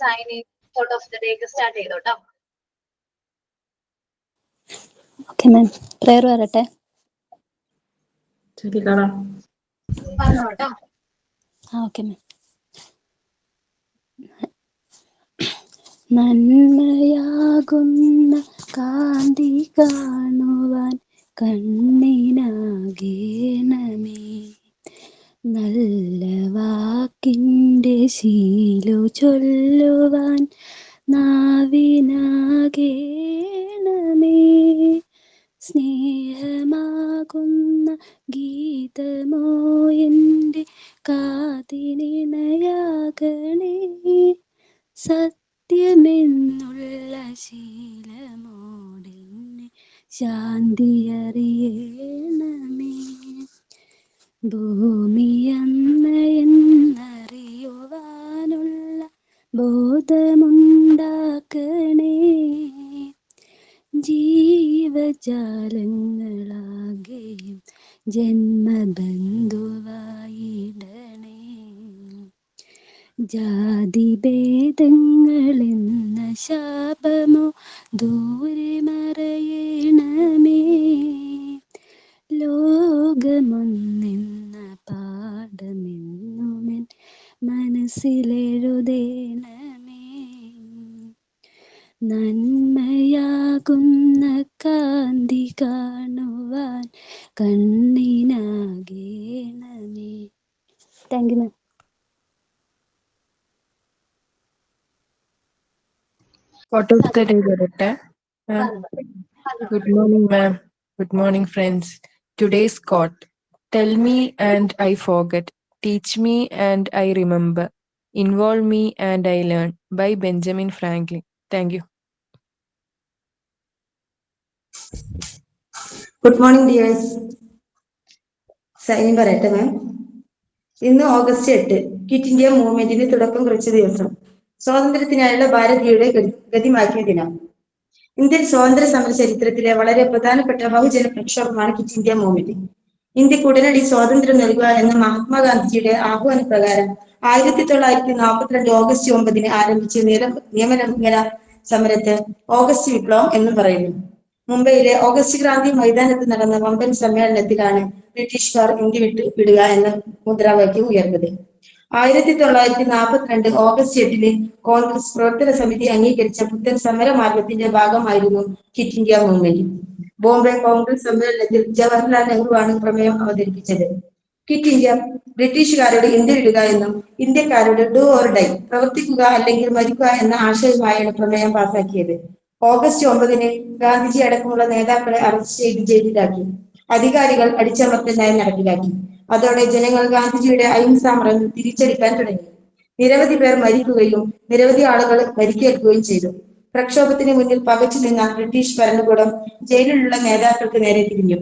Signing thought of the day ഒക്കെ start ചെയ്തോട്ടോ. Okay ma'am, prayer വരട്ടെ. പറഞ്ഞോട്ടോ. Okay ma'am. നന്മയാകുന്ന കാന്തി കാണുവാൻ കണ്ണിനാകേണമേ, നല്ല വാക്കിൻ്റെ ശീലു ചൊല്ലുവാൻ നാവിനാകേണമേ, സ്നേഹമാകുന്ന ഗീതമോ എൻ്റെ കാതിനിണയാകണേ, സത്യമെന്നുള്ള ശീലമോടെന്നെ ശാന്തി അറിയണമേ, ഭൂമിയമ്മയെന്നറിയുവാനുള്ള ബോധമുണ്ടാക്കണേ, ജീവജാലങ്ങളാകെയും ജന്മബന്ധുവായിടണേ, ജാതിഭേദങ്ങളെന്ന ശാപമോ ദൂരെ മറയണമേ, ലോകമൊന്നെന്ന പാഠമെന്നുമെൻ മനസ്സിലെഴുതേണമേ, നന്മയാകുന്ന കാന്തി കാണുവാൻ കണ്ണിനാകേണമേ. Thank you ma'am. Quote of the day വരട്ടെ. Good morning, ma'am. Good morning, friends. Today's quote: Tell me and I forget. Teach me and I remember. Involve me and I learn. By Benjamin Franklin. Thank you. Good morning dears. സൈൻ പറയട്ടെ ma'am. ഇന്ന് August 8 quit India മൂവ്മെന്റിന് തുടക്കം കുറിച്ച ദിവസം. സ്വാതന്ത്ര്യത്തിനായുള്ള ഭാരതീയരുടെ ഗതിമാറ്റിയ ദിനം. Indian സ്വാതന്ത്ര്യ സമര ചരിത്രത്തിലെ വളരെ പ്രധാനപ്പെട്ട ബഹുജന പ്രക്ഷോഭമാണ് ക്വിറ്റ് ഇന്ത്യ മൂവ്മെന്റ്. ഇന്ത്യക്ക് ഉടനടി സ്വാതന്ത്ര്യം നൽകുക എന്ന മഹാത്മാഗാന്ധിജിയുടെ ആഹ്വാനപ്രകാരം 1942 ഓഗസ്റ്റ് 9 ആരംഭിച്ച നിയമലംഘന സമരത്തെ ഓഗസ്റ്റ് വിപ്ലവം എന്നും പറയുന്നു. മുംബൈയിലെ ഓഗസ്റ്റ് ക്രാന്തി മൈതാനത്ത് നടന്ന വമ്പൻ സമ്മേളനത്തിലാണ് ബ്രിട്ടീഷുകാർ ഇന്ത്യ വിടുക എന്ന മുദ്രാവാക്യം ഉയർന്നത്. 1942 ഓഗസ്റ്റ് 8 കോൺഗ്രസ് പ്രവർത്തന സമിതി അംഗീകരിച്ച പുത്തൻ സമരമാർഗത്തിന്റെ ഭാഗമായിരുന്നു quit India movement. Bombay Congress സമ്മേളനത്തിൽ ജവഹർലാൽ നെഹ്റുവാണ് പ്രമേയം അവതരിപ്പിച്ചത്. ക്വിറ്റ് ഇന്ത്യ ബ്രിട്ടീഷുകാരോട് ഇന്ത്യ വിടുക എന്നും ഇന്ത്യക്കാരോട് ഡു ഓർ ഡൈ, പ്രവർത്തിക്കുക അല്ലെങ്കിൽ മരിക്കുക എന്ന ആശയമായാണ് പ്രമേയം പാസാക്കിയത്. ഓഗസ്റ്റ് 9 ഗാന്ധിജി അടക്കമുള്ള നേതാക്കളെ അറസ്റ്റ് ചെയ്ത് ജയിലിലാക്കി. അധികാരികൾ അടിച്ചമർത്തൽ നയം നടപ്പിലാക്കി. അതോടെ ജനങ്ങൾ ഗാന്ധിജിയുടെ അഹിംസാമരം തിരിച്ചടിക്കാൻ തുടങ്ങി. നിരവധി പേർ മരിക്കുകയും നിരവധി ആളുകൾ പരിക്കേൽക്കുകയും ചെയ്തു. പ്രക്ഷോഭത്തിന് മുന്നിൽ പകച്ചു നിന്ന ബ്രിട്ടീഷ് ഭരണകൂടം ജയിലിലുള്ള നേതാക്കൾക്ക് നേരെ തിരിഞ്ഞു.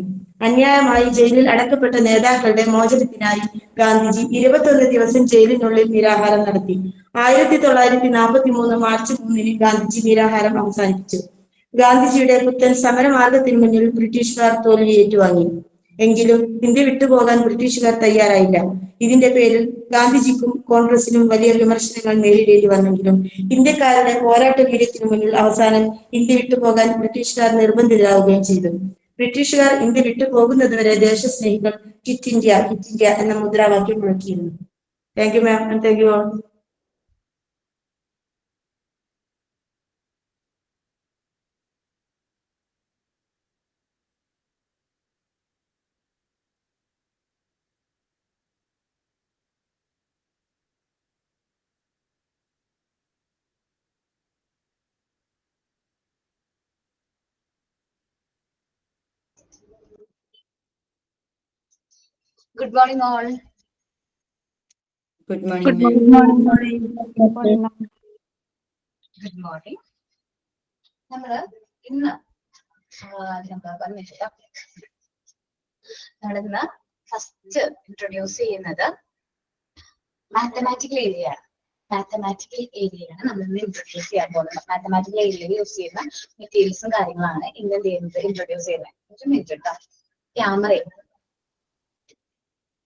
അന്യായമായി ജയിലിൽ അടക്കപ്പെട്ട നേതാക്കളുടെ മോചനത്തിനായി ഗാന്ധിജി 21 ദിവസം ജയിലിനുള്ളിൽ നിരാഹാരം നടത്തി. 1943 മാർച്ച് 3 ഗാന്ധിജി നിരാഹാരം അവസാനിപ്പിച്ചു. ഗാന്ധിജിയുടെ പുത്തൻ സമരമാർഗത്തിന് മുന്നിൽ ബ്രിട്ടീഷുകാർ തോൽവി ഏറ്റുവാങ്ങി. എങ്കിലും ഇന്ത്യ വിട്ടുപോകാൻ ബ്രിട്ടീഷുകാർ തയ്യാറായില്ല. ഇതിന്റെ പേരിൽ ഗാന്ധിജിക്കും കോൺഗ്രസിനും വലിയ വിമർശനങ്ങൾ നേരിടേണ്ടി വന്നെങ്കിലും ഇന്ത്യക്കാരുടെ പോരാട്ട വീര്യത്തിനു മുന്നിൽ അവസാനം ഇന്ത്യ വിട്ടുപോകാൻ ബ്രിട്ടീഷുകാർ നിർബന്ധിതരാവുകയും ചെയ്തു. ബ്രിട്ടീഷുകാർ ഇന്ത്യ വിട്ടുപോകുന്നതുവരെ ദേശസ്നേഹികൾ ക്വിറ്റ് ഇന്ത്യ എന്ന മുദ്രാവാക്യം മുഴക്കിയിരുന്നു. Thank you ma'am. Thank you all. Good morning all. Good morning. Good morning. നമ്മള് ഇന്ന് നമ്മളിന്ന് ഫസ്റ്റ് ഇൻട്രൊഡ്യൂസ് ചെയ്യുന്നത് മാത്തമാറ്റിക്കൽ ഏരിയയാണ്. മാത്തമാറ്റിക്കൽ ഏരിയയാണ് നമ്മൾ ഇന്ന് ഇൻട്രൊഡ്യൂസ് ചെയ്യാൻ പോകുന്നത്. മാത്തമാറ്റിക്കൽ ഏരിയയിൽ യൂസ് ചെയ്യുന്ന മെറ്റീരിയൽസും കാര്യങ്ങളാണ് ഇന്ന് ഇൻട്രൊഡ്യൂസ് ചെയ്യുന്നത്. ഒരു മിനിറ്റ് കേട്ടോ, ക്യാമറ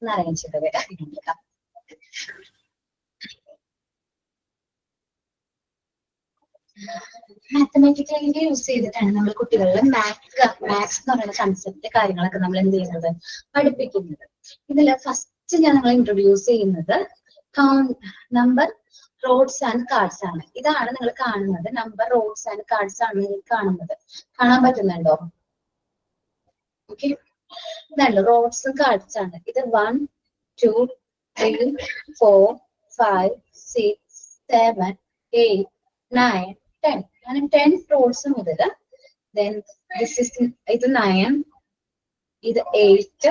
അറിയിച്ചിട്ട് വരാം. മാത്തമാറ്റിക്കലി യൂസ് ചെയ്തിട്ടാണ് നമ്മൾ കുട്ടികളിൽ മാത്സ് എന്ന് പറയുന്ന കൺസെപ്റ്റ് കാര്യങ്ങളൊക്കെ നമ്മൾ എന്ത് ചെയ്യുന്നത്, പഠിപ്പിക്കുന്നത്. ഇതിൽ ഫസ്റ്റ് ഞാൻ നിങ്ങൾ ഇൻട്രൊഡ്യൂസ് ചെയ്യുന്നത് നമ്പർ റോഡ്സ് ആൻഡ് കാർഡ്സ് ആണ്. ഇതാണ് നിങ്ങൾ കാണുന്നത്, നമ്പർ റോഡ്സ് ആൻഡ് കാർഡ്സ് ആണ് നിങ്ങൾ കാണുന്നത്. കാണാൻ പറ്റുന്നുണ്ടോ? ഓക്കെ, ഇതാണ് റോഡ്സും കാർഡ്സ് ആണ്. ഇത് 1 2 3 4 5 6 7 8 9 10 അങ്ങനെ 10 റോഡ്സ് മുതൽ ഇത് 9, ഇത് 8,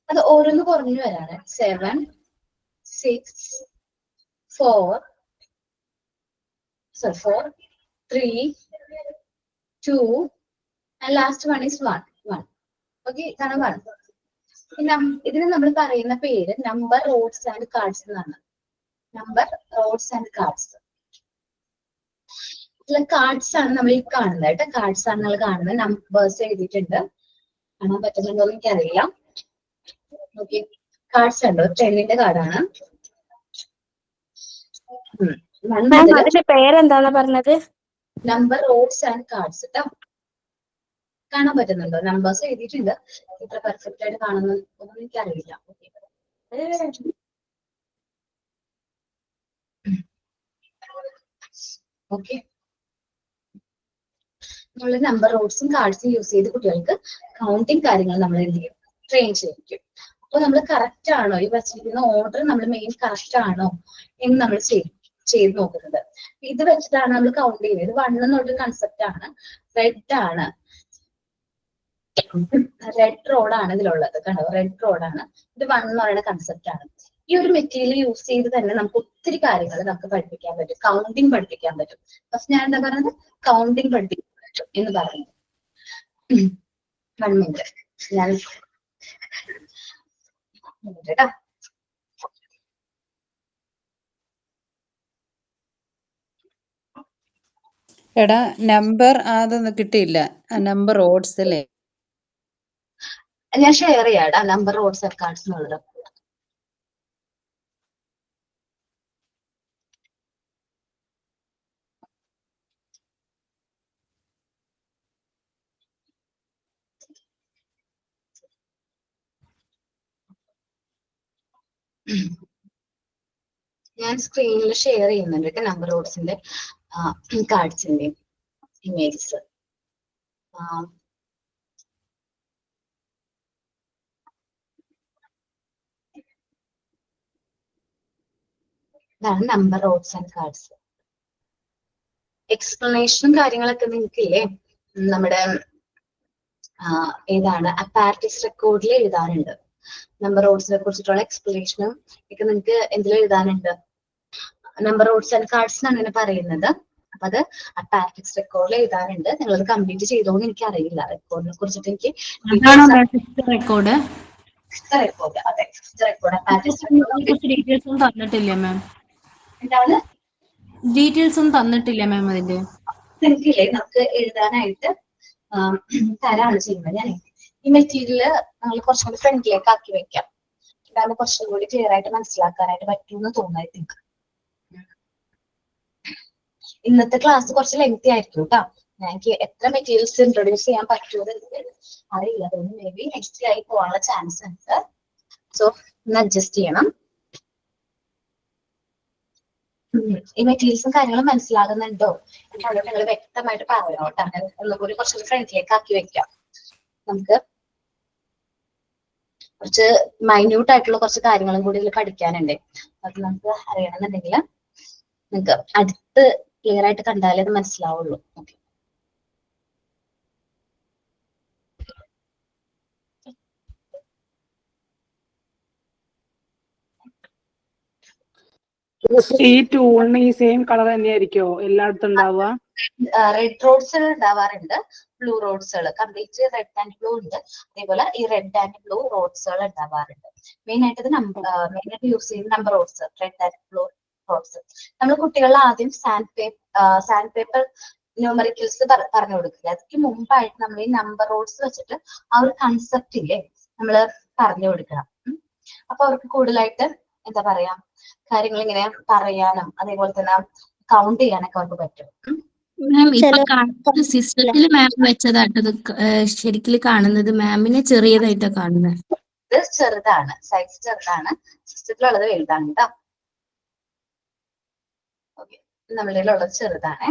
അത് ഓരോന്ന് കുറഞ്ഞു വരാണ്. 7 6 4 3 2 and last one is 1. Okay, ഇതാണ് 1. ഇതിന് നമ്മൾ പറയുന്ന പേര് നമ്പർ റോഡ്സ് ആൻഡ് കാർഡ്സ് എന്നാണ്. Number rods and cards. ഇതിലെ കാർഡ്സ് ആണ് നമ്മൾ ഈ കാണുന്നത് കേട്ടോ. കാർഡ്സ് ആണ് നമ്മൾ കാണുന്നത്. നമ്പേഴ്സ് എഴുതിയിട്ടുണ്ട്. കാണാൻ പറ്റുന്നുണ്ടോ എന്ന് എനിക്കറിയില്ല. ഓക്കെ, കാർഡ്സ് ഉണ്ടോ? 10ന്റെ കാർഡാണ്. അതിന്റെ പേരെന്താണ് പറഞ്ഞത്? നമ്പർ റോഡ്സ് ആൻഡ് കാർഡ്സ് കേട്ടോ. കാണാൻ പറ്റുന്നുണ്ടോ? നമ്പേഴ്സ് എഴുതിയിട്ടുണ്ട്. ഇത്ര പെർഫെക്റ്റ് ആയിട്ട് കാണുന്ന ഒന്നും എനിക്കറിയില്ല. ഓക്കെ, നമ്മൾ നമ്പർ റോഡ്സും കാർഡ്സും യൂസ് ചെയ്ത് കുട്ടികൾക്ക് കൗണ്ടിങ് കാര്യങ്ങൾ നമ്മൾ എന്ത് ചെയ്യും, ട്രെയിൻ ചെയ്യിക്കും. അപ്പൊ നമ്മൾ കറക്റ്റ് ആണോ, ഈ വെച്ചിരിക്കുന്ന ഓർഡർ നമ്മൾ മെയിൻ കറക്റ്റ് ആണോ എന്ന് നമ്മൾ ചെയ്ത് നോക്കുന്നത്. ഇത് വെച്ചിട്ടാണ് നമ്മൾ കൗണ്ട് ചെയ്യുന്നത്. ഇത് 1 എന്നുള്ളൊരു കൺസെപ്റ്റ് ആണ്. റെഡ് റോഡാണ് ഇതിലുള്ളത്. കണ്ടോ, റെഡ് റോഡാണ്. ഇത് 1 എന്ന് പറയുന്ന കൺസെപ്റ്റ് ആണ്. ഈ ഒരു മെറ്റീരിയൽ യൂസ് ചെയ്ത് തന്നെ നമുക്ക് ഒത്തിരി കാര്യങ്ങൾ നമുക്ക് പഠിപ്പിക്കാൻ പറ്റും. കൗണ്ടിങ് പഠിപ്പിക്കാൻ പറ്റും. ഫസ്റ്റ് ഞാൻ എന്താ പറയുന്നത്, കൗണ്ടിങ് പഠിപ്പിക്കാൻ പറ്റും എന്ന് പറയുന്നത്. 1 മിനിറ്റ് ഞാൻ കേട്ടോ. എടാ നമ്പർ അതൊന്നും കിട്ടിയില്ല. നമ്പർ റോഡ്സ് അല്ലേ? ഞാൻ ഷെയർ ചെയ്യാടാ നമ്പർ റോഡ്സ് ആൻഡ് കാർഡ്സ് എന്നുള്ളത്. ഞാൻ സ്ക്രീനിൽ ഷെയർ ചെയ്യുന്നുണ്ട് നമ്പർ റോഡ്സിന്റെ കാർഡ്സിന്റെ ഇമേജസ്. ഇതാണ് നമ്പർ റോഡ്സ് ആൻഡ് കാർഡ്സ്. എക്സ്പ്ലനേഷനും കാര്യങ്ങളൊക്കെ നിങ്ങൾക്കില്ലേ, നമ്മുടെ ഏതാണ് അപ്പാരറ്റസ് റെക്കോർഡിൽ എഴുതാനുണ്ട്. നമ്പർ റോഡ്സിനെ കുറിച്ചിട്ടുള്ള എക്സ്പ്ലനേഷനും ഒക്കെ നിങ്ങൾക്ക് എന്തിലും എഴുതാനുണ്ട്. നമ്പർ റോഡ്സ് ആൻഡ് കാർഡ്സ് എന്നാണ് ഇതിനെ പറയുന്നത്. അപ്പൊ അത് അപ്പാരറ്റസ് റെക്കോർഡിൽ എഴുതാനുണ്ട്. നിങ്ങളത് കംപ്ലീറ്റ് ചെയ്തോന്ന് എനിക്ക് അറിയില്ല. റെക്കോർഡിനെ കുറിച്ചിട്ട് എനിക്ക് റെക്കോർഡ് അതെ റെക്കോർഡ് ഡീറ്റെയിൽസ് ഒന്നും തന്നിട്ടില്ല മാം. എന്താണ് ഡീറ്റെയിൽസ് ഒന്നും തന്നിട്ടില്ല മാം അതിന്റെ. എനിക്കില്ലേ നമുക്ക് എഴുതാനായിട്ട് തരാണ് ചെയ്യുന്നത്. ഞാൻ ഈ മെറ്റീരിയല് നമ്മൾ കുറച്ചും കൂടി ഫ്രണ്ടിലേക്ക് ആക്കി വെക്കാം. ഇതാണ് കുറച്ചും കൂടി ക്ലിയർ ആയിട്ട് മനസ്സിലാക്കാനായിട്ട് പറ്റുമെന്ന് തോന്നുന്നു. എനിക്ക് ഇന്നത്തെ ക്ലാസ് കുറച്ച് ലെങ്തി ആയിരിക്കും കേട്ടോ. എനിക്ക് എത്ര മെറ്റീരിയൽസ് ഇൻട്രൊഡ്യൂസ് ചെയ്യാൻ പറ്റുമെന്ന് എനിക്ക് അറിയില്ല. അതുകൊണ്ട് മേ ബി നെക്സ്റ്റ് ആയി പോകാനുള്ള ചാൻസ് ഉണ്ട്. സോ ഒന്ന് അഡ്ജസ്റ്റ് ചെയ്യണം. ഈ മെറ്റീരിയൽസും കാര്യങ്ങളും മനസ്സിലാകുന്നുണ്ടോ എന്നോട് നിങ്ങൾ വ്യക്തമായിട്ട് പറയണം കേട്ടോ. അങ്ങനെ ഒന്നുകൂടി കുറച്ചുകൂടി ഫ്രണ്ടിലേക്ക് ആക്കി വെക്കാം. നമുക്ക് കുറച്ച് മൈന്യൂട്ട് ആയിട്ടുള്ള കുറച്ച് കാര്യങ്ങളും കൂടി ഇതിൽ പഠിക്കാനുണ്ട്. അത് നമുക്ക് അറിയണമെന്നുണ്ടെങ്കിൽ നിങ്ങൾക്ക് അടുത്ത് ക്ലിയർ ആയിട്ട് കണ്ടാലേ അത് മനസ്സിലാവുള്ളൂ. ഓക്കെ, ഈ ടൂളിന് ഈ സെയിം കളർ തന്നെയായിരിക്കോ എല്ലായിടത്തും ഉണ്ടാവുക? റെഡ് റോഡ്സുകൾ ഉണ്ടാവാറുണ്ട്, ബ്ലൂ റോഡ്സുകൾ കംപ്ലീറ്റ് റെഡ് ആൻഡ് ബ്ലൂ ഉണ്ട്. അതേപോലെ ഈ റെഡ് ആൻഡ് ബ്ലൂ റോഡ്സുകൾ ഉണ്ടാവാറുണ്ട്. മെയിൻ ആയിട്ട് ഇത് മെയിൻ ആയിട്ട് യൂസ് ചെയ്യുന്ന number rods, red and blue rods. നമ്മൾ കുട്ടികളിൽ ആദ്യം സാൻഡ് പേപ്പർ ന്യൂമറിക്കൽസ് പറഞ്ഞു കൊടുക്കില്ല. അതിക്ക് മുമ്പായിട്ട് നമ്മൾ ഈ നമ്പർ റോഡ്സ് വെച്ചിട്ട് ആ ഒരു കൺസെപ്റ്റ് ഇല്ലേ നമ്മൾ പറഞ്ഞു കൊടുക്കണം. അപ്പൊ അവർക്ക് കൂടുതലായിട്ട് എന്താ പറയാ കാര്യങ്ങൾ ഇങ്ങനെ പറയാനും അതേപോലെ തന്നെ കൗണ്ട് ചെയ്യാനൊക്കെ അവർക്ക് പറ്റും. മാം ഇപ്പൊ ചില കാണുന്നത് സിസ്റ്റത്തിൽ മാം വെച്ചതാട്ടത് ശരിക്കും കാണുന്നത് മാമിനെ ചെറിയതായിട്ടാ കാണുന്നത്. ഇത് ചെറുതാണ്, സൈസ് ചെറുതാണ്, സിസ്റ്റത്തിലുള്ളത് വലുതാണ് കേട്ടോ. ഓക്കെ, നമ്മളുടെ ഉള്ളത് ചെറുതാണ്.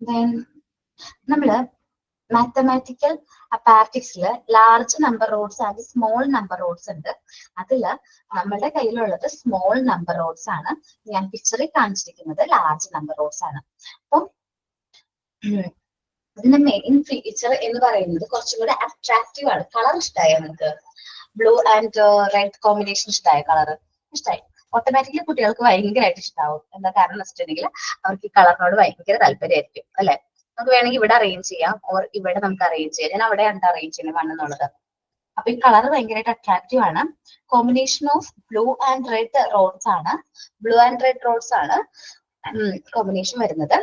Then നമ്മള് മാത്തമാറ്റിക്കൽ അപ്പാരറ്റിക്സില് large number rods and small number rods ഉണ്ട്. അതില് നമ്മുടെ കയ്യിലുള്ളത് സ്മോൾ നമ്പർ റോഡ്സ് ആണ്. ഞാൻ പിക്ചറിൽ കാണിച്ചിരിക്കുന്നത് ലാർജ് നമ്പർ റോഡ്സ് ആണ്. അപ്പം ഇതിന്റെ മെയിൻ ഫീച്ചർ എന്ന് പറയുന്നത് കുറച്ചും കൂടെ അട്രാക്റ്റീവ് ആണ്. കളർ ഇഷ്ടമായോ നിങ്ങൾക്ക്? ബ്ലൂ ആൻഡ് റെഡ് കോമ്പിനേഷൻ ഇഷ്ടമായ കളർ ഇഷ്ടമായി? ഓട്ടോമാറ്റിക്കലി കുട്ടികൾക്ക് ഭയങ്കരമായിട്ട് ഇഷ്ടമാവും. എന്താ കാരണം എന്ന് വെച്ചിട്ടുണ്ടെങ്കിൽ അവർക്ക് ഈ കളറിനോട് ഭയങ്കര താല്പര്യമായിരിക്കും അല്ലെ. നമുക്ക് വേണമെങ്കിൽ ഇവിടെ അറേഞ്ച് ചെയ്യാം, ഓർ ഇവിടെ നമുക്ക് അറേഞ്ച് ചെയ്യാം. ഞാൻ അവിടെയാണ് അറേഞ്ച് ചെയ്യുന്നത് മണ്ണെന്നുള്ളത്. അപ്പൊ ഈ കളർ ഭയങ്കരമായിട്ട് അട്രാക്റ്റീവ് ആണ്. Combination of blue and red rods ആണ്, ബ്ലൂ ആൻഡ് റെഡ് റോഡ്സ് ആണ് കോമ്പിനേഷൻ വരുന്നത്.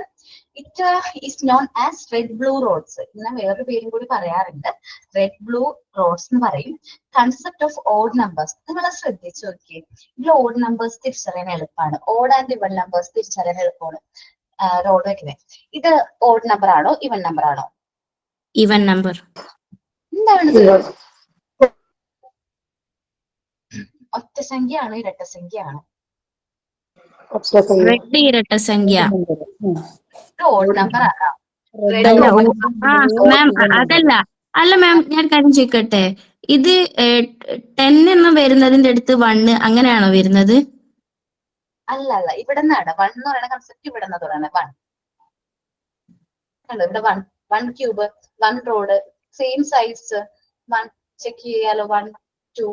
It is known as red blue rods. ഇങ്ങനെ വേറൊരു പേരും കൂടി പറയാറുണ്ട്, റെഡ് ബ്ലൂ റോഡ്സ് എന്ന് പറയും. കൺസെപ്റ്റ് ഓഫ് ഓഡ് നമ്പേഴ്സ് നിങ്ങൾ ശ്രദ്ധിച്ചു നോക്കിയേ. ഇതിൽ ഓഡ് നമ്പേഴ്സ് തിരിച്ചറിയാൻ എളുപ്പമാണ്, ഓഡ് ആൻഡ് ഇവൺ നമ്പേഴ്സ് തിരിച്ചറിയാൻ എളുപ്പമാണ് റോഡ് വെക്കുന്നത്. ഇത് ഓഡ് നമ്പർ ആണോ ഇവൺ നമ്പർ ആണോ? Even number. എന്താണ് ഒറ്റ സംഖ്യയാണോ ഇരട്ട സംഖ്യയാണോ? റെഡ് ഇരട്ട സംഖ്യ. ഓഡ് നമ്പർ ആണോ? അല്ല മാം അതല്ല, അല്ല മാം ഞാൻ കാര്യം ചോദിക്കട്ടെ, ഇത് 10 എന്ന് വരുന്നതിന്റെ അടുത്ത് 1 അങ്ങനെയാണോ വരുന്നത്? അല്ല അല്ല, ഇവിടെ നിന്നാണ് വൺ എന്ന് പറയുന്ന കൺസെപ്റ്റ് ഇവിടെ നിന്ന് തുടങ്ങുന്നത്. വൺ കണ്ടോ, ഇവിടെ one cube, one road, same size. One check ചെയ്യാലോ, 1 2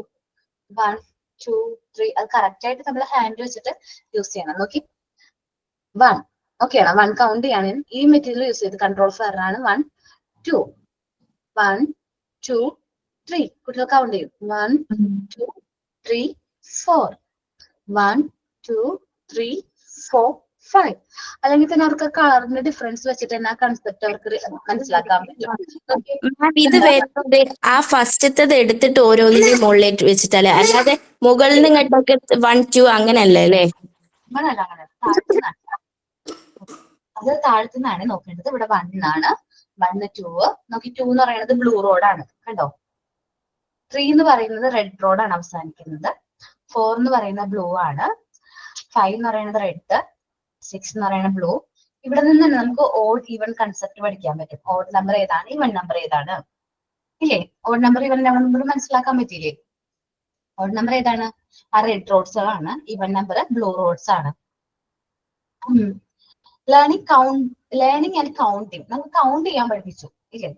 1 2 3. അത് കറക്റ്റ് ആയിട്ട് നമ്മൾ ഹാൻഡ് വെച്ചിട്ട് യൂസ് ചെയ്യണം. നോക്കി, 1 ഓക്കെ ആണോ? 1 കൗണ്ട് ചെയ്യാണ് ഈ മെറ്റീരിയൽ യൂസ് ചെയ്ത്. കൺട്രോൾ ഫയറിനാണ് 1 2 1 2 3. കുട്ടികൾ കൗണ്ട് ചെയ്യും. 1 2 3 4 1 2 3 4 5. അല്ലെങ്കിൽ തന്നെ അവർക്ക് കളറിന്റെ ഡിഫറൻസ് വെച്ചിട്ട് തന്നെ ആ കൺസെപ്റ്റ് അവർക്ക് മനസ്സിലാക്കാൻ പറ്റും. മാം ഇത് വരുന്നത് ആ ഫസ്റ്റത്തത് എടുത്തിട്ട് ഓരോന്നിന്റെ മുകളിലേക്ക് വെച്ചിട്ടല്ലേ, അല്ലാതെ മുകളിൽ നിന്ന് ഇങ്ങോട്ടൊക്കെ 1 2 അങ്ങനെയല്ലേ അല്ലേ? അങ്ങനല്ല, അങ്ങനെ താഴ്ത്തുന്നാണ്. അത് താഴ്ത്തുന്നാണ് നോക്കേണ്ടത്. ഇവിടെ 1 ആണ്, 1 2 നോക്കി. 2 എന്ന് പറയുന്നത് ബ്ലൂ റോഡാണ് കണ്ടോ. 3 എന്ന് പറയുന്നത് റെഡ് റോഡാണ് അവസാനിക്കുന്നത്. 4 എന്ന് പറയുന്നത് ബ്ലൂ ആണ്. 5 എന്ന് പറയുന്നത് റെഡ്. 6 എന്ന് പറയുന്നത് ബ്ലൂ. ഇവിടെ നിന്ന് തന്നെ നമുക്ക് ഓഡ് ഈവൺ കൺസെപ്റ്റ് പഠിക്കാൻ പറ്റും. ഓഡ് നമ്പർ ഏതാണ്, ഈവൺ നമ്പർ ഏതാണ് ഇല്ലേ? ഓഡ് നമ്പർ ഈവൺ നമ്പർ മനസ്സിലാക്കാൻ പറ്റിയില്ലേ? ഓഡ് നമ്പർ ഏതാണ്? ആ റെഡ് റോഡ്സ് ആണ്. ഈവൺ നമ്പർ ബ്ലൂ റോഡ്സ് ആണ്. ലേണിംഗ് ആൻഡ് കൗണ്ടിങ് നമുക്ക് കൗണ്ട് ചെയ്യാൻ പഠിപ്പിച്ചു ഇല്ലേ?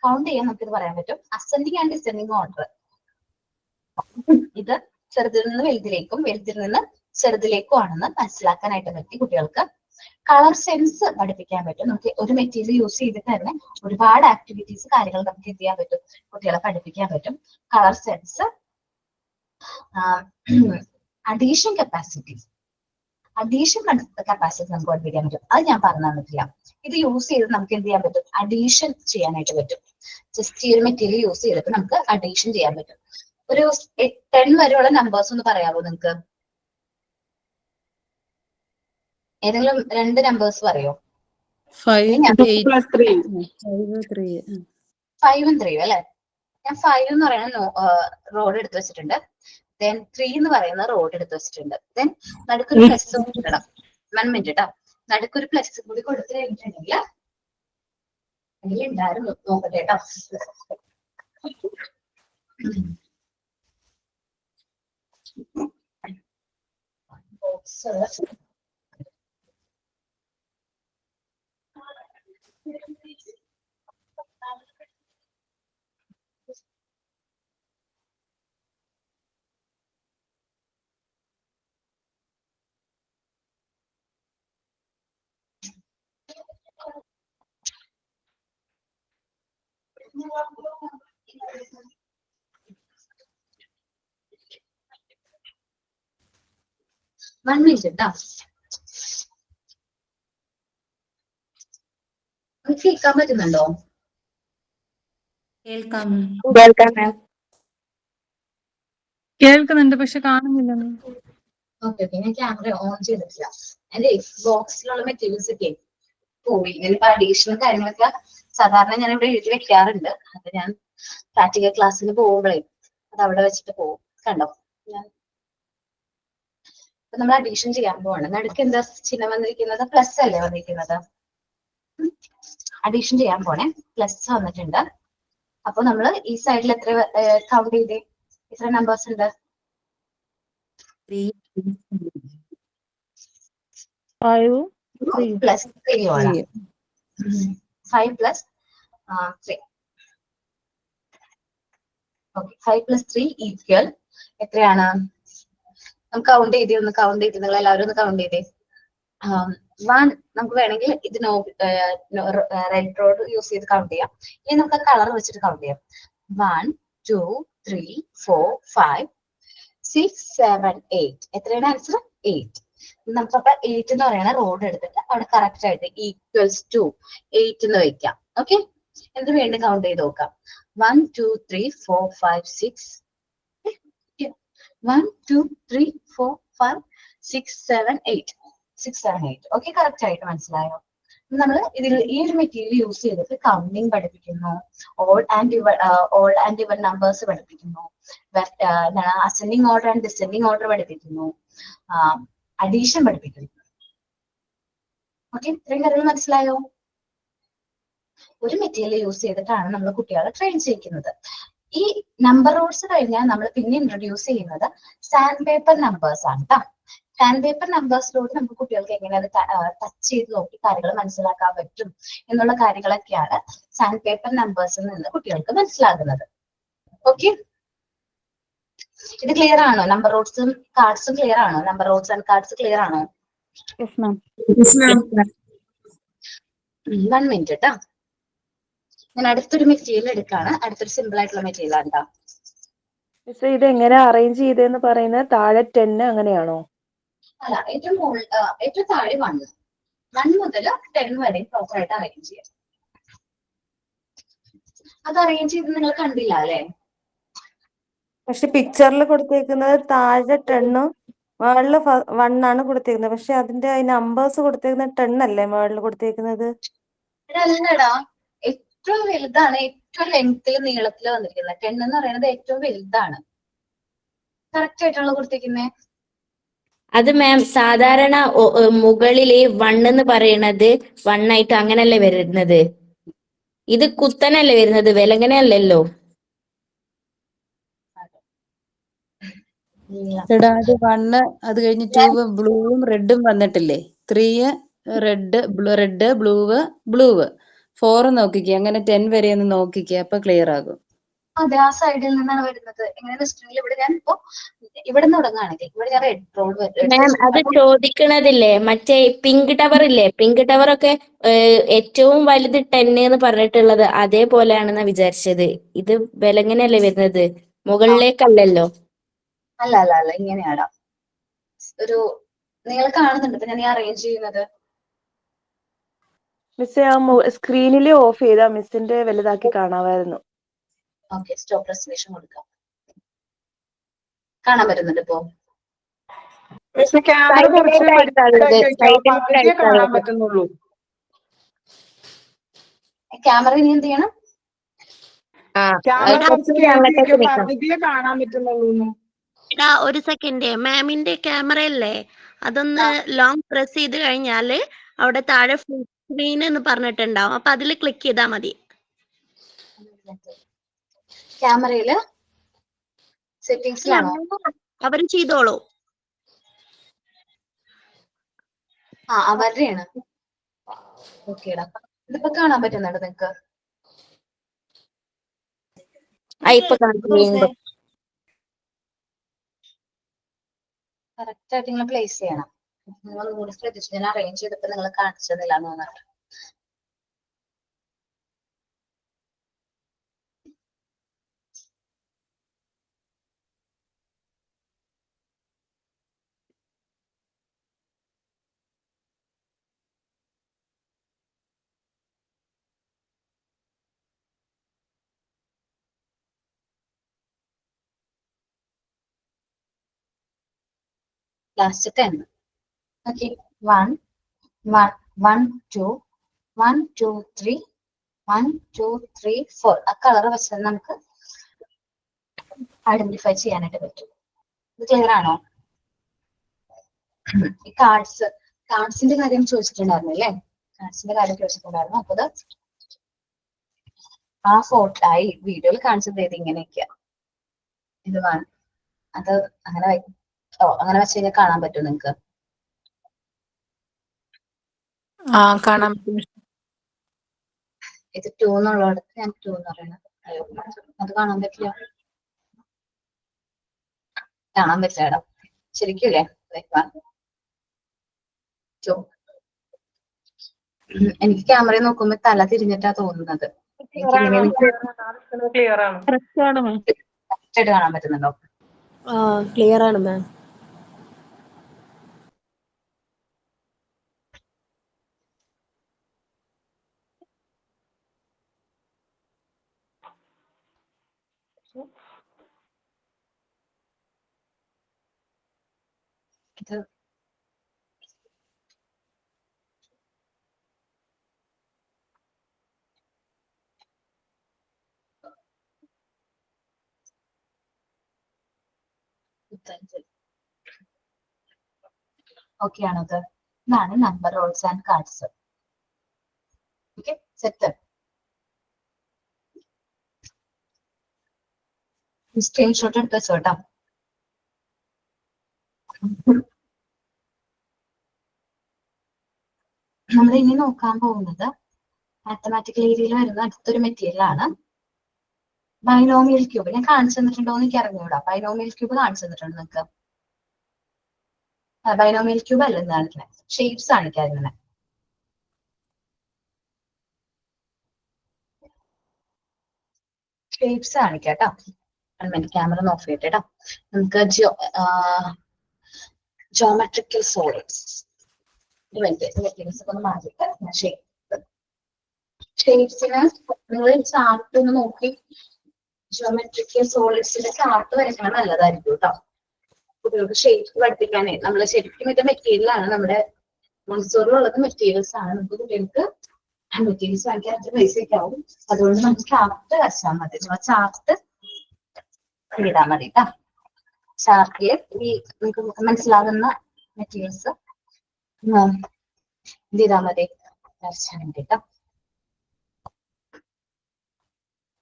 കൗണ്ട് ചെയ്യാൻ നമുക്കിത് പറയാൻ പറ്റും. Ascending and descending order. ഇത് ചെറുതിൽ നിന്ന് വലുതിലേക്കും വലുതിൽ നിന്ന് ചെറുതിലേക്കും ആണെന്ന് മനസ്സിലാക്കാനായിട്ട് പറ്റി കുട്ടികൾക്ക്. കളർ സെൻസ് പഠിപ്പിക്കാൻ പറ്റും. നമുക്ക് ഒരു മെറ്റീരിയൽ യൂസ് ചെയ്തിട്ട് തന്നെ ഒരുപാട് ആക്ടിവിറ്റീസ് കാര്യങ്ങൾ നമുക്ക് എന്ത് ചെയ്യാൻ പറ്റും, കുട്ടികളെ പഠിപ്പിക്കാൻ പറ്റും. കളർ സെൻസ്, അഡീഷൻ കപ്പാസിറ്റി നമുക്ക് പഠിപ്പിക്കാൻ പറ്റും. അത് ഞാൻ പറഞ്ഞു തന്നിട്ടില്ല. ഇത് യൂസ് ചെയ്ത് നമുക്ക് എന്ത് ചെയ്യാൻ പറ്റും, അഡീഷൻ ചെയ്യാനായിട്ട് പറ്റും. ജസ്റ്റ് ഈ ഒരു മെറ്റീരിയൽ യൂസ് ചെയ്തിട്ട് നമുക്ക് അഡീഷൻ ചെയ്യാൻ പറ്റും. ഒരു 10 വരെയുള്ള നമ്പേഴ്സ് ഒന്ന് പറയാമോ നിങ്ങൾക്ക്? ഏതെങ്കിലും 2 നമ്പേഴ്സ് പറയോ? 5 + 3 5 ഉം 3 അല്ലെ. ഞാൻ 5 എന്ന് പറയുന്ന റോഡ് എടുത്ത് വെച്ചിട്ടുണ്ട്. ദെൻ 3 എന്ന് പറയുന്ന റോഡ് എടുത്ത് വെച്ചിട്ടുണ്ട്. ദെൻ നടുക്കൊരു പ്ലസ് ഇടണം. 1 മിനിറ്റ് കേട്ടോ. നടുക്കൊരു പ്ലസ് കൂടി കൊടുത്തു കഴിഞ്ഞിട്ടുണ്ടെങ്കിൽ ഉണ്ടായിരുന്നു നോക്കട്ടെ കേട്ടോ. One minute കേട്ടോ. കേൾക്കാൻ പറ്റുന്നുണ്ടോ? കേൾക്കാം. കേൾക്കുന്നുണ്ട് പക്ഷെ കാണുന്നില്ല. ഓക്കെ ഓക്കെ, ഞാൻ ക്യാമറ ഓൺ ചെയ്തിട്ടില്ല. എന്റെ ബോക്സിലുള്ള മെറ്റീരിയൽസ് ഒക്കെ പോയി. ഞാനിപ്പോ അഡീഷണൽ കാര്യങ്ങളൊക്കെ സാധാരണ ഞാൻ ഇവിടെ എഴുതി വെക്കാറുണ്ട്. അത് ഞാൻ പ്രാക്ടിക്കൽ ക്ലാസ്സിന് പോകുമ്പോഴേ അത് അവിടെ വെച്ചിട്ട് പോകും. കണ്ടോ, ഞാൻ ഇപ്പൊ നമ്മൾ അഡീഷൻ ചെയ്യാൻ പോവാണ്. നടുക്ക് എന്താ ചിഹ്നം വന്നിരിക്കുന്നത്? പ്ലസ് അല്ലേ വന്നിരിക്കുന്നത്? അഡീഷൻ ചെയ്യാൻ പോണേ. പ്ലസ് വന്നിട്ടുണ്ട്. അപ്പൊ നമ്മൾ ഈ സൈഡിൽ എത്ര കൗണ്ട് ചെയ്തേ? എത്ര നമ്പേഴ്സ് ഉണ്ട്? 5, 3. പ്ലസ് 3 ആണ്. 5 പ്ലസ് 3. ഓക്കെ, 5 പ്ലസ് 3 ഈക്വൽ എത്രയാണ്? നമുക്ക് കൗണ്ട് ചെയ്തേ, ഒന്ന് കൗണ്ട് ചെയ്ത് നിങ്ങൾ എല്ലാവരും ഒന്ന് കൗണ്ട് ചെയ്തേ. 1 നമുക്ക് വേണമെങ്കിൽ ഇത് റെഡ് റോഡ് യൂസ് ചെയ്ത് കൗണ്ട് ചെയ്യാം. ഇനി നമുക്ക് കളർ വെച്ചിട്ട് കൗണ്ട് ചെയ്യാം. 1 2 3 4 5 6 7 8. എത്രയാണ് ആൻസർ? 8. നമുക്കപ്പോ 8 എന്ന് പറയുന്ന റോഡ് എടുത്തിട്ട് അവിടെ കറക്റ്റ് ആയിട്ട് ഈക്വൽസ് ടു 8 എന്ന് വെക്കാം. ഓക്കെ, എന്നിട്ട് വീണ്ടും കൗണ്ട് ചെയ്ത് നോക്കാം. 1 2 3 4 5 6 1 2 3 4 5 6 7 8. 6 7 8. ഓക്കെ, കറക്റ്റ് ആയിട്ട് മനസ്സിലായോ? നമ്മൾ ഇതിൽ ഈ ഒരു മെറ്റീരിയൽ യൂസ് ചെയ്തിട്ട് കൗണ്ടിങ് പഠിപ്പിക്കുന്നു, ഓൾ ആൻഡ് ഇവൻ നമ്പേഴ്സ് പഠിപ്പിക്കുന്നു, ascending order and descending order പഠിപ്പിക്കുന്നു, അഡീഷൻ പഠിപ്പിക്കുന്നു. ഓക്കെ, ഇത്രയും കാര്യങ്ങൾ മനസ്സിലായോ? ഒരു മെറ്റീരിയൽ യൂസ് ചെയ്തിട്ടാണ് നമ്മൾ കുട്ടികളെ ട്രെയിൻ ചെയ്യിക്കുന്നത്. ഈ നമ്പർ റോഡ്സ് കഴിഞ്ഞാൽ നമ്മൾ പിന്നെ ഇൻട്രൊഡ്യൂസ് ചെയ്യുന്നത് സാൻഡ് പേപ്പർ നമ്പേഴ്സ് ആണ് കേട്ടോ. സാൻഡ് പേപ്പർ നമ്പേഴ്സിലൂടെ നമുക്ക് കുട്ടികൾക്ക് എങ്ങനെ അത് ടച്ച് ചെയ്ത് നോക്കി കാര്യങ്ങൾ മനസ്സിലാക്കാൻ പറ്റും എന്നുള്ള കാര്യങ്ങളൊക്കെയാണ് സാൻഡ് പേപ്പർ നമ്പേഴ്സിൽ നിന്ന് കുട്ടികൾക്ക് മനസ്സിലാകുന്നത്. ഓക്കെ, ഇത് ക്ലിയർ ആണോ? നമ്പർ റോഡ്സും കാർഡ്സും ക്ലിയർ ആണോ? Number rods and cards clear ആണോ? Yes, ma'am. 1 മിനിറ്റ് കേട്ടോ. ഞാൻ അടുത്തൊരു മെറ്റീരിയൽ എടുക്കാണ്. അടുത്തൊരു സിമ്പിൾ ആയിട്ടുള്ള മെറ്റീരിയൽ ആണ് കേട്ടോ. മിസ് ഇത് എങ്ങനെ അറേഞ്ച് ചെയ്തേന്ന് പറയുന്നത്? താഴെ 10 അങ്ങനെയാണോ? അല്ല, ഏറ്റവും താഴെ 1 മുതൽ 10 വരെ പ്രോപ്പർ ആയിട്ട് അറേഞ്ച് ചെയ്യാം. അത് അറേഞ്ച് ചെയ്ത് നിങ്ങൾ കണ്ടില്ല അല്ലെ? പക്ഷെ പിക്ചറിൽ കൊടുത്തേക്കുന്നത് താഴെ 10 മുകളിൽ 1 ആണ് കൊടുത്തേക്കുന്നത്. പക്ഷെ അതിന്റെ നമ്പേഴ്സ് കൊടുത്തേക്കുന്നത് 10 അല്ലേ മുകളിൽ കൊടുത്തേക്കുന്നത്? അല്ലടാ, ഏറ്റവും വലുതാണ്, ഏറ്റവും ലെങ്ത്തിൽ നീളത്തിൽ വന്നിരിക്കുന്നത്. 10 എന്ന് പറയുന്നത് ഏറ്റവും വലുതാണ്. കറക്റ്റ് ആയിട്ടുള്ള കൊടുത്തേക്കുന്നേ. അത് മാം സാധാരണ മുകളില് 1 എന്ന് പറയുന്നത് 1 ആയിട്ട് അങ്ങനല്ലേ വരുന്നത്. ഇത് കുത്തനല്ലേ വരുന്നത്, വിലങ്ങനെയല്ലല്ലോ. എടാ അത് 1 അത് കഴിഞ്ഞ് 2 ബ്ലൂവും റെഡും വന്നിട്ടില്ലേ? 3 റെഡ് ബ്ലൂ 4 നോക്കിക്കേ. അങ്ങനെ 10 വരെ ഒന്ന് നോക്കിക്കേ, അപ്പൊ ക്ലിയർ ആകും. അതെ, ആ സൈഡിൽ നിന്നാണ് വരുന്നത്. എങ്ങനെയാന്ന് വെച്ചിട്ടുണ്ടെങ്കിൽ ഇവിടെ ഞാൻ ഇപ്പൊ ഇവിടെ നിന്ന് തുടങ്ങുകയാണെങ്കിൽ ഇവിടെ ഞാൻ റെഡ് റോഡ് മാം അത് ചോദിക്കണതില്ലേ, മറ്റേ പിങ്ക് ടവർ ഇല്ലേ, പിങ്ക് ടവർ ഒക്കെ ഏറ്റവും വലുത് 10 എന്ന് പറഞ്ഞിട്ടുള്ളത് അതേപോലെയാണെന്നാ വിചാരിച്ചത്. ഇത് വിലങ്ങനെയല്ലേ വരുന്നത്, മുകളിലേക്കല്ലല്ലോ. അല്ല അല്ല അല്ല, ഇങ്ങനെയാടാ. ഒരു നിങ്ങൾ കാണുന്നുണ്ട് ഇപ്പൊ ഞാൻ ഈ അറേഞ്ച് ചെയ്യുന്നത്. മിസ് ആ സ്ക്രീനിൽ ഓഫ് ചെയ്താ മിസ്സിന്റെ വലുതാക്കി കാണാമായിരുന്നു. ഓക്കെ, സ്റ്റോപ്പ് പ്രസന്റേഷൻ കൊടുക്കാം. കാണാൻ പറ്റുന്നുണ്ട് ഇപ്പോ? ക്യാമറ കുറച്ച് പകുതിയെ കാണാൻ പറ്റുന്നുള്ളൂ. ക്യാമറ ഇനി എന്ത് ചെയ്യണം? ക്യാമറ കുറച്ച് കയറ്റി പകുതിയെ കാണാൻ പറ്റുന്നുള്ളൂ. എടാ ഒരു സെക്കൻഡ്, മാമിന്റെ ക്യാമറയല്ലേ, അതൊന്ന് ലോങ് പ്രസ് ചെയ്ത് കഴിഞ്ഞാല് അവിടെ താഴെ ഫുൾ സ്ക്രീൻ എന്ന് പറഞ്ഞിട്ടുണ്ടാവും. അപ്പൊ അതിൽ ക്ലിക്ക് ചെയ്താൽ മതി. ക്യാമറയില് സെറ്റിംഗ്സിലാണോ? അവര് ചെയ്തോളൂ. അവരുടെയാണ്. ഓക്കേടാ, ഇതിപ്പോ കാണാൻ പറ്റുന്നുണ്ട് നിങ്ങക്ക്? ഇപ്പൊ കാണിക്കുന്നുണ്ട്. കറക്റ്റ് ആയിട്ട് നിങ്ങൾ പ്ലേസ് ചെയ്യണം. നിങ്ങൾ ഒന്നുകൂടി ശ്രദ്ധിച്ചു. ഞാൻ അറേഞ്ച് ചെയ്തപ്പോ നിങ്ങൾ കാണിച്ചതില്ല എന്ന് തോന്നുന്നു. ലാസ്റ്റ് 10. ഓക്കെ, 1 1 1 2 1 2 3 1 2 3 4 ആ കളർ വെച്ച് നമുക്ക് ഐഡന്റിഫൈ ചെയ്യാനായിട്ട് പറ്റും. ഇത് ക്ലിയർ ആണോ? ഈ കാർഡ്സിന്റെ കാര്യം ചോദിച്ചിട്ടുണ്ടായിരുന്നു അല്ലേ? കാർഡ്സിന്റെ കാര്യം ചോദിച്ചിട്ടുണ്ടായിരുന്നു. അപ്പൊ ആ ഫോട്ടോയി വീഡിയോയിൽ കാണിച്ചത് ഇത് ഇങ്ങനെയൊക്കെയാ. ഇത് അത് അങ്ങനെ അങ്ങനെ വെച്ച് കഴിഞ്ഞാൽ കാണാൻ പറ്റും നിങ്ങക്ക്. കാണാൻ പറ്റും. ഇത് 2 എന്നുള്ളടത്ത് ഞാൻ 2 എന്ന് പറയുന്നത്. അയ്യോ, അത് കാണാൻ പറ്റില്ല. കാണാൻ പറ്റില്ല ശരിക്കില്ലേ? എനിക്ക് ക്യാമറയിൽ നോക്കുമ്പോ തല തിരിഞ്ഞിട്ടാ തോന്നുന്നത്. ക്ലിയർ ആണ്. കറക്റ്റ് ആണ് മാം. കറക്റ്റായിട്ട് കാണാൻ പറ്റുന്നുണ്ടോ? ക്ലിയർ ആണ് മാം. ഇത് ഓക്കെ ആണത്. ഇതാണ് number roles and cards. Okay, set. Screenshot എടുത്ത് വെച്ചോ കേട്ടോ. നമ്മൾ ഇനി നോക്കാൻ പോകുന്നത് മാത്തമാറ്റിക്കൽ ഏരിയയിൽ വരുന്ന അടുത്തൊരു മെറ്റീരിയൽ ആണ് ബൈനോമിയൽ ക്യൂബ്. ഞാൻ കാണിച്ചു തന്നിട്ടുണ്ടോ എന്ന് എനിക്ക് അറിഞ്ഞൂടാ. ബൈനോമിയൽ ക്യൂബ് കാണിച്ചു തന്നിട്ടുണ്ട് നിങ്ങൾക്ക്? ബൈനോമിയൽ ക്യൂബ് അല്ല ഇന്ന് കാണിക്കുന്നത്, ഷേപ്സ് കാണിക്കാതിരുന്നത്. ഷേപ്സ് കാണിക്കാട്ടോ. ക്യാമറ ഓഫ് ചെയ്യട്ടെ. നമുക്ക് ജോമെട്രിക്കൽ സോളിഡ്സ് ഒന്ന് മാറ്റിട്ട് ഷേപ്സിന് നിങ്ങൾ ചാർട്ട് ഒന്ന് നോക്കി ജോമെട്രിക്കൽ സോളിഡ്സിന്റെ ചാർട്ട് വരയ്ക്കണം നല്ലതായിരിക്കും കേട്ടോ. കുട്ടികൾക്ക് ഷേപ്സ് പഠിപ്പിക്കാനേ. നമ്മൾ ശരിക്കും ഇത് മെറ്റീരിയൽ ആണ്, നമ്മുടെ മോണ്ടിസോറിലുള്ളത് മെറ്റീരിയൽസ് ആണ്. നമുക്ക് കുട്ടികൾക്ക് മെറ്റീരിയൽസ് വാങ്ങിക്കാൻ അത്ര പൈസയൊക്കെ ആവും. അതുകൊണ്ട് നമുക്ക് ചാർട്ട് വരച്ചാൽ മതി. ചാർട്ട് ഇടാൻ മതി കേട്ടോ. ചാർട്ടില് ഈ നമുക്ക് മനസ്സിലാകുന്ന മെറ്റീരിയൽസ് ഇത് ചെയ്താൽ മതി വരച്ചാൽ മതി കേട്ടോ.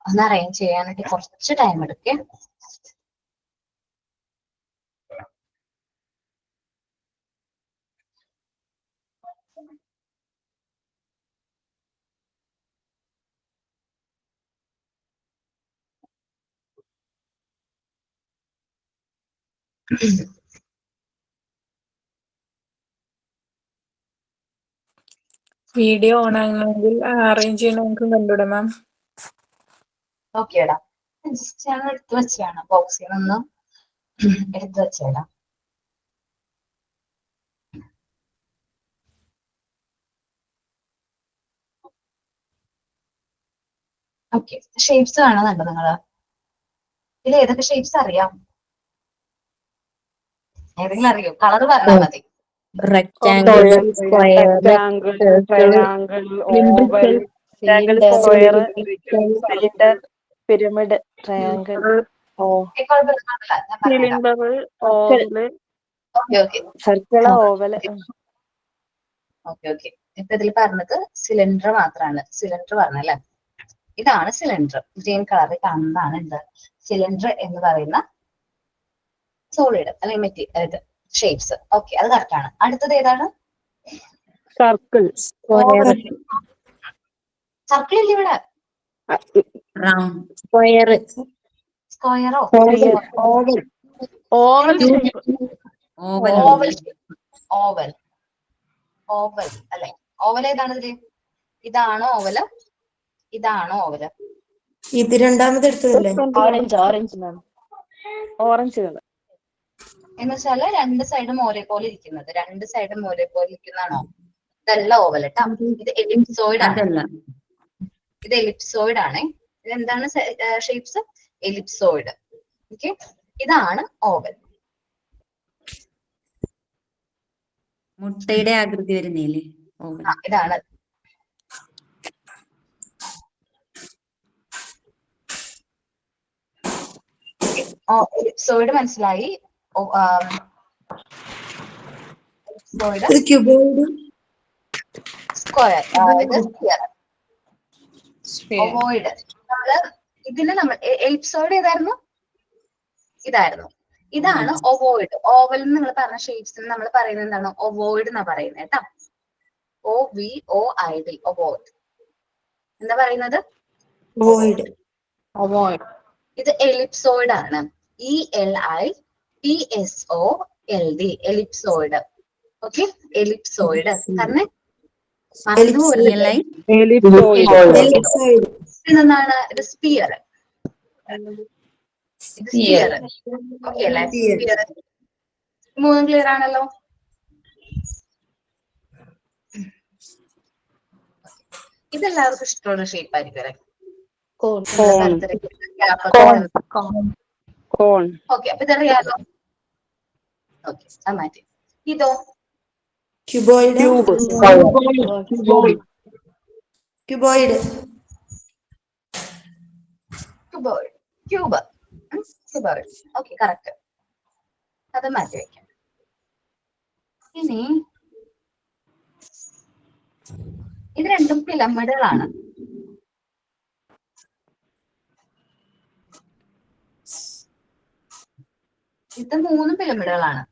ഒന്ന് അറേഞ്ച് ചെയ്യാനായിട്ട് കുറച്ച് ടൈം എടുക്കേ. വീഡിയോ ഓൺ ആണെങ്കിൽ അറേഞ്ച് ചെയ്യണ നമുക്ക് കണ്ടുവിടാം മാം. ഓക്കേടാ, ജസ്റ്റ് ഞാൻ എടുത്തു വെച്ചാണ് ബോക്സിൽ നിന്ന് എടുത്തു വെച്ചേടാ. ഓക്കെ, ഷേപ്സ് കാണുന്നുണ്ടോ നിങ്ങള്? ഇതിൽ ഏതൊക്കെ ഷേപ്സ് അറിയാം? ഏതെങ്കിലും അറിയോ? കളർ പറഞ്ഞാൽ മതി. Rectangle, square, rectangle, circle, triangle, oval, rectangle, square, cylinder, pyramid, triangle, cylinder, oval, okay okay circle, oval. Okay okay. ഇപ്പൊ ഇതിൽ പറഞ്ഞത് സിലിണ്ടർ മാത്രമാണ്. സിലിണ്ടർ പറഞ്ഞല്ലേ? ഇതാണ് സിലിണ്ടർ. ഗ്രീൻ കളറിൽ കാണുന്നതാണ് എന്ത്? സിലിണ്ടർ എന്ന് പറയുന്ന സോളിഡ് അല്ലെങ്കിൽ മെറ്റീരിയൽ ഷേപ്സ്. ഓക്കെ, അത് കറക്റ്റ് ആണ്. അടുത്തത് ഏതാണ്? സർക്കിൾ, സ്ക്വയർ, സർക്കിൾ ഇല്ല ഇവിടെ. സ്ക്വയർ, സ്ക്വയറോ? Oval, oval, oval oval oval അല്ലെ? ഓവൽ ഏതാണ് ഇതില്? ഇതാണോ ഓവല്? ഇതാണോ ഓവല്? ഇത് രണ്ടാമത് എടുത്തതല്ലേ? Orange, orange ma'am, orange colour. എന്ന് വെച്ചാല് രണ്ട് സൈഡും ഒരേപോലെ ഇരിക്കുന്നത്. രണ്ട് സൈഡും ഒരേപോലെ ഇരിക്കുന്നതാണോ? ഇതല്ല ഓവൽ കേട്ടോ. ഇത് എലിപ്സോയിഡ് ആണ്. ഇത് എലിപ്സോയിഡ് ആണ്. ഇതെന്താണ് ഷേപ്സ്? എലിപ്സോയിഡ്. ഓക്കെ, ഇതാണ് ഓവൽ. മുട്ടയുടെ ആകൃതി വരുന്നില്ലേ? ഇതാണ്. എലിപ്സോയിഡ് മനസ്സിലായി. സ്ക്വയർ, ഇത് സ്ഫിയർ. ഓവോയിഡ് ഇതിന് നമ്മൾ എലിപ്സോയിഡ് ഏതായിരുന്നു? ഇതായിരുന്നു. ഇതാണ് ഒവോയിഡ്. ഓവൽ എന്ന് നിങ്ങൾ പറഞ്ഞ ഷേപ്സിന് നമ്മൾ പറയുന്നത് എന്താണ്? ഒവോയിഡ് എന്നാ പറയുന്നത് കേട്ടോ. OVOID, ഒവോയിഡ്. എന്താ പറയുന്നത്? ഇത് എലിപ്സോയിഡ് ആണ്. ELIPSOID, ellipsoid. Okay, ellipsoid. കാരണം ഇതെന്താണ്? ഇത് സ്പിയർ. സ്പിയർ. ഓക്കെ അല്ലേ? സ്പിയർ. മൂന്നും ക്ലിയർ ആണല്ലോ. ഇതെല്ലാവർക്കും ഇഷ്ടമുള്ള ഷേപ്പ് ആയിരിക്കും അല്ലെ? ഓക്കെ, അപ്പൊ ഇതറിയാലോ. ഓക്കെ, അത് മാറ്റി. ഇതോ? ക്യൂബോയിഡ്. Okay, correct. അത് മാറ്റി വെക്കാം. ഇനി ഇത് രണ്ടും പിരമിഡുകളാണ്. ഇത് 3 പിരമിഡുകളാണ്.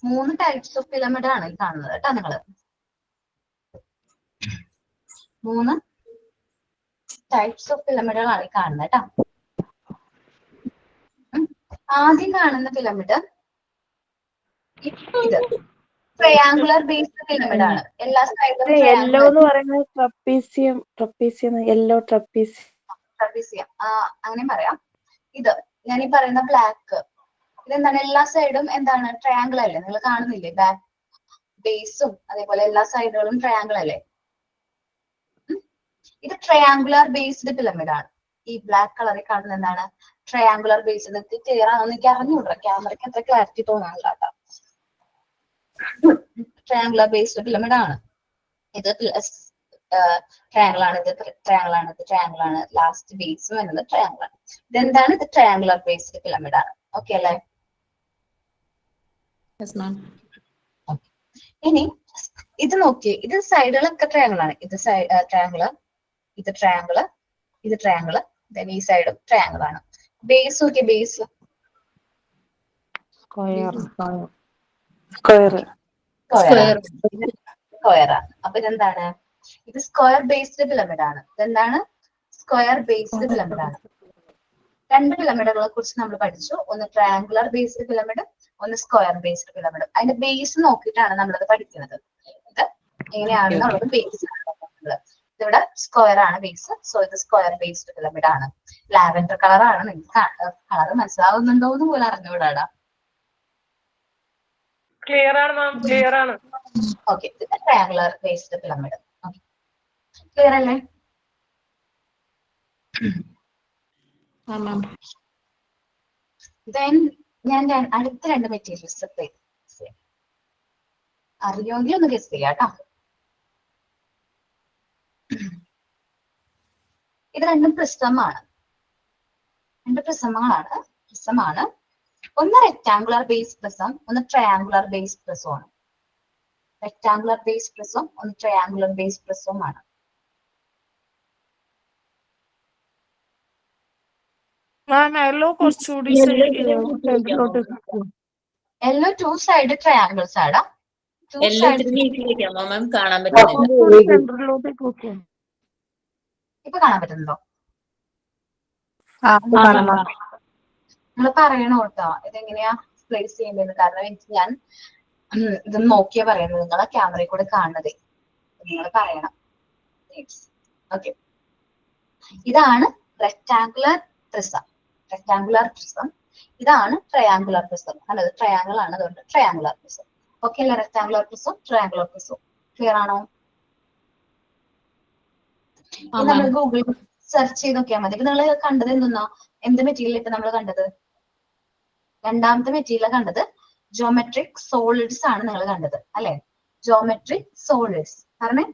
3 ടൈപ്സ് ഓഫ് പിരമിഡ് ആണ് ഈ കാണുന്നത് കേട്ടോ നിങ്ങള്. 3 ടൈപ്സ് ഓഫ് പിരമിഡുകളാണ് ഈ കാണുന്നത് കേട്ടോ. ആദ്യം കാണുന്ന പിരമിഡ് ഇത് ട്രയാങ്കുലർ ബേസ്ഡ് പിരമിഡ് ആണ്. എല്ലാ സൈഡിലും യെല്ലോ എന്ന് പറയുന്നത് ട്രപ്പീസിയം അങ്ങനെ പറയാം. ഇത് ഞാൻ ഈ പറയുന്ന ബ്ലാക്ക്, ഇതെന്താണ്? എല്ലാ സൈഡും എന്താണ്? ട്രയാങ്കിൾ അല്ലേ? നിങ്ങൾ കാണുന്നില്ലേ? ബാക്ക് ബേസും അതേപോലെ എല്ലാ സൈഡുകളും ട്രയാങ്കിൾ അല്ലേ? ഇത് ട്രയാങ്കുലർ ബേസ്ഡ് പിരമിഡ് ആണ്. ഈ ബ്ലാക്ക് കളറിൽ കാണുന്ന എന്താണ്? Triangular based. ക്ലിയർ ആണെന്ന് എനിക്ക് അറിഞ്ഞൂടാ, ക്യാമറയ്ക്ക് അത്ര ക്ലാരിറ്റി തോന്നാനില്ല കേട്ടോ. ട്രയാങ്കുലർ ബേസ്ഡ് പിരമിഡ് ആണ്. ഇത് ട്രയാങ്കിൾ ആണ്, ഇത് ട്രയാങ്കിൾ ആണ്, ഇത് ട്രയാങ്കിൾ ആണ്. ലാസ്റ്റ് ബേസ് വരുന്നത് ട്രയാങ്കിൾ ആണ്. ഇതെന്താണ്? ഇത് ട്രയാങ്കുലർ ബേസ്ഡ് പിരമിഡ് ആണ്. ഓക്കെ അല്ലേ? ഇനി ഇത് നോക്കിയേ, ഇത് സൈഡുകളൊക്കെ ട്രയാങ്കിൾ ആണ്. ഇത് ട്രയാങ്കിള്, ഇത് ട്രയാങ്കിള്, ഇത് ട്രയാങ്കിള്, ദെൻ ഈ സൈഡും ട്രയാങ്കിൾ ആണ്. ബേസ് നോക്കിയേ, ബേസ് സ്ക്വയർ ആണ്. അപ്പൊ ഇതെന്താണ്? ഇത് സ്ക്വയർ ബേസ്ഡ് പിരമിഡ് ആണ്. ഇതെന്താണ്? സ്ക്വയർ ബേസ്ഡ് പിരമിഡ് ആണ്. 2 പിരമിഡുകളെ കുറിച്ച് നമ്മൾ പഠിച്ചു. ഒന്ന് ട്രയാങ്കുലർ ബേസ്ഡ് പിരമിഡ്, ഒന്ന് സ്ക്വയർ ബേസ്ഡ് പിരമിഡ്. അതിന്റെ ബേസ് നോക്കിയിട്ടാണ് നമ്മളത് പഠിക്കുന്നത്. ഇത് എങ്ങനെയാണെന്നുള്ളത് ബേസ് ആണ് നമ്മള്. ഇവിടെ സ്ക്വയർ ആണ് ബേസ്. സോ ഇത് സ്ക്വയർ ബേസ്ഡ് പിരമിഡ് ആണ്. ലാവൻഡർ കളർ ആണ്. നിങ്ങൾക്ക് കളർ മനസ്സിലാവുന്നുണ്ടോ എന്ന് പോലും അറിഞ്ഞുകൂടാടാ. ക്ലിയർ ആണ് മാം, ക്ലിയർ ആണ്. ഓക്കെ, ഇത് ട്രയാങ്കുലർ ബേസ്ഡ് പിരമിഡ്. ക്ലിയർ അല്ലേ? ദെൻ ഞാൻ അടുത്ത 2 മെറ്റീരിയൽസ് അറിയുമെങ്കിൽ ഒന്ന് ഗസ് ചെയ്യാം കേട്ടോ. ഇത് രണ്ടും പ്രിസമാണ്. 2 പ്രിസമാണ്. ഒന്ന് റെക്ടാങ്കുലർ ബേസ് പ്രിസം, ഒന്ന് ട്രയാങ്കുലർ ബേസ് പ്രിസമാണ്. റെക്ടാങ്കുലർ ബേസ് പ്രിസം, ഒന്ന് ട്രയാങ്കുലർ ബേസ് പ്രിസവുമാണ്. യെല്ലോ കുറച്ചുകൂടി യെല്ലോ 2 സൈഡ് ട്രയാങ്കിൾസ് ആടാ. കാണാൻ പറ്റുന്നില്ല. ഇപ്പൊ കാണാൻ പറ്റുന്നുണ്ടോ? നിങ്ങൾ പറയണോ കേട്ടോ ഇതെങ്ങനെയാ പ്ലേസ് ചെയ്യേണ്ടത്. കാരണം എനിക്ക് ഞാൻ ഇത് നോക്കിയാ പറയുന്നത്, നിങ്ങളെ ക്യാമറയിൽ കൂടെ കാണുന്നതേ. നിങ്ങൾ പറയണം. ഓക്കെ, ഇതാണ് റെക്ടാങ്കുലർ പ്രിസം. ഇതാണ് ട്രയാങ്കുലർ പ്രിസം. അല്ലത് ട്രയാങ്കിൾ ആണ്, അതുകൊണ്ട് ട്രയാങ്കുലർ പ്രിസം. ഓക്കെ അല്ലേ? Rectangular prism, triangular prism. Clear ആണോ? നമ്മൾ ഗൂഗിൾ സെർച്ച് ചെയ്ത് നോക്കിയാൽ മതി. നിങ്ങൾ കണ്ടത് എന്തെന്നാ? എന്ത് മെറ്റീരിയൽ ഇപ്പൊ നമ്മൾ കണ്ടത്? രണ്ടാമത്തെ മെറ്റീരിയൽ കണ്ടത് ജോമെട്രിക് സോളിഡ്സ് ആണ് നിങ്ങൾ കണ്ടത് അല്ലെ? ജോമെട്രിക് സോളിഡ്സ് പറഞ്ഞേ.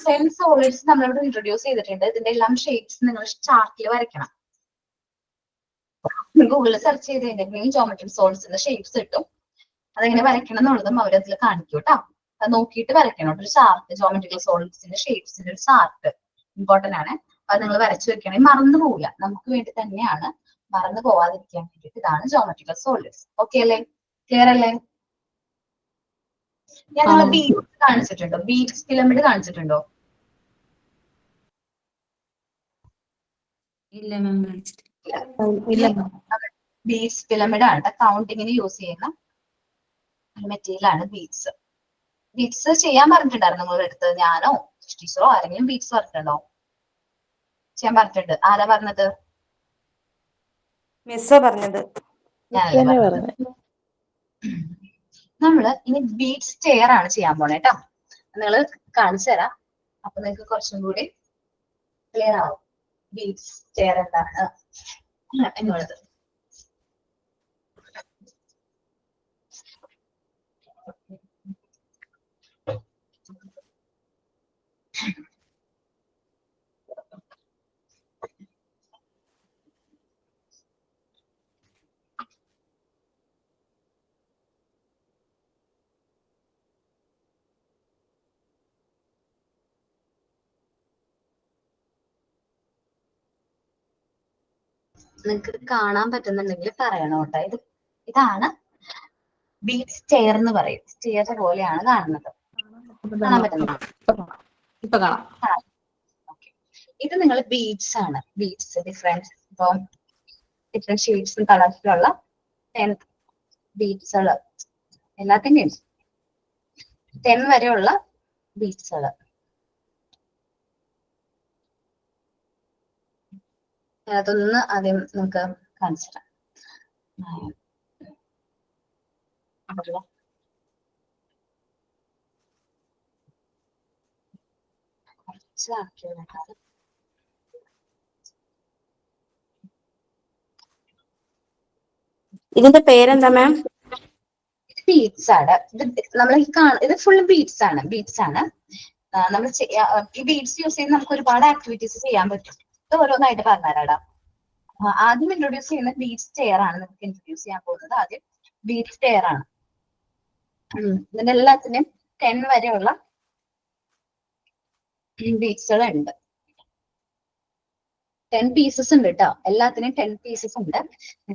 സെയിം സോളിഡ്സ് നമ്മളിവിടെ ഇൻട്രൊഡ്യൂസ് ചെയ്തിട്ടുണ്ട്. ഇതിന്റെ എല്ലാം ഷേപ്സ് നിങ്ങൾ ചാർട്ടിൽ വരയ്ക്കണം. ഗൂഗിളിൽ സെർച്ച് ചെയ്ത് കഴിഞ്ഞിട്ടുണ്ടെങ്കിൽ ജോമെട്രിക് സോളിഡ്സിന്റെ ഷേപ്സ് കിട്ടും. അതെങ്ങനെ വരയ്ക്കണം എന്നുള്ളതും അവരതിൽ കാണിക്കും കേട്ടോ. അത് നോക്കിയിട്ട് വരയ്ക്കണം. ഒരു ചാർട്ട്, ജോമെട്രിക്കൽ സോളിഡ്സിന്റെ ഷേപ്സിന്റെ ഒരു ചാർട്ട് ഇമ്പോർട്ടന്റ് ആണ്. അത് നിങ്ങൾ വരച്ചു വെക്കണമെങ്കിൽ മറന്നു പോവില്ല. നമുക്ക് വേണ്ടി തന്നെയാണ്, മറന്നു പോവാതിരിക്കാൻ വേണ്ടിയിട്ട്. ഇതാണ് ജോമെട്രിക്കൽ സോളിഡ്സ്. ഓക്കെ അല്ലേ? ക്ലിയർ അല്ലേ? ഞാൻ നിങ്ങളെ ബീഡ്സ് കാണിച്ചിട്ടുണ്ടോ? ബീഡ്സ് പിരമിഡ് കാണിച്ചിട്ടുണ്ടോ? ബീഡ്സ് പിരമിഡ് ആണ് കൗണ്ടിങ്ങിന് യൂസ് ചെയ്യുന്ന മെറ്റീരിയൽ ആണ് ബീഡ്സ്. ബീഡ്സ് ചെയ്യാൻ പറഞ്ഞിട്ടുണ്ടായിരുന്നു നിങ്ങളുടെ അടുത്ത്? ഞാനോ ടീച്ചറോ ആരെങ്കിലും ബീഡ്സ് പറഞ്ഞിട്ടുണ്ടോ? ചെയ്യാൻ പറഞ്ഞിട്ടുണ്ട്. ആരാ പറഞ്ഞത്? മിസ്സാ പറഞ്ഞത്. ഞാനല്ലേ പറഞ്ഞത്. നമ്മള് ഇനി ബീഡ്സ് ചെയർ ആണ് ചെയ്യാൻ പോണേ കേട്ടോ. നിങ്ങള് കാണിച്ചു തരാം. അപ്പൊ നിങ്ങൾക്ക് കുറച്ചും കൂടി ക്ലിയർ ആവും ബീഡ്സ് ചെയർ എന്താണ് എന്നുള്ളത്. നിങ്ങൾക്ക് കാണാൻ പറ്റുന്നുണ്ടെങ്കിൽ പറയണം കേട്ടോ. ഇതാണ് ബീഡ്സ് ചെയർ എന്ന് പറയും. ചെയർ പോലെയാണ് കാണുന്നത്. കാണാൻ പറ്റുന്നുണ്ടോ? ഇപ്പൊ കാണാം. ഓക്കെ. ഇത് നിങ്ങൾ ബീഡ്സ് ആണ്. ബീഡ്സ് ഡിഫറെന്റ് ഷെയ്ഡ്സും കളേഴ്സിലുള്ള 10 ബീഡ്സുകൾ, എല്ലാത്തിന്റെയും 10 വരെയുള്ള ബീഡ്സുകൾ. അതൊന്ന് ആദ്യം നമുക്ക് കാണിച്ചു തരാം. ഇതിന്റെ പേരെന്താ മാം? ബീഡ്സ് ആണ്. നമ്മൾ ഇത് ഫുൾ ബീഡ്സ് ആണ്. നമ്മൾ ഈ ബീഡ്സ് യൂസ് ചെയ്ത് നമുക്ക് ഒരുപാട് ആക്ടിവിറ്റീസ് ചെയ്യാൻ പറ്റും. ഇത് ഓരോന്നായിട്ട് പറഞ്ഞുതരാടാ. ആദ്യം ഇൻട്രൊഡ്യൂസ് ചെയ്യുന്ന ബീഡ്സ് ചെയർ ആണ് നമുക്ക് ഇൻട്രൊഡ്യൂസ് ചെയ്യാൻ പോകുന്നത്. ആദ്യം ബീഡ്സ് ചെയർ ആണ്. ഇതിന്റെ എല്ലാത്തിനും 10 വരെയുള്ള ബീഡ്സുകൾ ഉണ്ട്. 10 പീസസ് ഉണ്ട് കേട്ടോ. എല്ലാത്തിനും 10 പീസസ് ഉണ്ട്.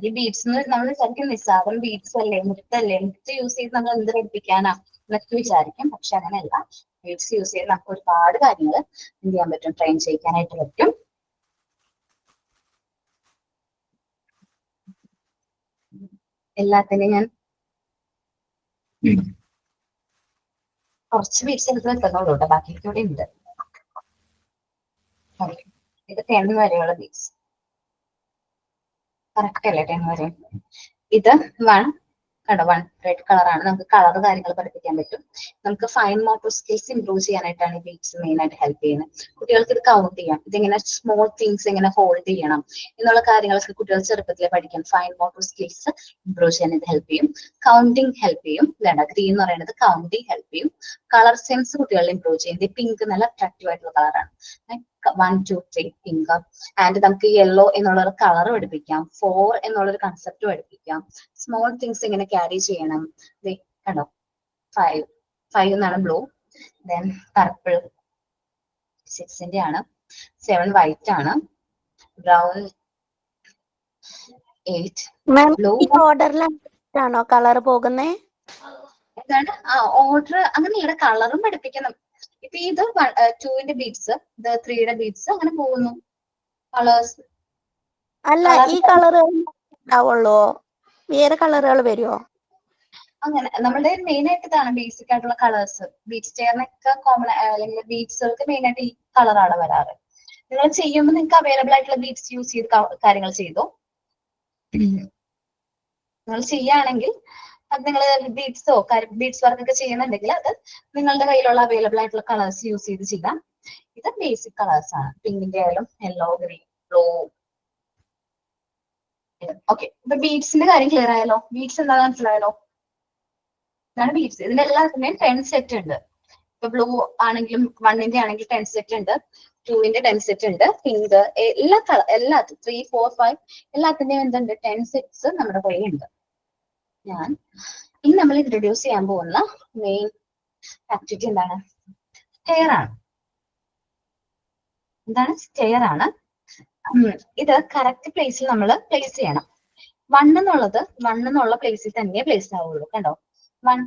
ഈ ബീഡ്സ് നമ്മൾ ശരിക്കും നിസ്സാരം ബീഡ്സ് അല്ലേ, മുത്ത് യൂസ് ചെയ്ത് നമ്മൾ എന്ത് പഠിപ്പിക്കാനാ എന്നൊക്കെ വിചാരിക്കും. പക്ഷെ അങ്ങനെയല്ല. ബീഡ്സ് യൂസ് ചെയ്ത് നമുക്ക് ഒരുപാട് കാര്യങ്ങൾ എന്ത് ചെയ്യാൻ പറ്റും, ട്രെയിൻ ചെയ്യിക്കാനായിട്ട് പറ്റും. എല്ലാത്തിനും ഞാൻ കുറച്ച് ബീഡ്സ് എടുത്ത് വെക്കുന്നുള്ളൂ കേട്ടോ. ബാക്കി കൂടെ ഉണ്ട്. ഇത് 10 വരെയുള്ള ബീഡ്സ്. കറക്റ്റ് അല്ലേ? 10 വരെ. ഇത് 1 കണ്ടോ, 1 റെഡ് കളറാണ്. നമുക്ക് കളർ കാര്യങ്ങൾ പഠിപ്പിക്കാൻ പറ്റും. നമുക്ക് ഫൈൻ മോട്ടോർ സ്കിൽസ് ഇംപ്രൂവ് ചെയ്യാനായിട്ടാണ് ഈ ബീഡ്സ് മെയിൻ ആയിട്ട് ഹെൽപ്പ് ചെയ്യുന്നത്. കുട്ടികൾക്ക് ഇത് കൗണ്ട് ചെയ്യാം, ഇതെങ്ങനെ സ്മോൾ തിങ്സ് എങ്ങനെ ഹോൾഡ് ചെയ്യണം എന്നുള്ള കാര്യങ്ങളൊക്കെ കുട്ടികൾ ചെറുപ്പത്തിലെ പഠിക്കാം. ഫൈൻ മോട്ടോർ സ്കിൽസ് ഇംപ്രൂവ് ചെയ്യാൻ ഇത് ഹെൽപ്പ് ചെയ്യും. കൗണ്ടിങ് ഹെൽപ്പ് ചെയ്യും. ഇതാണ് ഗ്രീൻ എന്ന് പറയുന്നത് കൗണ്ടിങ് ഹെൽപ്പ് ചെയ്യും. കളർ സെൻസ് കുട്ടികളിൽ ഇംപ്രൂവ് ചെയ്യും. പിങ്ക് നല്ല അട്രാക്റ്റീവ് ആയിട്ടുള്ള കളറാണ്. 1, 2, 3 പിങ്ക്. ആൻഡ് നമുക്ക് യെല്ലോ എന്നുള്ള ഒരു കളർ പഠിപ്പിക്കാം. 4 എന്നുള്ളൊരു കൺസെപ്റ്റ് പഠിപ്പിക്കാം. സ്മോൾ തിങ്സ് എങ്ങനെ ക്യാരി ചെയ്യണം. കണ്ടോ, 5 എന്നാണ് ബ്ലൂ. ദെൻ പർപ്പിൾ 6ന്റെ ആണ്. 7 വൈറ്റ് ആണ്. Brown 8 blue. ഓർഡറിലാണോ കളർ പോകുന്നേ? എന്താണ് ഓർഡർ അങ്ങനെയാണ്. കളറും പഠിപ്പിക്കണം. ഇപ്പൊ ഇത് 2ന്റെ ബീഡ്സ്, ഇത് 3യുടെ ബീഡ്സ്, അങ്ങനെ പോകുന്നു. കളേഴ്സ് അല്ല, ഈ കളറുകൾ ഉണ്ടാവുള്ളൂ, വേറെ കളറുകൾ വരുമോ? അങ്ങനെ നമ്മുടെ മെയിൻ ആയിട്ട് ഇതാണ് ബേസിക് ആയിട്ടുള്ള കളേഴ്സ്. ബീഡ്സ് ചെയറിനൊക്കെ കോമൺ അല്ലെങ്കിൽ ബീഡ്സുകൾക്ക് മെയിൻ ആയിട്ട് ഈ കളറാണ് വരാറ്. നിങ്ങൾ ചെയ്യുമ്പോൾ നിങ്ങൾക്ക് അവൈലബിൾ ആയിട്ടുള്ള ബീഡ്സ് യൂസ് ചെയ്ത് കാര്യങ്ങൾ ചെയ്തു. നിങ്ങൾ ചെയ്യുകയാണെങ്കിൽ അത് നിങ്ങൾ ബീഡ്സോ ബീഡ്സ് വർക്ക് ഒക്കെ ചെയ്യുന്നുണ്ടെങ്കിൽ അത് നിങ്ങളുടെ കയ്യിലുള്ള അവൈലബിൾ ആയിട്ടുള്ള കളേഴ്സ് യൂസ് ചെയ്ത് ചെയ്യാം. ഇത് ബേസിക് കളേഴ്സ് ആണ്. പിങ്കിന്റെ ആയാലും യെല്ലോ, ഗ്രീൻ, ബ്ലൂ, ഓക്കെ, ഇപ്പൊ ബീഡ്സിന്റെ കാര്യം ക്ലിയർ ആയല്ലോ. ബീഡ്സ് എന്താണെന്ന് മനസ്സിലായല്ലോ. ഇതാണ് ബീഡ്സ്. ഇതിന്റെ എല്ലാത്തിന്റെയും 10 സെറ്റ് ഉണ്ട്. ഇപ്പൊ ബ്ലൂ ആണെങ്കിലും 1ന്റെ ആണെങ്കിൽ 10 സെറ്റ് ഉണ്ട്, 2ന്റെ 10 സെറ്റ് ഉണ്ട്, പിങ്ക് എല്ലാ കളർ എല്ലാത്തും 3, 4, 5 എല്ലാത്തിന്റെയും എന്തുണ്ട് 10 സെറ്റ്സ് നമ്മുടെ കയ്യിലുണ്ട്. ഞാൻ ഇനി നമ്മൾ ഇൻട്രൊഡ്യൂസ് ചെയ്യാൻ പോകുന്ന മെയിൻ ആക്ടിവിറ്റി എന്താണ്? സ്റ്റെയർ ആണ്. എന്താണ്? സ്റ്റെയർ ആണ്. ഇത് കറക്റ്റ് പ്ലേസിൽ നമ്മൾ പ്ലേസ് ചെയ്യണം. 1 എന്നുള്ള പ്ലേസിൽ തന്നെ പ്ലേസ് ആവുള്ളൂ. കണ്ടോ, 1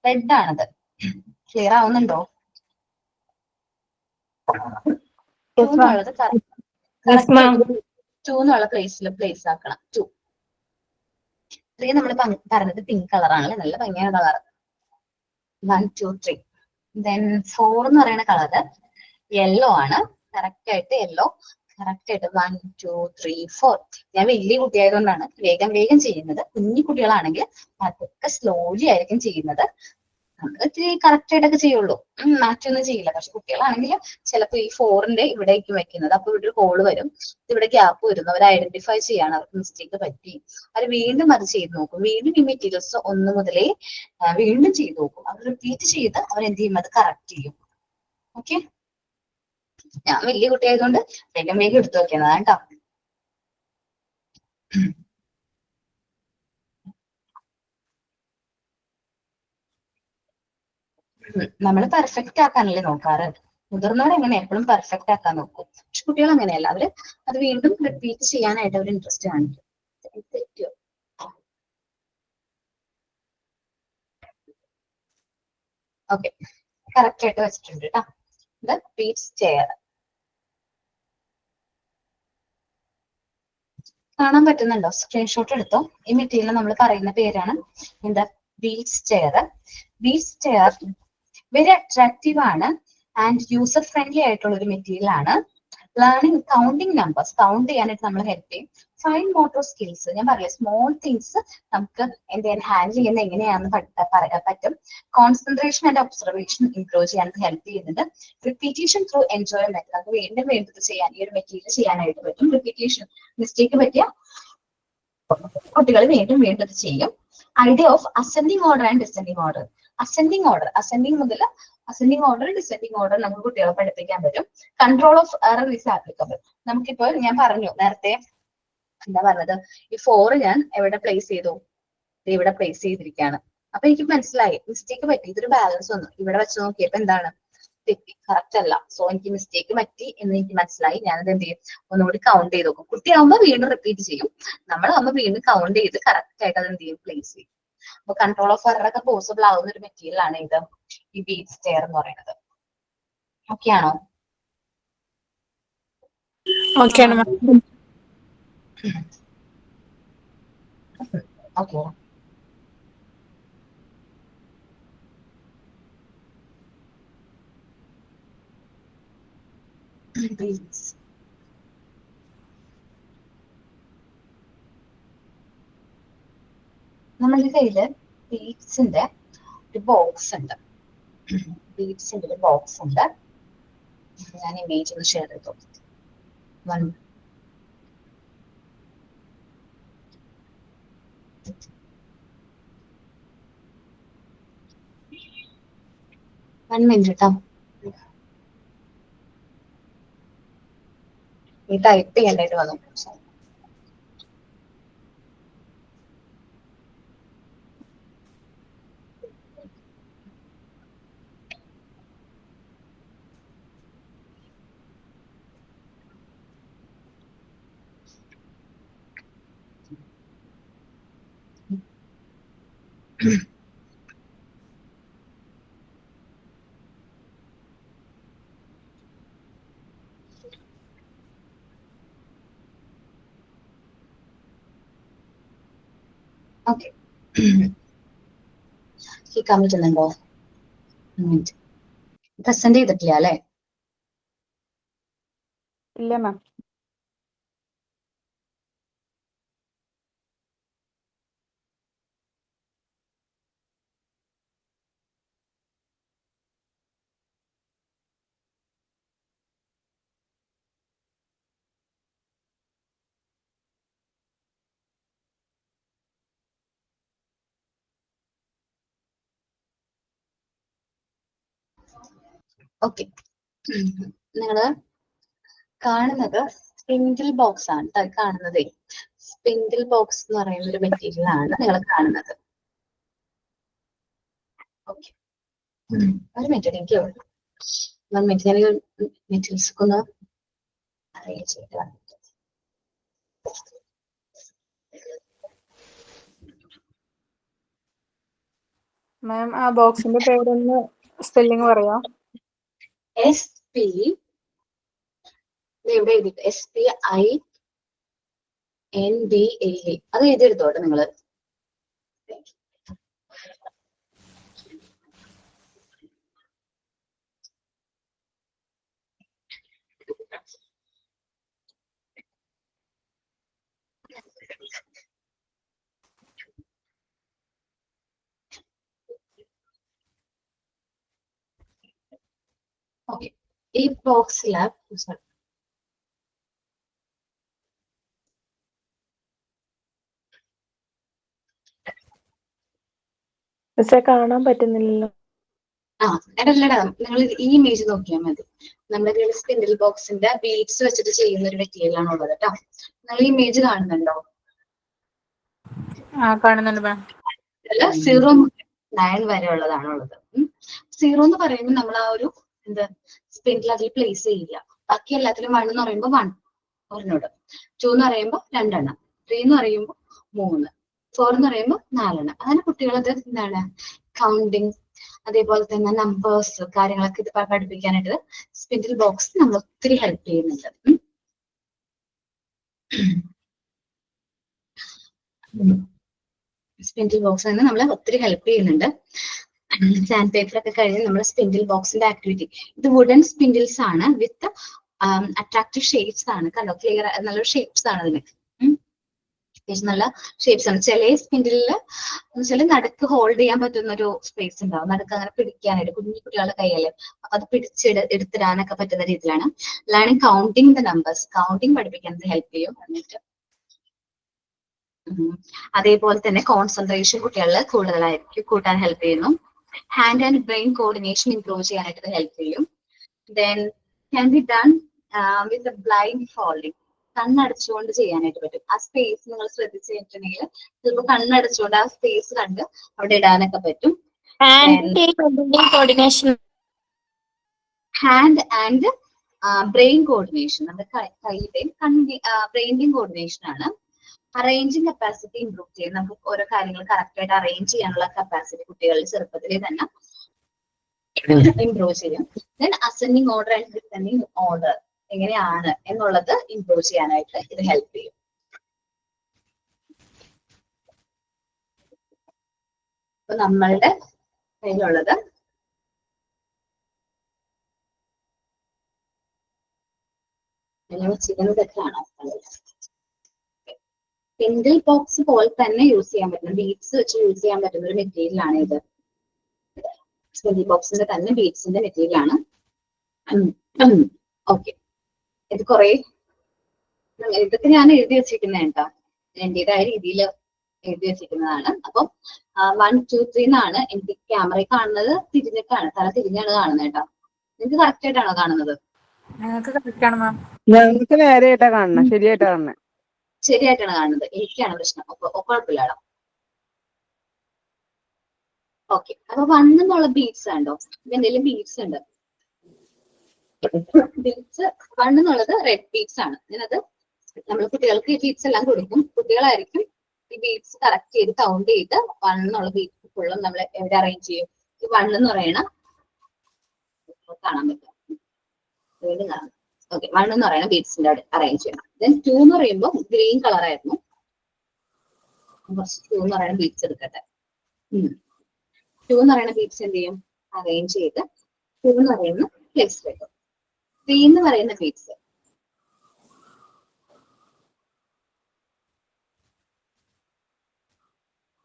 റെഡ് ആണത്. ക്ലിയർ ആവുന്നുണ്ടോ? 2 എന്നുള്ളത് കറക്റ്റ് 2 എന്നുള്ള പ്ലേസിൽ പ്ലേസ് ആക്കണം. 2 3 നമ്മൾ പറഞ്ഞത് പിങ്ക് കളറാണ്, നല്ല ഭംഗിயான കളർ. 1, 2, 3. ദെൻ 4 എന്ന് പറയുന്ന കളറ് യെല്ലോ ആണ്. കറക്റ്റ് ആയിട്ട് യെല്ലോ, കറക്റ്റ് ആയിട്ട് 1, 2, 3, 4. ഞാൻ വലിയ കുട്ടിയായതുകൊണ്ടാണ് വേഗം വേഗം ചെയ്യുന്നത്. കുഞ്ഞു കുട്ടികളാണെങ്കിൽ അതൊക്കെ സ്ലോലി ആയിരിക്കും ചെയ്യുന്നത്. നമ്മൾ ഇത്തിരി കറക്റ്റ് ആയിട്ടൊക്കെ ചെയ്യുള്ളൂ, മാറ്റൊന്നും ചെയ്യില്ല. പക്ഷെ കുട്ടികളാണെങ്കിൽ ചിലപ്പോൾ ഈ 4ന്റെ ഇവിടേക്ക് വെക്കുന്നത്, അപ്പൊ ഇവിടെ ഒരു ഹോള് വരും, ഇവിടെ ഗ്യാപ്പ് വരുന്നു. അവർ ഐഡന്റിഫൈ ചെയ്യാണ് അവർക്ക് മിസ്റ്റേക്ക് പറ്റി. അവർ വീണ്ടും അത് ചെയ്ത് നോക്കും. വീണ്ടും ഈ മെറ്റീരിയൽസ് 1 മുതലേ വീണ്ടും ചെയ്ത് നോക്കും. അവർ റിപ്പീറ്റ് ചെയ്ത് അവർ എന്ത് ചെയ്യും, അത് കറക്റ്റ് ചെയ്യും. ഓക്കെ, ഞാൻ വലിയ കുട്ടിയായതുകൊണ്ട് വേഗം വേഗം എടുത്തു നോക്കിയതാണ് കേട്ടോ. നമ്മൾ പെർഫെക്റ്റ് ആക്കാനല്ലേ നോക്കാറ്. മുതിർന്നവർ എങ്ങനെ എപ്പോഴും പെർഫെക്റ്റ് ആക്കാൻ നോക്കും. പക്ഷെ കുട്ടികൾ അങ്ങനെയല്ല, അവര് അത് വീണ്ടും റിപ്പീറ്റ് ചെയ്യാനായിട്ട് അവർ ഇൻട്രസ്റ്റ് കാണിക്കും. തെറ്റോ? ഓക്കെ, കറക്റ്റ് ആയിട്ട് വെച്ചിട്ടുണ്ട് കേട്ടോ. ഇത് ബീഡ്സ് ചെയർ കാണാൻ പറ്റുന്നുണ്ടോ? സ്ക്രീൻഷോട്ട് എടുത്തോ. ഈ മെറ്റീരിയൽ നമ്മൾ പറയുന്ന പേരാണ് എന്താ? Beads chair. Beads chair very attractive ആണ് ആൻഡ് യൂസർ ഫ്രണ്ട്ലി ആയിട്ടുള്ള ഒരു മെറ്റീരിയൽ ആണ്. ലേണിംഗ് കൗണ്ടിങ് നമ്പേഴ്സ് കൗണ്ട് ചെയ്യാനായിട്ട് നമ്മൾ ഹെൽപ്പ് ചെയ്യും. ഫൈൻ മോട്ടോർ സ്കിൽസ്, ഞാൻ പറയാം, സ്മോൾ തിങ്സ് നമുക്ക് എന്ത് ചെയ്യാൻ ഹാൻഡിൽ ചെയ്യുന്നത് എങ്ങനെയാണെന്ന് പറയാൻ പറ്റും. കോൺസെൻട്രേഷൻ ആൻഡ് ഒബ്സർവേഷൻ ഇംപ്രൂവ് ചെയ്യാൻ ഹെൽപ്പ് ചെയ്യുന്നുണ്ട്. റിപ്പീറ്റേഷൻ ത്രൂ എൻജോയ്മെന്റ്, നമുക്ക് വീണ്ടും വീണ്ടും ചെയ്യാൻ ഈ ഒരു മെറ്റീരിയൽ ചെയ്യാനായിട്ട് പറ്റും. റിപ്പീറ്റേഷൻ, മിസ്റ്റേക്ക് പറ്റിയ കുട്ടികൾ വീണ്ടും വീണ്ടും ഇത് ചെയ്യും. Idea of ascending order and descending order. Ascending മുതൽ അസെൻഡിങ് ഓർഡർ, ഡിസെൻഡിങ് ഓർഡർ നമുക്ക് കുട്ടികളെ പഠിപ്പിക്കാൻ പറ്റും. Control of error is applicable. നമുക്കിപ്പോ ഞാൻ പറഞ്ഞു നേരത്തെ, എന്താ പറഞ്ഞത്, ഈ 4 ഞാൻ എവിടെ പ്ലേസ് ചെയ്തു? ഇവിടെ പ്ലേസ് ചെയ്തിരിക്കുകയാണ്. അപ്പൊ എനിക്ക് മനസ്സിലായി മിസ്റ്റേക്ക് പറ്റി, ഇതൊരു ബാലൻസ് വന്നു. ഇവിടെ വെച്ച് നോക്കിയപ്പോ എന്താണ് തെറ്റി, കറക്റ്റ് അല്ല. സോ എനിക്ക് മിസ്റ്റേക്ക് പറ്റി എന്ന് എനിക്ക് മനസ്സിലായി. ഞാനത് എന്ത് ചെയ്യും, ഒന്നുകൂടി കൗണ്ട് ചെയ്ത് നോക്കും. കുട്ടിയാവുമ്പോൾ വീണ്ടും റിപ്പീറ്റ് ചെയ്യും, നമ്മളാവുമ്പോൾ വീണ്ടും കൗണ്ട് ചെയ്ത് കറക്റ്റ് ആയിട്ട് അത് എന്ത് ചെയ്യും, പ്ലേസ് ചെയ്യും. അപ്പൊ കൺട്രോൾ ഓഫ് എറർ ഒക്കെ പോസിബിൾ ആവുന്ന ഒരു മെറ്റീരിയൽ ആണ് ഇത്, ഈ ബീഡ്സ് ചെയർ എന്ന് പറയുന്നത്. ഓക്കെ ആണോ? ഓക്കെയാണ് മാം. ഓക്കെ, ബീഡ്സ് നമ്മളുടെ കയ്യില് ബീഡ്സിന്റെ ഒരു ബോക്സ് ഉണ്ട്. ബീഡ്സിന്റെ ഒരു ബോക്സ് ഉണ്ട്. ഞാൻ ഇമേജ് ഒന്ന് ഷെയർ ചെയ്തു. വൺ മിനിറ്റ് കേട്ടോ, ഈ ടൈപ്പ് ചെയ്യേണ്ടതായിട്ട് വന്നു. ഓക്കെ, കേൾക്കാൻ പറ്റുന്നുണ്ടോ? പ്രസന്റ് ചെയ്തിട്ടില്ല അല്ലെ? ഇല്ല മാം. ഓക്കെ, നിങ്ങള് കാണുന്നത് സ്പിൻഡിൽ ബോക്സ് ആണ് കാണുന്നത്. സ്പിൻഡിൽ ബോക്സ് എന്ന് പറയുന്ന ഒരു മെറ്റീരിയൽ ആണ് നിങ്ങൾ കാണുന്നത്. ഓക്കെ, ഒരു മിനിറ്റ്, എനിക്ക് 1 മിനിറ്റ് ഞാൻ മെറ്റീരിയൽസ് ഒന്ന് അറേഞ്ച് ചെയ്ത്. മാം ആ ബോക്സിന്റെ പേരൊന്ന് സ്പെല്ലിംഗ് പറയാം. SP ഇവിടെ എഴുതിയിട്ട് SPINDLE അത് എഴുതിയെടുത്തോട്ടെ നിങ്ങള്. ഓക്കെ, ഈ ബോക്സില് മിസ്സേ കാണാൻ പറ്റുന്നില്ലല്ലോ. അല്ലടാ, നിങ്ങൾ ഈ ഇമേജ് നോക്കിയാൽ മതി. നമ്മുടെ സ്പിൻഡിൽ ബോക്സിന്റെ ബീഡ്സ് വെച്ചിട്ട് ചെയ്യുന്ന ഒരു മെറ്റീരിയൽ ആണ് ഉള്ളത് കേട്ടോ. നിങ്ങൾ ഈ ഇമേജ് കാണുന്നുണ്ടോ? കാണുന്നുണ്ട് മാം. 0 മുതൽ 9 വരെ ഉള്ളതാണ് ഉള്ളത്. 0 എന്ന് പറയുമ്പോൾ നമ്മൾ ആ ഒരു സ്പിൻഡിൽ അതിൽ പ്ലേസ് ചെയ്യില്ല. ബാക്കി എല്ലാത്തിലും 1 എന്ന് പറയുമ്പോൾ 1 ഒരെണ്ണോട്, 2 എന്ന് പറയുമ്പോൾ 2 എണ്ണം, 3 എന്ന് പറയുമ്പോൾ 3, 4 എന്ന് പറയുമ്പോൾ 4 എണ്ണം. അങ്ങനെ കുട്ടികളത് എന്താണ് കൗണ്ടിങ്, അതേപോലെ തന്നെ നമ്പേഴ്സ് കാര്യങ്ങളൊക്കെ ഇത് പഠിപ്പിക്കാനായിട്ട് സ്പിൻഡിൽ ബോക്സ് നമ്മൾ ഒത്തിരി ഹെൽപ്പ് ചെയ്യുന്നുണ്ട്. സ്പിൻഡിൽ ബോക്സ് തന്നെ നമ്മളെ ഒത്തിരി ഹെൽപ്പ് ചെയ്യുന്നുണ്ട്. സാൻഡ് പേപ്പർ ഒക്കെ കഴിഞ്ഞ് നമ്മൾ സ്പിൻഡിൽ ബോക്സിന്റെ ആക്ടിവിറ്റി, ഇത് വുഡൻ സ്പിൻഡിൽസ് ആണ് വിത്ത് അട്രാക്റ്റീവ് ഷേപ്സ് ആണ്. കണ്ടോ, ക്ലിയർ നല്ലൊരു ഷേപ്സ് ആണ് അതിന്. നല്ല ഷേപ്സ് ആണ്. ചില സ്പിൻഡിലില് വെച്ചാൽ നടുക്ക് ഹോൾഡ് ചെയ്യാൻ പറ്റുന്ന ഒരു സ്പേസ് ഉണ്ടാവും, നടുക്ക് അങ്ങനെ പിടിക്കാനായിട്ട് കുഞ്ഞു കുട്ടികളുടെ കയ്യില്, അപ്പൊ അത് എടുത്തിടാനൊക്കെ പറ്റുന്ന രീതിയിലാണ്. Learning counting the numbers, counting പഠിപ്പിക്കാൻ ഹെൽപ്പ് ചെയ്യും. എന്നിട്ട് അതേപോലെ തന്നെ കോൺസെൻട്രേഷൻ കുട്ടികളിൽ കൂടുതലായിരിക്കും കൂട്ടാൻ ഹെൽപ്പ് ചെയ്യുന്നു. Hand and brain coordination improve ചെയ്യാനായിട്ട് ഹെൽപ്പ് ചെയ്യും. Then can be done with blind folding, കണ്ണടച്ചുകൊണ്ട് ചെയ്യാനായിട്ട് പറ്റും. ആ സ്പേസ് നിങ്ങൾ ശ്രദ്ധിച്ചു കഴിഞ്ഞിട്ടുണ്ടെങ്കിൽ ചിലപ്പോൾ കണ്ണടച്ചുകൊണ്ട് ആ സ്പേസ് കണ്ട് അവിടെ ഇടാനൊക്കെ പറ്റും. ഹാൻഡ് ആൻഡ് ബ്രെയിൻ കോർഡിനേഷൻ, നമ്മുടെ കൈയുടെയും ബ്രെയിനിന്റെയും കോർഡിനേഷൻ ആണ്. അറേഞ്ചിങ് കപ്പാസിറ്റി ഇംപ്രൂവ് ചെയ്യും. നമുക്ക് ഓരോ കാര്യങ്ങൾ കറക്റ്റ് ആയിട്ട് അറേഞ്ച് ചെയ്യാനുള്ള കപ്പാസിറ്റി കുട്ടികളിൽ ചെറുപ്പത്തിലെ തന്നെ ഇംപ്രൂവ് ചെയ്യും. Then ascending order and descending order എങ്ങനെയാണ് എന്നുള്ളത് ഇംപ്രൂവ് ചെയ്യാനായിട്ട് ഇത് ഹെൽപ്പ് ചെയ്യും. അപ്പൊ നമ്മളുടെ കയ്യിലുള്ളത് തെറ്റാണോ? സ്പിൻഡിൽ ബോക്സ് പോലെ തന്നെ യൂസ് ചെയ്യാൻ പറ്റുന്ന, ബീഡ്സ് വെച്ച് യൂസ് ചെയ്യാൻ പറ്റുന്ന ഒരു മെറ്റീരിയൽ ആണ് ഇത്. സ്പിൻഡിൽ ബോക്സിന്റെ തന്നെ ബീഡ്സിന്റെ മെറ്റീരിയൽ ആണ്. ഓക്കെ, ഇത് കുറെ ഇതൊക്കെ ഞാൻ എഴുതി വെച്ചിരിക്കുന്നത് കേട്ടോ, എന്റേതായ രീതിയിൽ എഴുതി വെച്ചിരിക്കുന്നതാണ്. അപ്പം 1, 2, 3 എന്നാണ് എനിക്ക് ക്യാമറയിൽ കാണുന്നത്. തിരിഞ്ഞിട്ടാണ്, തല തിരിഞ്ഞാണ് കാണുന്നത് കേട്ടോ. നിങ്ങൾക്ക് കറക്റ്റ് ആയിട്ടാണോ കാണുന്നത്? ഞങ്ങൾക്ക് നേരെയായിട്ടാ കാണണം, ശരിയായിട്ടാ കാണണേ. ശരിയായിട്ടാണ് കാണുന്നത്, എനിക്കാണ് പ്രശ്നം. കുഴപ്പമില്ലാടോ. ഓക്കെ, അപ്പൊ 1 എന്നുള്ള ബീഡ്സ് ഉണ്ടോ? എന്തെങ്കിലും ബീഡ്സ് ഉണ്ട്. ബീഡ്സ് 1 എന്നുള്ളത് റെഡ് ബീഡ്സ് ആണ്. ഞാനത് നമ്മൾ കുട്ടികൾക്ക് ഈ ബീഡ്സ് എല്ലാം കൊടുക്കും. കുട്ടികളായിരിക്കും ഈ ബീഡ്സ് കറക്റ്റ് ചെയ്ത് കൗണ്ട് ചെയ്ത് 1 എന്നുള്ള ബീഡ്സ് ഫുള്ളും നമ്മൾ എവിടെ അറേഞ്ച് ചെയ്യും? ഈ 1 എന്ന് പറയണ കാണാൻ പറ്റും, വീണ്ടും കാണാം. ഓക്കെ, 1 എന്ന് പറയുന്ന ബീഡ്സിന്റെ അവിടെ അറേഞ്ച് ചെയ്യണം. ദെൻ 2 എന്ന് പറയുമ്പോൾ ഗ്രീൻ കളർ ആയിരുന്നു. 2 എന്ന് പറയുന്ന ബീഡ്സ് എടുക്കട്ടെ. 2 എന്ന് പറയുന്ന ബീഡ്സ് എന്ത് ചെയ്യും? അറേഞ്ച് ചെയ്ത് 2 എന്ന് പറയുന്ന പ്ലേസ് വെക്കും. 3 എന്ന് പറയുന്ന ബീഡ്സ്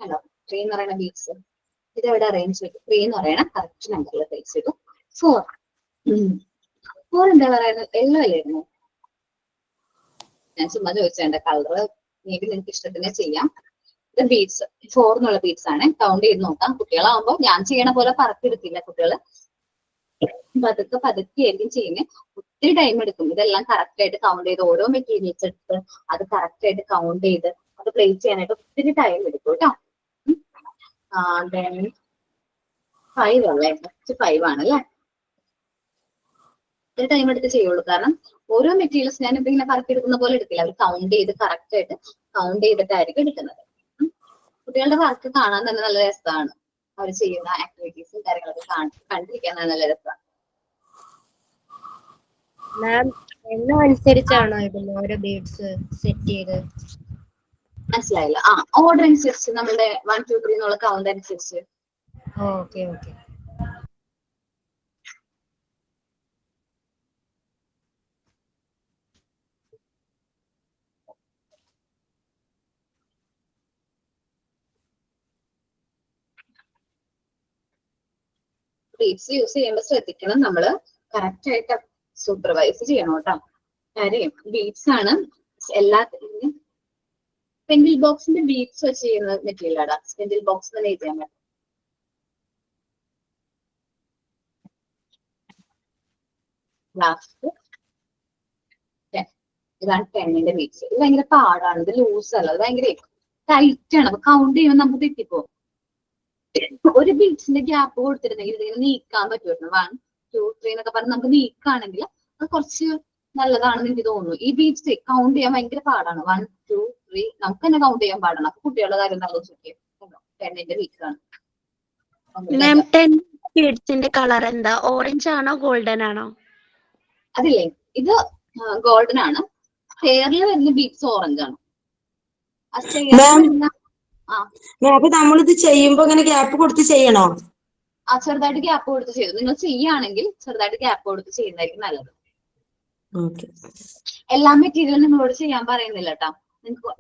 ഹലോ 3 എന്ന് പറയുന്ന ബീഡ്സ് ഇത് എവിടെ അറേഞ്ച് ചെയ്തു? 3 എന്ന് പറയുന്ന കറക്റ്റ് നമ്പറിൽ പ്ലേസ് ചെയ്തു. 4 എന്താ പറയുന്നത്? യെല്ലോ അല്ലായിരുന്നു? ഞാൻ ചുമ്മാ ചോദിച്ചേണ്ട, കളർ മേബി നിങ്ങൾക്ക് ഇഷ്ടത്തിന് ചെയ്യാം. ഇത് ബീഡ്സ് 4 എന്നുള്ള ബീഡ്സ് ആണ്. കൗണ്ട് ചെയ്ത് നോക്കാം. കുട്ടികളാവുമ്പോൾ ഞാൻ ചെയ്യണ പോലെ പറക്കെടുത്തില്ല കുട്ടികൾ. പതുക്കെ പതുക്കെ ആയിരിക്കും ചെയ്യുന്നത്. ഒത്തിരി ടൈം എടുക്കും. ഇതെല്ലാം കറക്റ്റ് ആയിട്ട് കൗണ്ട് ചെയ്ത് ഓരോ മെറ്റീരിയൽസ് എടുത്ത് അത് കറക്റ്റ് ആയിട്ട് കൗണ്ട് ചെയ്ത് അത് പ്ലേസ് ചെയ്യാനായിട്ട് ഒത്തിരി ടൈം എടുക്കും കേട്ടോ. ദെൻ 5 അല്ലേ, ഫസ്റ്റ് 5 ആണല്ലേ. ഒത്തിരി ടൈം എടുത്ത് ചെയ്യുള്ളൂ. കാരണം ഓരോ മെറ്റീരിയൽസ് ഞാൻ ഇപ്പൊ ഇങ്ങനെ കറക്റ്റ് എടുക്കുന്ന പോലെ എടുക്കില്ല. അവർ കൗണ്ട് ചെയ്ത് കറക്റ്റ് ആയിട്ട് കൗണ്ട് ചെയ്തിട്ടായിരിക്കും എടുക്കുന്നത്. കുട്ടികളുടെ വർക്ക് കാണാൻ തന്നെ നല്ല രസമാണ്. അവർ ചെയ്യുന്ന ആക്ടിവിറ്റീസും കാര്യങ്ങളൊക്കെ കണ്ടിരിക്കാൻ നല്ല രസമാണ്. മാം എണ്ണം അനുസരിച്ചാണോ ഇതിൽ ഓരോ ബീഡ്സ് സെറ്റ് ചെയ്ത്? മനസ്സിലായില്ല. ഓർഡർ അനുസരിച്ച് നമ്മളുടെ 1 2 3 എന്നുള്ള കൗണ്ട് അനുസരിച്ച്. Okay okay. ബീഡ്സ് യൂസ് ചെയ്യുമ്പോൾ ശ്രദ്ധിക്കണം, നമ്മള് കറക്റ്റ് ആയിട്ട് സൂപ്പർവൈസ് ചെയ്യണം കേട്ടോ. കാര്യം ബീഡ്സ് ആണ് എല്ലാത്തിനും. പെൻഡിൽ ബോക്സിന്റെ ബീഡ്സ് വെച്ച് ചെയ്യുന്ന മെറ്റീരിയൽ ആണ്. പെൻഡിൽ ബോക്സ് തന്നെ ചെയ്യാൻ പറ്റും. ലാസ്റ്റ് ഇതാണ് 10ന്റെ ബീഡ്സ്. ഇത് ഭയങ്കര പാടാണ്. ഇത് ലൂസ് അല്ല, ഇത് ഭയങ്കര ടൈറ്റ് ആണ്. അപ്പൊ കൗണ്ട് ചെയ്യുമ്പോൾ നമുക്ക് തെറ്റിപ്പോകും. ഒരു ബീഡ്സിന്റെ ഗ്യാപ്പ് കൊടുത്തിരുന്നെങ്കിൽ ഇതിങ്ങനെ നീക്കാൻ പറ്റുമായിരുന്നു. 1 2 3 എന്നൊക്കെ പറഞ്ഞ് നമുക്ക് നീക്കാണെങ്കിൽ അത് കുറച്ച് നല്ലതാണെന്ന് എനിക്ക് തോന്നുന്നു. ഈ ബീഡ്സ് കൗണ്ട് ചെയ്യാൻ ഭയങ്കര പാടാണ്. 1 2 3 നമുക്ക് തന്നെ കൗണ്ട് ചെയ്യാൻ പാടാണ്. അപ്പൊ കുട്ടികളുടെ കാര്യം എന്താ ആലോചിക്കുക. 10ന്റെ ബീഡ്സ് ആണ്. മാം 10 ബീഡ്സിന്റെ കളർ എന്താ? ഓറഞ്ച് ആണോ ഗോൾഡൻ ആണോ? അതില്ലേ, ഇത് ഗോൾഡൻ ആണ്. സ്റ്റെയറിൽ വരുന്ന ബീഡ്സ് ഓറഞ്ച് ആണ്. ആ സ്റ്റെയറിൽ വരുന്ന അപ്പൊ നമ്മളിത് ചെയ്യുമ്പോ ഇങ്ങനെ ഗ്യാപ്പ് കൊടുത്ത് ചെയ്യണോ? ചെറുതായിട്ട് ഗ്യാപ്പ് കൊടുത്ത് ചെയ്തു. നിങ്ങൾ ചെയ്യുകയാണെങ്കിൽ ചെറുതായിട്ട് ഗ്യാപ്പ് കൊടുത്ത് ചെയ്യുന്നതായിരിക്കും നല്ലത്. എല്ലാ മെറ്റീരിയലും നിങ്ങളോട് ചെയ്യാൻ പറയുന്നില്ല കേട്ടോ.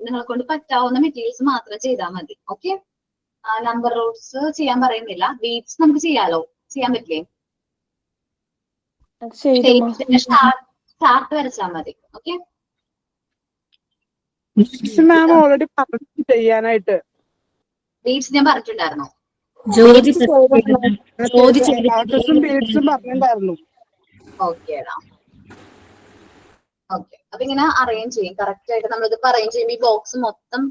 നിങ്ങളെ കൊണ്ട് പറ്റാവുന്ന മെറ്റീരിയൽസ് മാത്രം ചെയ്താൽ മതി. ഓക്കെ. നമ്പർ റോഡ്സ് ചെയ്യാൻ പറയുന്നില്ല. ബീഡ്സ് നമുക്ക് ചെയ്യാലോ, ചെയ്യാൻ പറ്റില്ലേ? സ്റ്റാർട്ട് വരച്ചാൽ മതി. ഓക്കെ. മാം ഓൾറെഡി പറഞ്ഞു ചെയ്യാനായിട്ട്. ബീഡ്സ് ഞാൻ പറഞ്ഞിട്ടുണ്ടായിരുന്നോ? ബീഡ്സും പറഞ്ഞിട്ടുണ്ടായിരുന്നു. ഓക്കേടാ. ഓക്കെ. അപ്പൊ ഇങ്ങനെ അറേഞ്ച് ചെയ്യും. കറക്റ്റ് ആയിട്ട് നമ്മളിത് അറേഞ്ച് ചെയ്യുമ്പോൾ ഈ ബോക്സ് മൊത്തം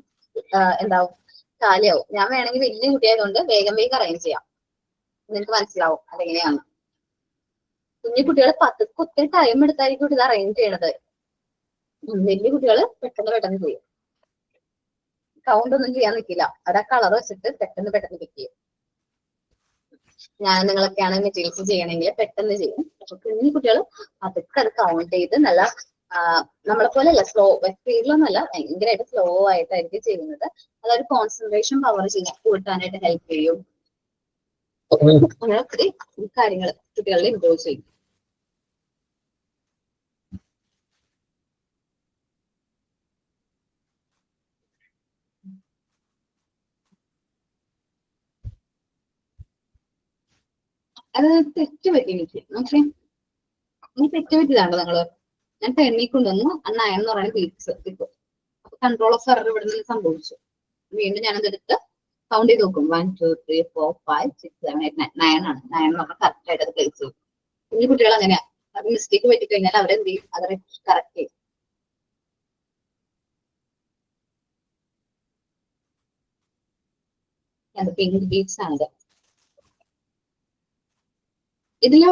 എന്താവും, കാലിയാവും. ഞാൻ വേണമെങ്കിൽ വലിയ കുട്ടിയായതുകൊണ്ട് വേഗം വേഗം അറേഞ്ച് ചെയ്യാം. നിങ്ങൾക്ക് മനസ്സിലാവും അതെങ്ങനെയാണ്. കുഞ്ഞു കുട്ടികൾ ഒത്തിരി ടൈം എടുത്തായിരിക്കും ഇത് അറേഞ്ച് ചെയ്യണത്. വലിയ കുട്ടികൾ പെട്ടെന്ന് പെട്ടെന്ന് ചെയ്യും. കൗണ്ട് ഒന്നും ചെയ്യാൻ നിൽക്കില്ല. അവിടെ കളർ വെച്ചിട്ട് പെട്ടെന്ന് പെട്ടെന്ന് പിക്ക് ചെയ്യും. ഞാൻ നിങ്ങളൊക്കെയാണ് മെറ്റീരിയൽസ് ചെയ്യണമെങ്കിൽ പെട്ടെന്ന് ചെയ്യും. അപ്പൊ കുഞ്ഞു കുട്ടികൾ അതൊക്കെ അത് കൗണ്ട് ചെയ്ത് നല്ല നമ്മളെ പോലെയല്ല, സ്ലോ സ്പീഡിലൊന്നല്ല, ഭയങ്കരമായിട്ട് സ്ലോ ആയിട്ടായിരിക്കും ചെയ്യുന്നത്. അതൊരു കോൺസെൻട്രേഷൻ പവർ കൂട്ടാനായിട്ട് ഹെൽപ്പ് ചെയ്യും. അങ്ങനെ ഒത്തിരി കാര്യങ്ങൾ കുട്ടികളിൽ ഇംപ്രൂവ് ചെയ്യും. അത് തെറ്റ് പറ്റി എനിക്ക്. ഓക്കെ, ഈ തെറ്റ് പറ്റിയതാണോ നിങ്ങള്? ഞാൻ 10 കൊണ്ടുവന്നു, 9 എന്ന് പറയുന്ന ബീഡ്സ് കിട്ടും. അപ്പൊ കൺട്രോൾ ഓഫ് എറർ ഇവിടെ നിന്ന് സംഭവിച്ചു. വീണ്ടും ഞാനതെടുത്ത് കൗണ്ട് ചെയ്ത് നോക്കും. 1 2 3 4 5 6 7 8 9 ആണ്. 9 എന്ന് പറഞ്ഞാൽ കറക്റ്റ് ആയിട്ട് അത് പ്ലേസ് ചെയ്യും. ഈ കുട്ടികൾ അങ്ങനെയാ. അത് മിസ്റ്റേക്ക് പറ്റിക്കഴിഞ്ഞാൽ അവരെന്ത് ചെയ്യും? അത് കറക്റ്റ് ചെയ്യും. അത് പിങ്ക് ബീഡ്സ് ആണത്. ഇതില്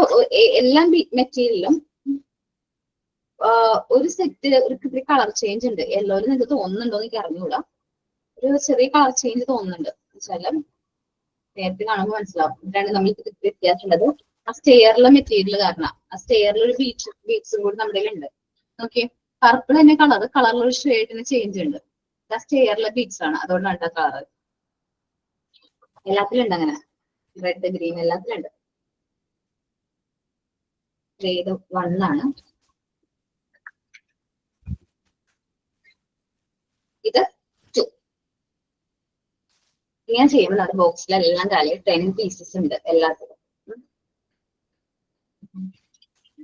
എല്ലാ മെറ്റീരിയലും ഒരു സെറ്റ് ഒരു കളർ ചേഞ്ച് ഉണ്ട്. യെല്ലോയിൽ നിങ്ങൾക്ക് തോന്നുന്നുണ്ടോ എന്ന് എനിക്ക് അറിഞ്ഞുകൂടാ. ഒരു ചെറിയ കളർ ചേഞ്ച് തോന്നുന്നുണ്ട്. വെച്ചാലും നേരത്തെ കാണുമ്പോൾ മനസ്സിലാവും. ഇതാണ് നമ്മൾ വ്യത്യാസമുള്ളത്. ആ സ്റ്റെയറിലെ മെറ്റീരിയൽ കാരണം. ആ സ്റ്റെയറിൽ ഒരു ബീഡ്സും കൂടി നമ്മുടെ ഉണ്ട്. ഓക്കെ, പർപ്പിൾ തന്നെ കളറിലൊരു ഷെയ്ഡിന് ചേഞ്ച് ഉണ്ട്. ആ സ്റ്റെയറിലെ ബീഡ്സ് ആണ്. അതുകൊണ്ടാണ് ആ കളർ. എല്ലാത്തിലും ഉണ്ട് അങ്ങനെ. റെഡ് ഗ്രീൻ എല്ലാത്തിലും ഉണ്ട്. ഇത് 1 ആണ്. ഇത് 2. ഞാൻ ചെയ്യുമ്പോൾ അത് ബോക്സിലെല്ലാം കാലി 10 പീസസ് ഉണ്ട് എല്ലാത്തിലും.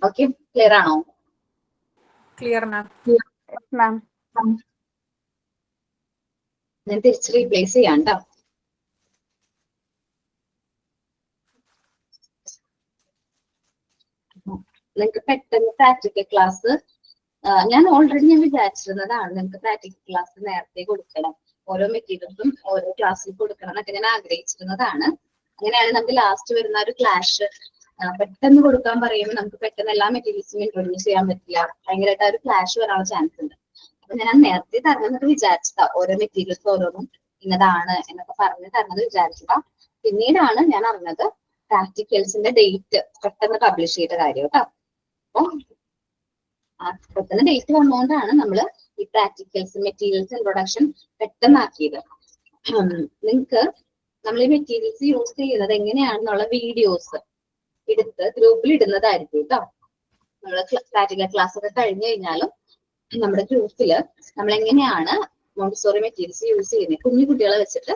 ഓക്കെ, ക്ലിയർ ആണോ? ക്ലിയർ മാം. മാം ഞാൻ തിരിച്ച് റീപ്ലേസ് ചെയ്യാം കേട്ടോ. നിങ്ങൾക്ക് പെട്ടെന്ന് പ്രാക്ടിക്കൽ ക്ലാസ് ഞാൻ വിചാരിച്ചിരുന്നതാണ് നിങ്ങൾക്ക് പ്രാക്ടിക്കൽ ക്ലാസ് നേരത്തെ കൊടുക്കണം, ഓരോ മെറ്റീരിയൽസും ഓരോ ക്ലാസ്സിൽ കൊടുക്കണം എന്നൊക്കെ ഞാൻ ആഗ്രഹിച്ചിരുന്നതാണ്. അങ്ങനെയാണ് നമുക്ക് ലാസ്റ്റ് വരുന്ന ഒരു ക്ലാഷ്. പെട്ടെന്ന് കൊടുക്കാൻ പറയുമ്പോൾ നമുക്ക് പെട്ടെന്ന് എല്ലാ മെറ്റീരിയൽസും ഇൻട്രൊഡ്യൂസ് ചെയ്യാൻ പറ്റില്ല, ഭയങ്കരമായിട്ട് ഒരു ക്ലാഷ് വരാനുള്ള ചാൻസ് ഉണ്ട്. അപ്പൊ ഞാൻ നേരത്തെ തരണമെന്നൊക്കെ വിചാരിച്ചതാ, ഓരോ മെറ്റീരിയൽസ് ഓരോന്നും ഇന്നതാണ് എന്നൊക്കെ പറഞ്ഞ് തരണമെന്ന് വിചാരിച്ചതാ. പിന്നീടാണ് ഞാൻ അറിഞ്ഞത് പ്രാക്ടിക്കൽസിന്റെ ഡേറ്റ് പെട്ടെന്ന് പബ്ലിഷ് ചെയ്ത കാര്യം കേട്ടോ. അപ്പൊ പെട്ടെന്ന് ഡേറ്റ് വന്നുകൊണ്ടാണ് നമ്മൾ ഈ പ്രാക്ടിക്കൽസ് മെറ്റീരിയൽസ് ഇൻട്രൊഡക്ഷൻ പെട്ടെന്നാക്കിയത്. നിങ്ങൾക്ക് നമ്മൾ ഈ മെറ്റീരിയൽസ് യൂസ് ചെയ്യുന്നത് എങ്ങനെയാണെന്നുള്ള വീഡിയോസ് എടുത്ത് ഗ്രൂപ്പിൽ ഇടുന്നതായിരിക്കും കേട്ടോ. നമ്മൾ പ്രാക്ടിക്കൽ ക്ലാസ് ഒക്കെ കഴിഞ്ഞു കഴിഞ്ഞാലും നമ്മുടെ ഗ്രൂപ്പില് നമ്മൾ എങ്ങനെയാണ് മോണ്ടിസോറി മെറ്റീരിയൽസ് യൂസ് ചെയ്യുന്നത്, കുഞ്ഞു കുട്ടികളെ വെച്ചിട്ട്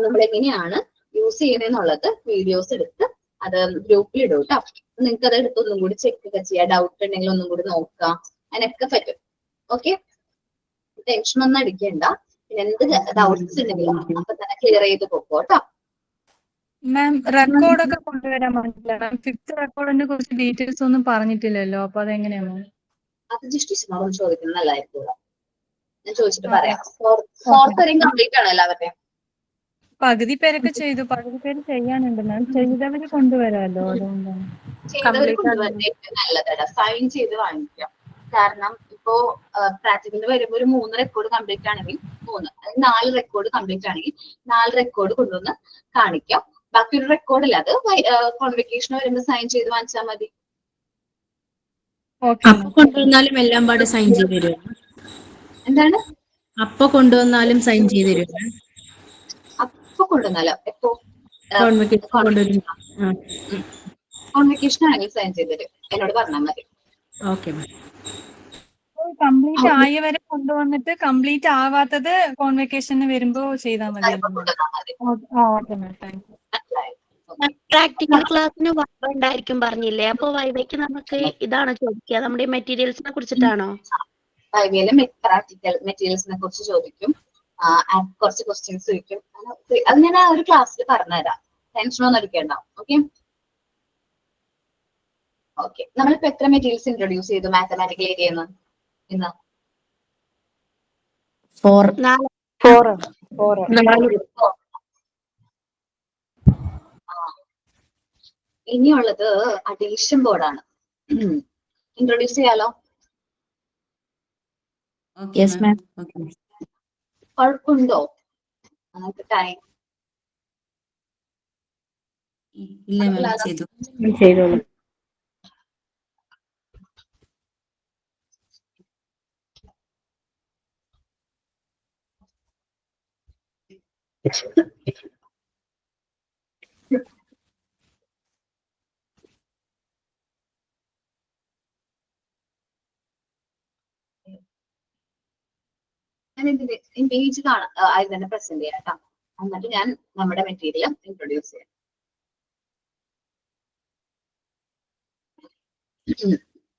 നമ്മൾ എങ്ങനെയാണ് യൂസ് ചെയ്യുന്നതെന്നുള്ളത് വീഡിയോസ് എടുത്ത് അത് ഗ്രൂപ്പിൽ ഇടും കേട്ടോ. നിങ്ങൾക്ക് അത് എടുത്ത് ഒന്നും കൂടി ചെക്ക് ഒക്കെ ചെയ്യാം, ഡൗട്ട് ഉണ്ടെങ്കിൽ ഒന്നും കൂടി നോക്കാം, അതിനൊക്കെ പറ്റും. ഓക്കെ, ടെൻഷൻ ഒന്നും അടിക്കണ്ട. പിന്നെ എന്ത് ഡൗട്ട്സ് ഉണ്ടെങ്കിലും അപ്പൊ തന്നെ ക്ലിയർ ചെയ്ത് പോക്കോ കേട്ടോ. മാം റെക്കോർഡൊക്കെ കൊണ്ടുവരാൻ പറഞ്ഞില്ല മാം. 5th റെക്കോർഡിനെ കുറിച്ച് ഡീറ്റെയിൽസ് ഒന്നും പറഞ്ഞിട്ടില്ലല്ലോ, അപ്പൊ അതെങ്ങനെയാ മാം? അത് ജിഷ്ടിച്ചനോട് ചോദിക്കുന്നത് നല്ലതായിരിക്കും. ഞാൻ ചോദിച്ചിട്ട് പറയാം. 4th വരെയും കംപ്ലീറ്റ് ആണ് എല്ലാവരുടെയും. പകുതി പേരൊക്കെ ചെയ്തു, പകുതി പേര് ചെയ്യാനുണ്ട് മാം. ചെയ്തവര് കൊണ്ടുവരാമല്ലോ, അതുകൊണ്ടാണ്. ചെയ്തവര് കൊണ്ടുവരുന്നത് ഏറ്റവും നല്ലതല്ല, സൈൻ ചെയ്ത് വാങ്ങിക്കാം. കാരണം ഇപ്പോ പ്രാക്ടിക്കലിന് വരുമ്പോൾ ഒരു 3 റെക്കോർഡ് കംപ്ലീറ്റ് ആണെങ്കിൽ 3, അതായത് 4 റെക്കോർഡ് കംപ്ലീറ്റ് ആണെങ്കിൽ 4 റെക്കോർഡ് കൊണ്ടുവന്ന് കാണിക്കാം. ബാക്കി ഒരു റെക്കോർഡില്ല, അത് കോൺവെക്കേഷൻ വരുമ്പോൾ സൈൻ ചെയ്ത് വാങ്ങിച്ചാൽ മതി. അപ്പൊ കൊണ്ടുവന്നാലും എല്ലാം പാടെ സൈൻ ചെയ്ത് തരുമോ? എന്താണ്? അപ്പൊ കൊണ്ടുവന്നാലും സൈൻ ചെയ്ത് തരുമോ? അപ്പൊ കൊണ്ടുവന്നാലോ? എപ്പോ? കോൺവെക്കേഷൻ ആണെങ്കിൽ സൈൻ ചെയ്ത് തരും, എന്നോട് പറഞ്ഞാൽ മതി. ഓക്കെ. കംപ്ലീറ്റ് ആയവരെ കൊണ്ടുവന്നിട്ട് കംപ്ലീറ്റ് ആവാത്തത് കോൺവെക്കേഷന് വരുമ്പോ ചെയ്താൽ മതി. Okay ma'am, thank U. Practical ക്ലാസ്സിന് വൈവ ഉണ്ടായിരിക്കും പറഞ്ഞില്ലേ, അപ്പൊ വൈവയ്ക്ക് നമുക്ക് ഇതാണോ ചോദിക്കുക, നമ്മുടെ മെറ്റീരിയൽസിനെ കുറിച്ചിട്ടാണോ? വൈവയിലെ പ്രാക്ടിക്കൽ മെറ്റീരിയൽസിനെ കുറിച്ച് ചോദിക്കും, കുറച്ച് ക്വസ്റ്റ്യൻസ് ചോദിക്കും. അത് ഞാൻ ആ ഒരു ക്ലാസ്സിൽ പറഞ്ഞുതരാം, ടെൻഷനൊന്നും എടുക്കേണ്ട. Okay okay. നമ്മളിപ്പോ എത്ര മെറ്റീരിയൽസ് ഇൻട്രൊഡ്യൂസ് ചെയ്തു മാത്തമാറ്റിക്കൽ ഏരിയന്ന് ഇന്ന്? 4. ഇനിയുള്ളത് അഡീഷൻ ബോർഡാണ്. ഇൻട്രൊഡ്യൂസ് ചെയ്യാലോ? കുഴപ്പമുണ്ടോ നമുക്ക് ടൈം? ചെയ്തോളൂ. ഞാൻ ഇതിന്റെ ഇമേജ് ആദ്യം തന്നെ പ്രസന്റ് ചെയ്യാം കേട്ടോ, എന്നിട്ട് ഞാൻ നമ്മുടെ മെറ്റീരിയൽ ഇൻട്രൊഡ്യൂസ് ചെയ്യാം.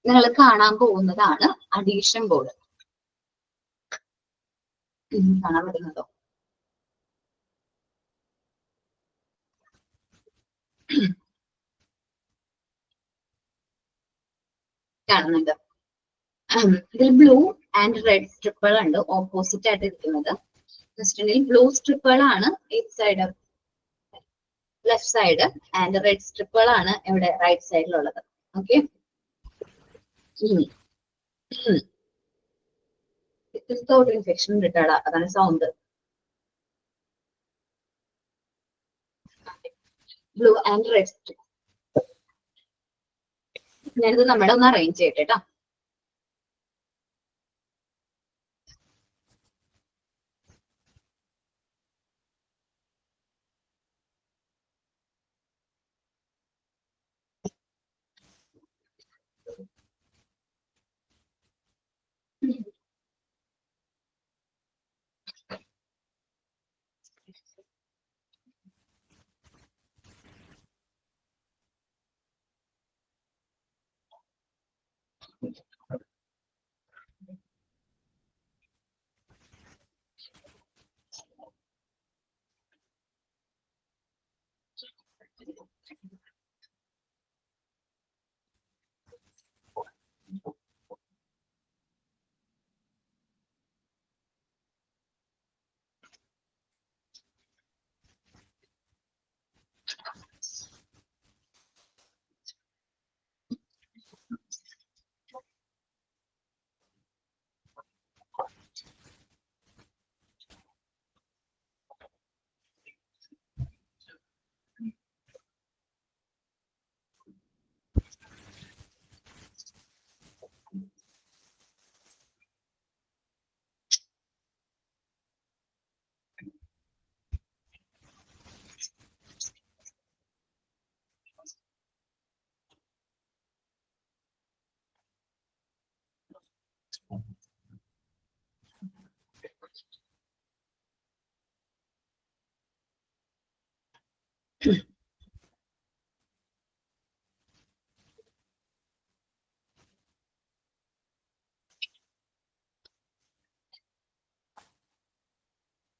നിങ്ങൾ കാണാൻ പോകുന്നതാണ് അഡീഷൻ ബോർഡ്. കാണാൻ പറ്റുന്നുണ്ടോ? കാണുന്നുണ്ട്. ഇതിൽ ബ്ലൂ ആൻഡ് റെഡ് സ്ട്രിപ്പുകളുണ്ട് ഓപ്പോസിറ്റ് ആയിട്ട് ഇരിക്കുന്നത്. ബ്ലൂ സ്ട്രിപ്പുകളാണ് ഏത് side? Left side. And red സ്ട്രിപ്പുകളാണ് ഇവിടെ റൈറ്റ് സൈഡിലുള്ളത്. ഓക്കെ, തോട്ട് ഇൻഫെക്ഷൻ റിട്ടാടാ, അതാണ് sound. Blue and red strip. ഞാനിത് നമ്മുടെ ഒന്ന് അറേഞ്ച് ചെയ്യട്ടെ കേട്ടോ.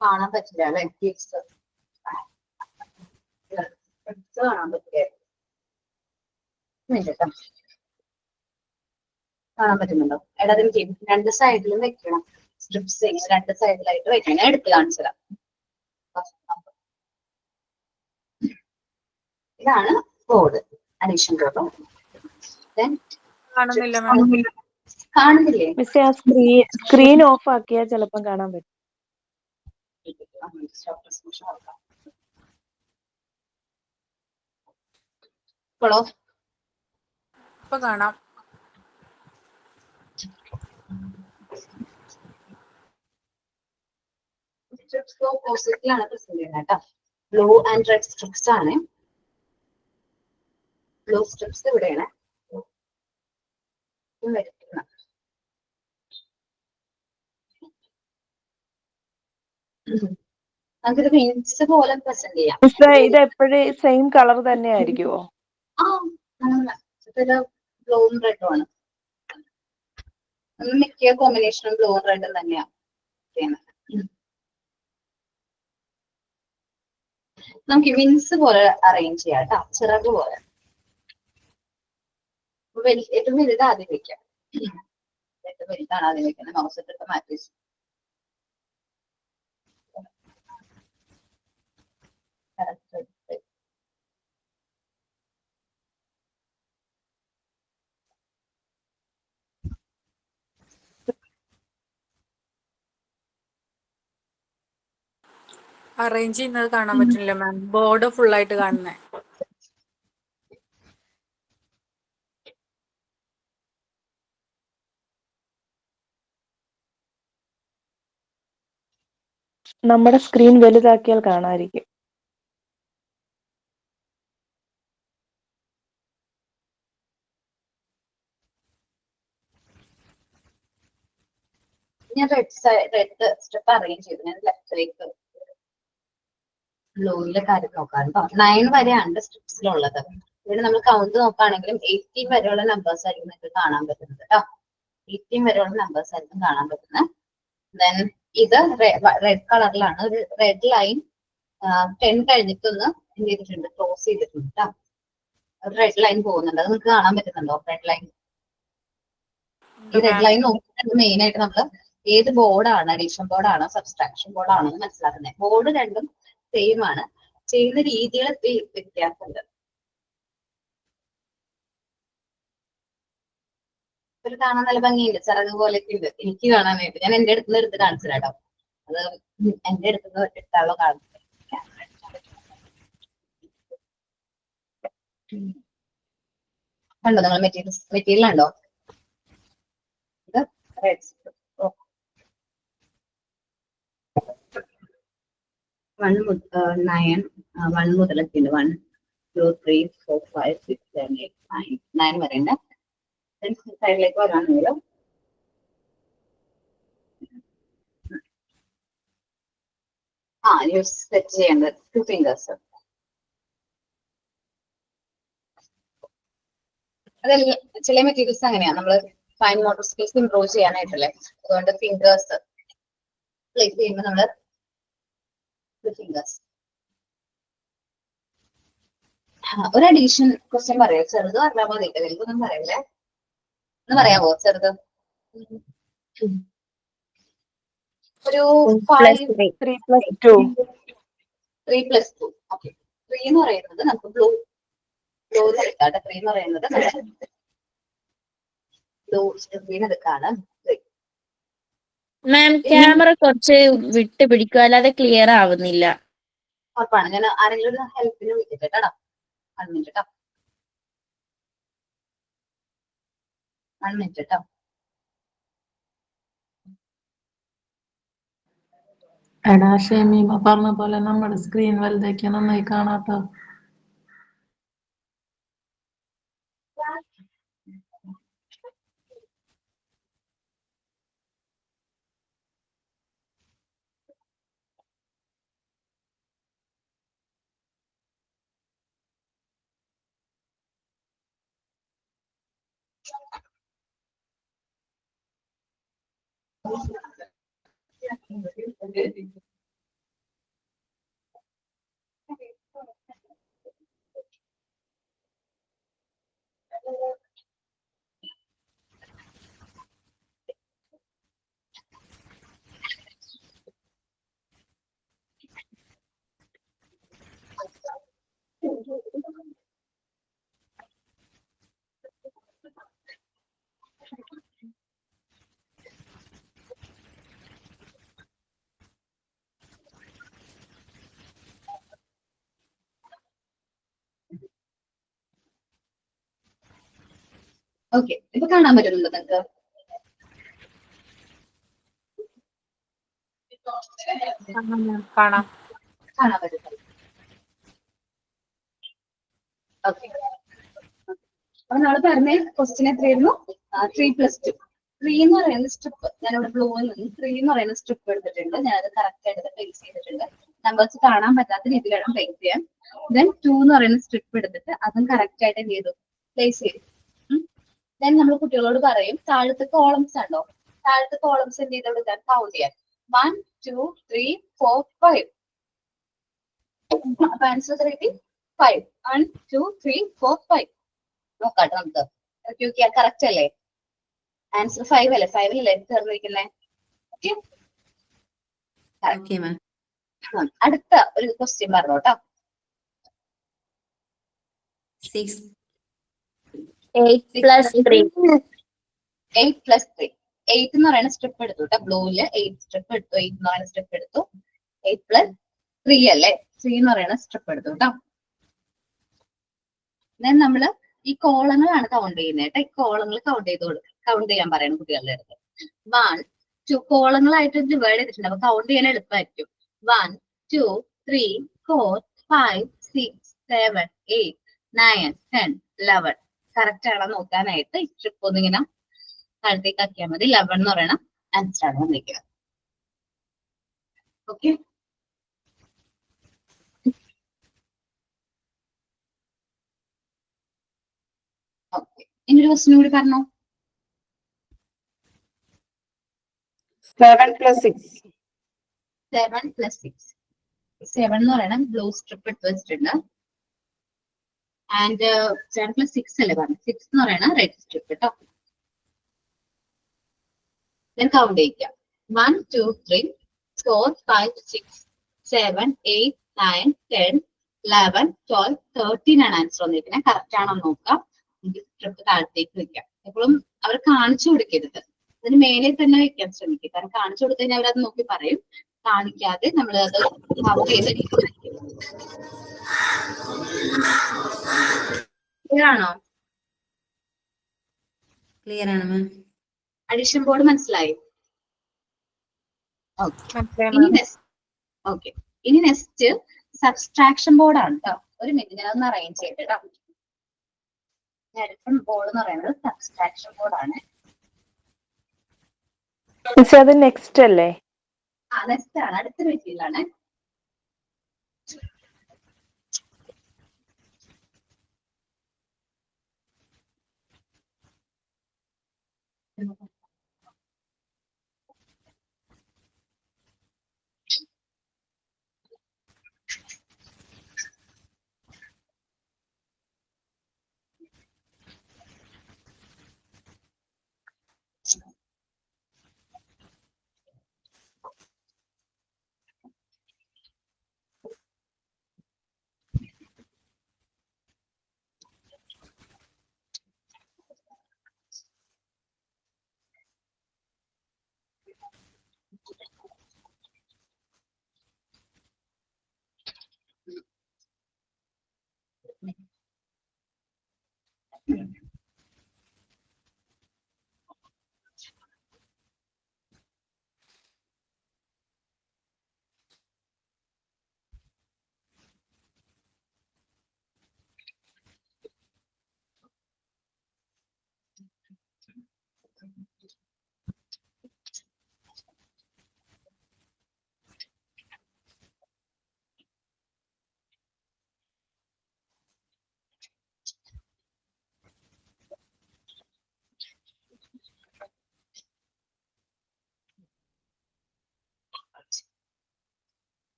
കാണാൻ പറ്റില്ല അല്ലെ? കിഡ്സ് കാണാൻ പറ്റില്ല. കാണാൻ പറ്റുന്നുണ്ടോ? എടാ അതിന് രണ്ട് സൈഡിലും വെക്കണം. സ്ട്രിപ്സ് രണ്ട് സൈഡിലായിട്ട് വെക്കണം. ഞാൻ എടുത്ത് കാണിച്ചു തരാം. ഇതാണ് ബോർഡ്, അഡീഷൻ ബോർഡ്. കാണുന്നില്ലേ? മിസ്സേ ആ സ്ക്രീൻ ഓഫ് ആക്കിയാൽ ചിലപ്പം കാണാൻ പറ്റും. ഇപ്പോഴോ? ഇപ്പൊ കാണാം. സ്ട്രിപ്സ് ഓപ്പോസിറ്റിലാണ് പ്രസന്റ് ചെയ്യുന്നത് കേട്ടോ. ബ്ലൂ ആൻഡ് റെഡ് സ്ട്രിപ്സ് ആണ്. ബ്ലൂ സ്ട്രിപ്സ് ഇവിടെയാണ്. നമുക്കൊരു വിങ്സ് പോലെ പ്രസന്റ് ചെയ്യാം. മിസ്സേ ഇത് എപ്പോഴും സെയിം കളർ തന്നെ ആയിരിക്കുമോ? ആ ബ്ലൂവും റെഡും ആണ്. മിക്ക കോമ്പിനേഷനും ബ്ലൂവും റെഡും തന്നെയാണ് ചെയ്യുന്നത്. നമുക്ക് വിങ്സ് പോലെ അറേഞ്ച് ചെയ്യാം കേട്ടോ, ചിറക് പോലെ. ഏറ്റവും വലുത് ആദ്യം വെക്കാം. ഏറ്റവും വലുതാണ് ആദ്യം വെക്കുന്നത്. മൗസ് ഇട്ടിട്ട് മാറ്റി വെച്ചു. അറേഞ്ച് ചെയ്യുന്നത് കാണാൻ പറ്റില്ല മാം. ബോർഡ് ഫുൾ ആയിട്ട് കാണുന്നേ. നമ്മുടെ സ്ക്രീൻ വലുതാക്കിയാൽ കാണാതിരിക്കും. ഞാൻ റെഡ് സ്ട്രിപ്പ് അറേഞ്ച് ചെയ്തു. ഞാൻ ലെഫ്റ്റിലേക്ക് ബ്ലൂവിലെ കാര്യം നോക്കാം കേട്ടോ. 9 വരെയാണ് സ്ട്രിപ്സിലുള്ളത്. ഇവിടെ നമ്മൾ കൗണ്ട് നോക്കുകയാണെങ്കിലും 18 വരെയുള്ള നമ്പേഴ്സ് ആയിരിക്കും നിങ്ങൾക്ക് കാണാൻ പറ്റുന്നത് കേട്ടോ. 18 വരെയുള്ള നമ്പേഴ്സ് ആയിരിക്കും കാണാൻ പറ്റുന്നത്. ദെൻ ഇത് റെഡ് കളറിലാണ്. ഒരു റെഡ് ലൈൻ 10 കഴിഞ്ഞിട്ടൊന്ന് എന്ത് ചെയ്തിട്ടുണ്ട്, ക്ലോസ് ചെയ്തിട്ടുണ്ട് കേട്ടോ. ഒരു റെഡ് ലൈൻ പോകുന്നുണ്ട്. അത് നിങ്ങൾക്ക് കാണാൻ പറ്റുന്നുണ്ടോ? Red line. ഈ റെഡ് ലൈൻ നോക്കിയിട്ട് മെയിൻ ആയിട്ട് നമ്മൾ ഏത് ബോർഡാണ്, അഡീഷൻ ബോർഡാണോ സബ്സ്ട്രാക്ഷൻ ബോർഡാണോ എന്ന് മനസ്സിലാക്കുന്നത്. ബോർഡ് രണ്ടും സെയിം ആണ്, ചെയ്യുന്ന രീതികൾ വ്യത്യാസമുണ്ട്. ഒരു കാണാൻ നല്ല ഭംഗിയുണ്ട്, ചിറക് പോലെയൊക്കെ ഉണ്ട്. എനിക്ക് കാണാനായിട്ട് ഞാൻ എന്റെ അടുത്ത് എടുത്ത് കാണിച്ചു കേട്ടോ. അത് എന്റെ അടുത്ത് ഇട്ടാളോ കാണിച്ചു. കണ്ടോ നിങ്ങൾ? മെറ്റീരിയൽ ഉണ്ടോ? ഇത് റെഡ് 1 മുതലൊക്കെ ഉണ്ട്. 1 2 3 4 5 6 7 8 9 വരെ ഉണ്ട്. സൈഡിലേക്ക് വരാണെങ്കിലും യൂസ് സെറ്റ് ചെയ്യേണ്ടത് 2 ഫിംഗേഴ്സ്. അതെല്ലാം ചില മെറ്റീരിയൽസ് അങ്ങനെയാണ്. നമ്മൾ ഫൈൻ മോട്ടോർ സ്കിൽസ് ഇംപ്രൂവ് ചെയ്യാനായിട്ടല്ലേ. അതുകൊണ്ട് ഫിംഗേഴ്സ് പ്ലേസ് ചെയ്യുമ്പോൾ നമ്മൾ ഫിംഗേഴ്സ്. ഒരു അഡീഷൻ ക്വസ്റ്റ്യൻ പറയാം. ചെറുത് പറഞ്ഞാൽ മതി, വലുതൊന്നും പറയല്ലേ. ഒന്ന് പറയാമോ ചെറുത്? ഒരു 3 + 2. 3 + 2. ഓക്കെ. 3 എന്ന് പറയുന്നത് നമുക്ക് ബ്ലൂ എടുക്കാട്ടെ. 3 എന്ന് പറയുന്നത് ബ്ലൂ സ്ട്രിപ്പിന് എടുക്കാണ്. മാം ക്യാമറ കുറച്ച് വിട്ട് പിടിക്കുക, അല്ലാതെ ക്ലിയർ ആവുന്നില്ല. ഉറപ്പാണ്. ഞാൻ ആരെങ്കിലും ഒരു ഹെൽപ്പിന് വിളിക്കട്ടെ. 1 മിനിറ്റ് കേട്ടോ. 1 മിനിറ്റ് കേട്ടോ. എടാ ഷമീമ പറഞ്ഞ പോലെ നമ്മുടെ സ്ക്രീൻ വലുതാക്കിയാൽ നന്നായി കാണാട്ടോ. ഓക്കെ, ഇപ്പൊ കാണാൻ പറ്റുന്നുണ്ടോ നിങ്ങൾക്ക്? കാണാം. കാണാൻ പറ്റുന്നുണ്ട്. ഓക്കെ, അപ്പൊ നമ്മൾ പറഞ്ഞ ക്വസ്റ്റ്യൻ എത്രയായിരുന്നു? 3+2. 3 എന്ന് പറയുന്ന സ്ട്രിപ്പ് ഞാനിവിടെ ബ്ലൂവിൽ നിന്ന് 3 എന്ന് പറയുന്ന സ്ട്രിപ്പ് എടുത്തിട്ടുണ്ട്. ഞാനത് കറക്റ്റ് ആയിട്ട് പ്ലേസ് ചെയ്തിട്ടുണ്ട്. നമ്പേഴ്സ് കാണാൻ പറ്റാത്ത രീതിയിൽ വേണം പ്ലേസ് ചെയ്യാൻ. ദെൻ 2 എന്ന് പറയുന്ന സ്ട്രിപ്പ് എടുത്തിട്ട് അതും കറക്റ്റ് ആയിട്ട് എന്ത് ചെയ്തു? പ്ലേസ് ചെയ്തു. ദെൻ നമ്മൾ കുട്ടികളോട് പറയും താഴത്തെ കോളംസ് ഉണ്ടോ? താഴത്തെ കോളംസ് എന്ത് ചെയ്ത് കൊടുക്കാൻ? കൗണ്ട് ചെയ്യാൻ. 1, 2, 3, 4, 5. അപ്പൊ ആൻസർ റേറ്റിംഗ് 5. 1, 2, 3, 4, 5. നോക്കാട്ടോ നമുക്ക്. നോക്കിയാൽ കറക്റ്റ് അല്ലേ? ആൻസർ 5 അല്ലേ? 5 അല്ലേ ചേർന്നിരിക്കുന്നേ? ഓക്കെ, അടുത്ത ഒരു ക്വസ്റ്റ്യൻ പറഞ്ഞോട്ടോ. 6. 8+3. 8+3. 8 എന്ന് പറയുന്ന സ്ട്രിപ്പ് എടുത്തു കേട്ടോ. ബ്ലൂവില് 8 സ്ട്രിപ്പ് എടുത്തു. 8 എന്ന് പറയുന്ന സ്ട്രിപ്പ് എടുത്തു. 8+3 അല്ലേ? 3 എന്ന് പറയുന്ന സ്ട്രിപ്പ് എടുത്തു കേട്ടോ. ദെൻ നമ്മള് ഈ കോളങ്ങളാണ് കൗണ്ട് ചെയ്യുന്നത് കേട്ടോ. ഈ കോളങ്ങൾ കൗണ്ട് ചെയ്യാൻ പറയണം കുട്ടികളുടെ അടുത്ത്. 1, 2 കോളങ്ങളായിട്ട് ഡിവൈഡ് ചെയ്തിട്ടുണ്ട്. അപ്പൊ കൗണ്ട് ചെയ്യാൻ എളുപ്പമായിരിക്കും. 1, 2, 3, 4, 5, 6, 7, 8, 9, 10, 11. കറക്റ്റ് ആണോ നോക്കാനായിട്ട് ഈ സ്ട്രിപ്പ് ഒന്നിങ്ങനെ താഴത്തേക്ക് ആക്കിയാൽ മതി. 11 എന്ന് പറയണ ആൻസർ ആണ് വന്നിരിക്കുന്നത്. ഓക്കെ, ഓക്കെ, ഇനി ഒരു ക്വസ്റ്റ്യൻ കൂടി പറഞ്ഞോ. 7+6. 7+6. 7 എന്ന് പറയണം ബ്ലൂ സ്ട്രിപ്പ് എടുത്ത് വെച്ചിട്ടുണ്ട്. ആൻഡ് 7+6 അല്ലേ പറഞ്ഞു? 6 എന്ന് പറയണ റെഡ് സ്ട്രിപ്പ് കേട്ടോ. ഞാൻ കൗണ്ട് ചെയ്യിക്കാം. 1, 2, 3, 4, 5, 6, 7, 8, 9, 10, 11, 12, 13 ആണ് ആൻസർ വന്നിരിക്കുന്നത്. കറക്റ്റ് ആണോ നോക്കാം. സ്ട്രിപ്പ് താഴത്തേക്ക് വെക്കാം. എപ്പോഴും അവർ കാണിച്ചു കൊടുക്കരുത്. അതിന് മേലെ തന്നെ വെക്കാൻ ശ്രമിക്കുക. കാരണം കാണിച്ചു കൊടുത്തു കഴിഞ്ഞാൽ അവരത് നോക്കി പറയും. കാണിക്കാതെ നമ്മൾ അത് കവർ ചെയ്ത് ക്ലിയർ ആണോ? ക്ലിയർ ആണ് മാം. അഡീഷൻ ബോർഡ് മനസ്സിലായി? ഓക്കെ, ഇനി നെക്സ്റ്റ് സബ്സ്ട്രാക്ഷൻ ബോർഡ് ആണ് കേട്ടോ. ഒരു മിനിറ്റ് ഞാൻ ഒന്ന് അറേഞ്ച് ചെയ്തിട്ട് കേട്ടോ. അഡീഷൻ ബോർഡ് എന്ന് പറയുന്നത് സബ്സ്ട്രാക്ഷൻ ബോർഡ് ആണ്. അത് നെക്സ്റ്റ് അല്ലേ? നെക്സ്റ്റ് ആണ്, അടുത്ത പേജിലാണ്.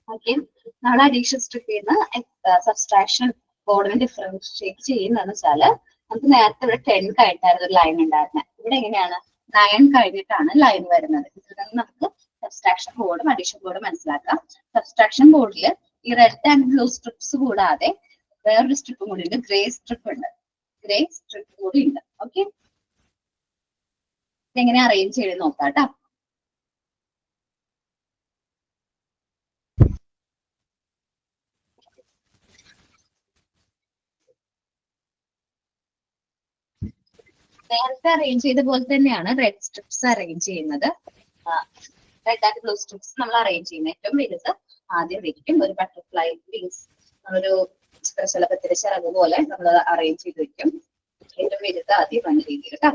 ഓക്കെ, നമ്മൾ അഡീഷൻ സ്ട്രിപ്പിൽ നിന്ന് സബ്സ്ട്രാക്ഷൻ ബോർഡിനെ ഡിഫറൻഷിയേറ്റ് ചെയ്യുന്നതെന്ന് വെച്ചാല് നമുക്ക് നേരത്തെ ഇവിടെ 10 കഴിഞ്ഞിട്ടായിരുന്നു ഒരു ലൈൻ ഉണ്ടായിരുന്നത്. ഇവിടെ എങ്ങനെയാണ് 9 കഴിഞ്ഞിട്ടാണ് ലൈൻ വരുന്നത്. ഇതിൽ നിന്ന് നമുക്ക് സബ്സ്ട്രാക്ഷൻ ബോർഡും അഡീഷൻ ബോർഡും മനസ്സിലാക്കാം. സബ്സ്ട്രാക്ഷൻ ബോർഡിൽ ഈ റെഡ് ആൻഡ് ബ്ലൂ സ്ട്രിപ്സ് കൂടാതെ വേറൊരു സ്ട്രിപ്പും കൂടി ഉണ്ട്, ഗ്രേ സ്ട്രിപ്പ് ഉണ്ട്. ഗ്രേ സ്ട്രിപ്പ് കൂടി ഉണ്ട്. ഓക്കെ, ഇതെങ്ങനെ അറേഞ്ച് ചെയ്ത് നോക്കാം കേട്ടോ. നേരത്തെ അറേഞ്ച് ചെയ്ത പോലെ തന്നെയാണ് റെഡ് സ്ട്രിപ്സ് അറേഞ്ച് ചെയ്യുന്നത്. റെഡ് ആൻഡ് ബ്ലൂ സ്ട്രിപ്സ് നമ്മൾ അറേഞ്ച് ചെയ്യുന്നത് ഏറ്റവും വലുത് ആദ്യം വെക്കും. ഒരു ബട്ടർഫ്ലൈ വിങ്സ്, ഒരു ചിത്രശലഭത്തിന്റെ ചിറക് പോലെ നമ്മൾ അറേഞ്ച് ചെയ്ത് വെക്കും. ഏറ്റവും വലുത് ആദ്യം വന്ന രീതിയിൽ കേട്ടോ.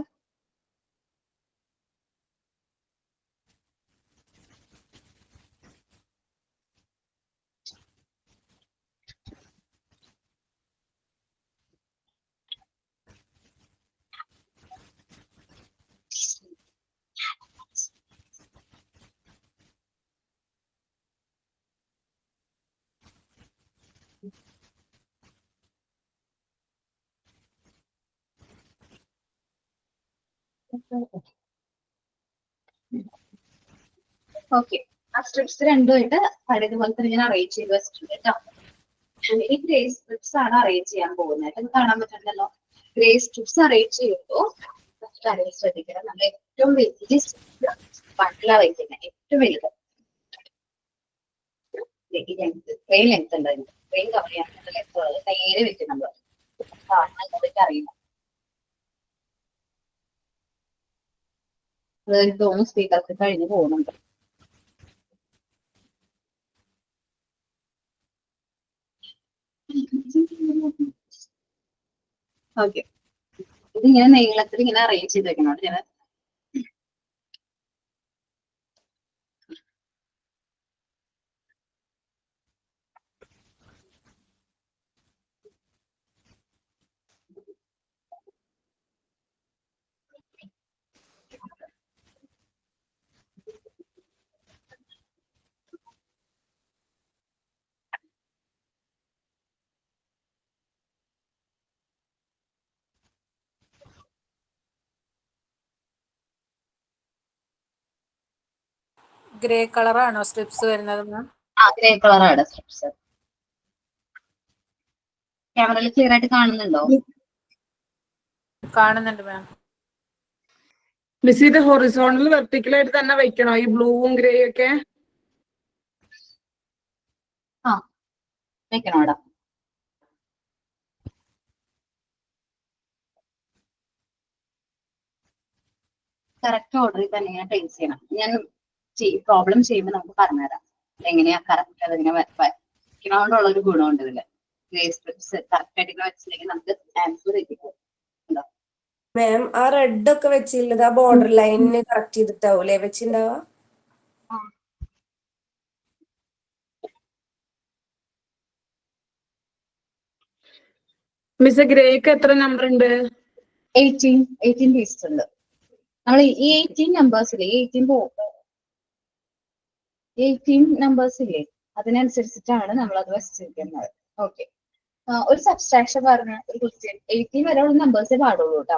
ഓക്കെ, ആ സ്ട്രിപ്സ് രണ്ടുമായിട്ട് പഴയതുപോലെ തന്നെ ഞാൻ അറേഞ്ച് ചെയ്ത് വെച്ചിട്ടുണ്ട് കേട്ടോ. ഈ ഗ്രേ സ്ട്രിപ്സ് ആണ് അറേഞ്ച് ചെയ്യാൻ പോകുന്നത്. ഇത് കാണാൻ പറ്റുന്നല്ലോ. ഗ്രേ സ്ട്രിപ്സ് അറേഞ്ച് ചെയ്യുമ്പോൾ കാര്യം ശ്രദ്ധിക്കണം. നമ്മൾ ഏറ്റവും വലിയ ബണ്ടിലാണ് വയ്ക്കുന്നത്. ഏറ്റവും വലുത് ഇത്രയും ലെങ്ത് ഉണ്ട്. ഇത്രയും കവർ ചെയ്യാൻ ലെങ്ത് ഉള്ളത് നേരെ വെക്കും നമ്മൾ. കാണാൻ അറിയില്ല. എനിക്ക് തോന്നുന്നു സ്പീക്കർക്ക് കഴിഞ്ഞ് പോകുന്നുണ്ട്. ഓക്കെ, ഇതിങ്ങനെ നീളത്തിൽ ഇങ്ങനെ അറേഞ്ച് ചെയ്ത് വെക്കണം. ഞാൻ ഗ്രേ കളറാണോ സ്ട്രിപ്സ് വരുന്നത് മാം? ഗ്രേ കളറാണ് സ്ട്രിപ്സ്. ക്യാമറയിൽ ക്ലിയർ ആയിട്ട് കാണുന്നുണ്ടോ? കാണുന്നുണ്ട് മാം. മിസ് ഇത് ഹൊറിസോണ്ടൽ വെർട്ടിക്കൽ ആയിട്ട് തന്നെ വെക്കണോ ഈ ബ്ലൂവും ഗ്രേ ഒക്കെ? ആ, വെക്കണോടാ. കറക്റ്റ് ഓർഡറിൽ തന്നെ ഇങ്ങനെ പ്ലേസ് ചെയ്യണം. ഞാൻ പ്രോബ്ലം ചെയ്യുമ്പോൾ നമുക്ക് പറഞ്ഞുതരാം എങ്ങനെയാ കറക്റ്റ് അതിങ്ങനെ വെക്കണോണ്ടുള്ള ഒരു ഗുണമുണ്ട് ഇതില്. ഗ്രേ സ്ട്രിപ്സ് കറക്റ്റ് ആയിട്ട് ഇങ്ങനെ വെച്ചില്ലെങ്കിൽ നമുക്ക് ആൻസർ എത്തിക്കും. മാം, ആ റെഡ് ഒക്കെ വെച്ചിട്ടുള്ളത് ആ ബോർഡർ ലൈനിന് കറക്റ്റ് ചെയ്തിട്ടാവൂലേ വെച്ചിണ്ടാവാ? മിസ് ഗ്രേക്ക് എത്ര നമ്പർ ഉണ്ട്? 18 പീസസ് ഉണ്ട്. നമ്മൾ ഈ 18 നമ്പേഴ്സില്ലേ, 18 നമ്പേഴ്സ് ഇല്ലേ, അതിനനുസരിച്ചിട്ടാണ് നമ്മൾ അത് വെച്ചിരിക്കുന്നത്. ഓക്കെ, ഒരു സബ്സ്ട്രാക്ഷൻ പറഞ്ഞ ഒരു ക്വസ്റ്റ്യൻ 18 വരെയുള്ള നമ്പേഴ്സേ പാടുള്ളൂ കേട്ടോ.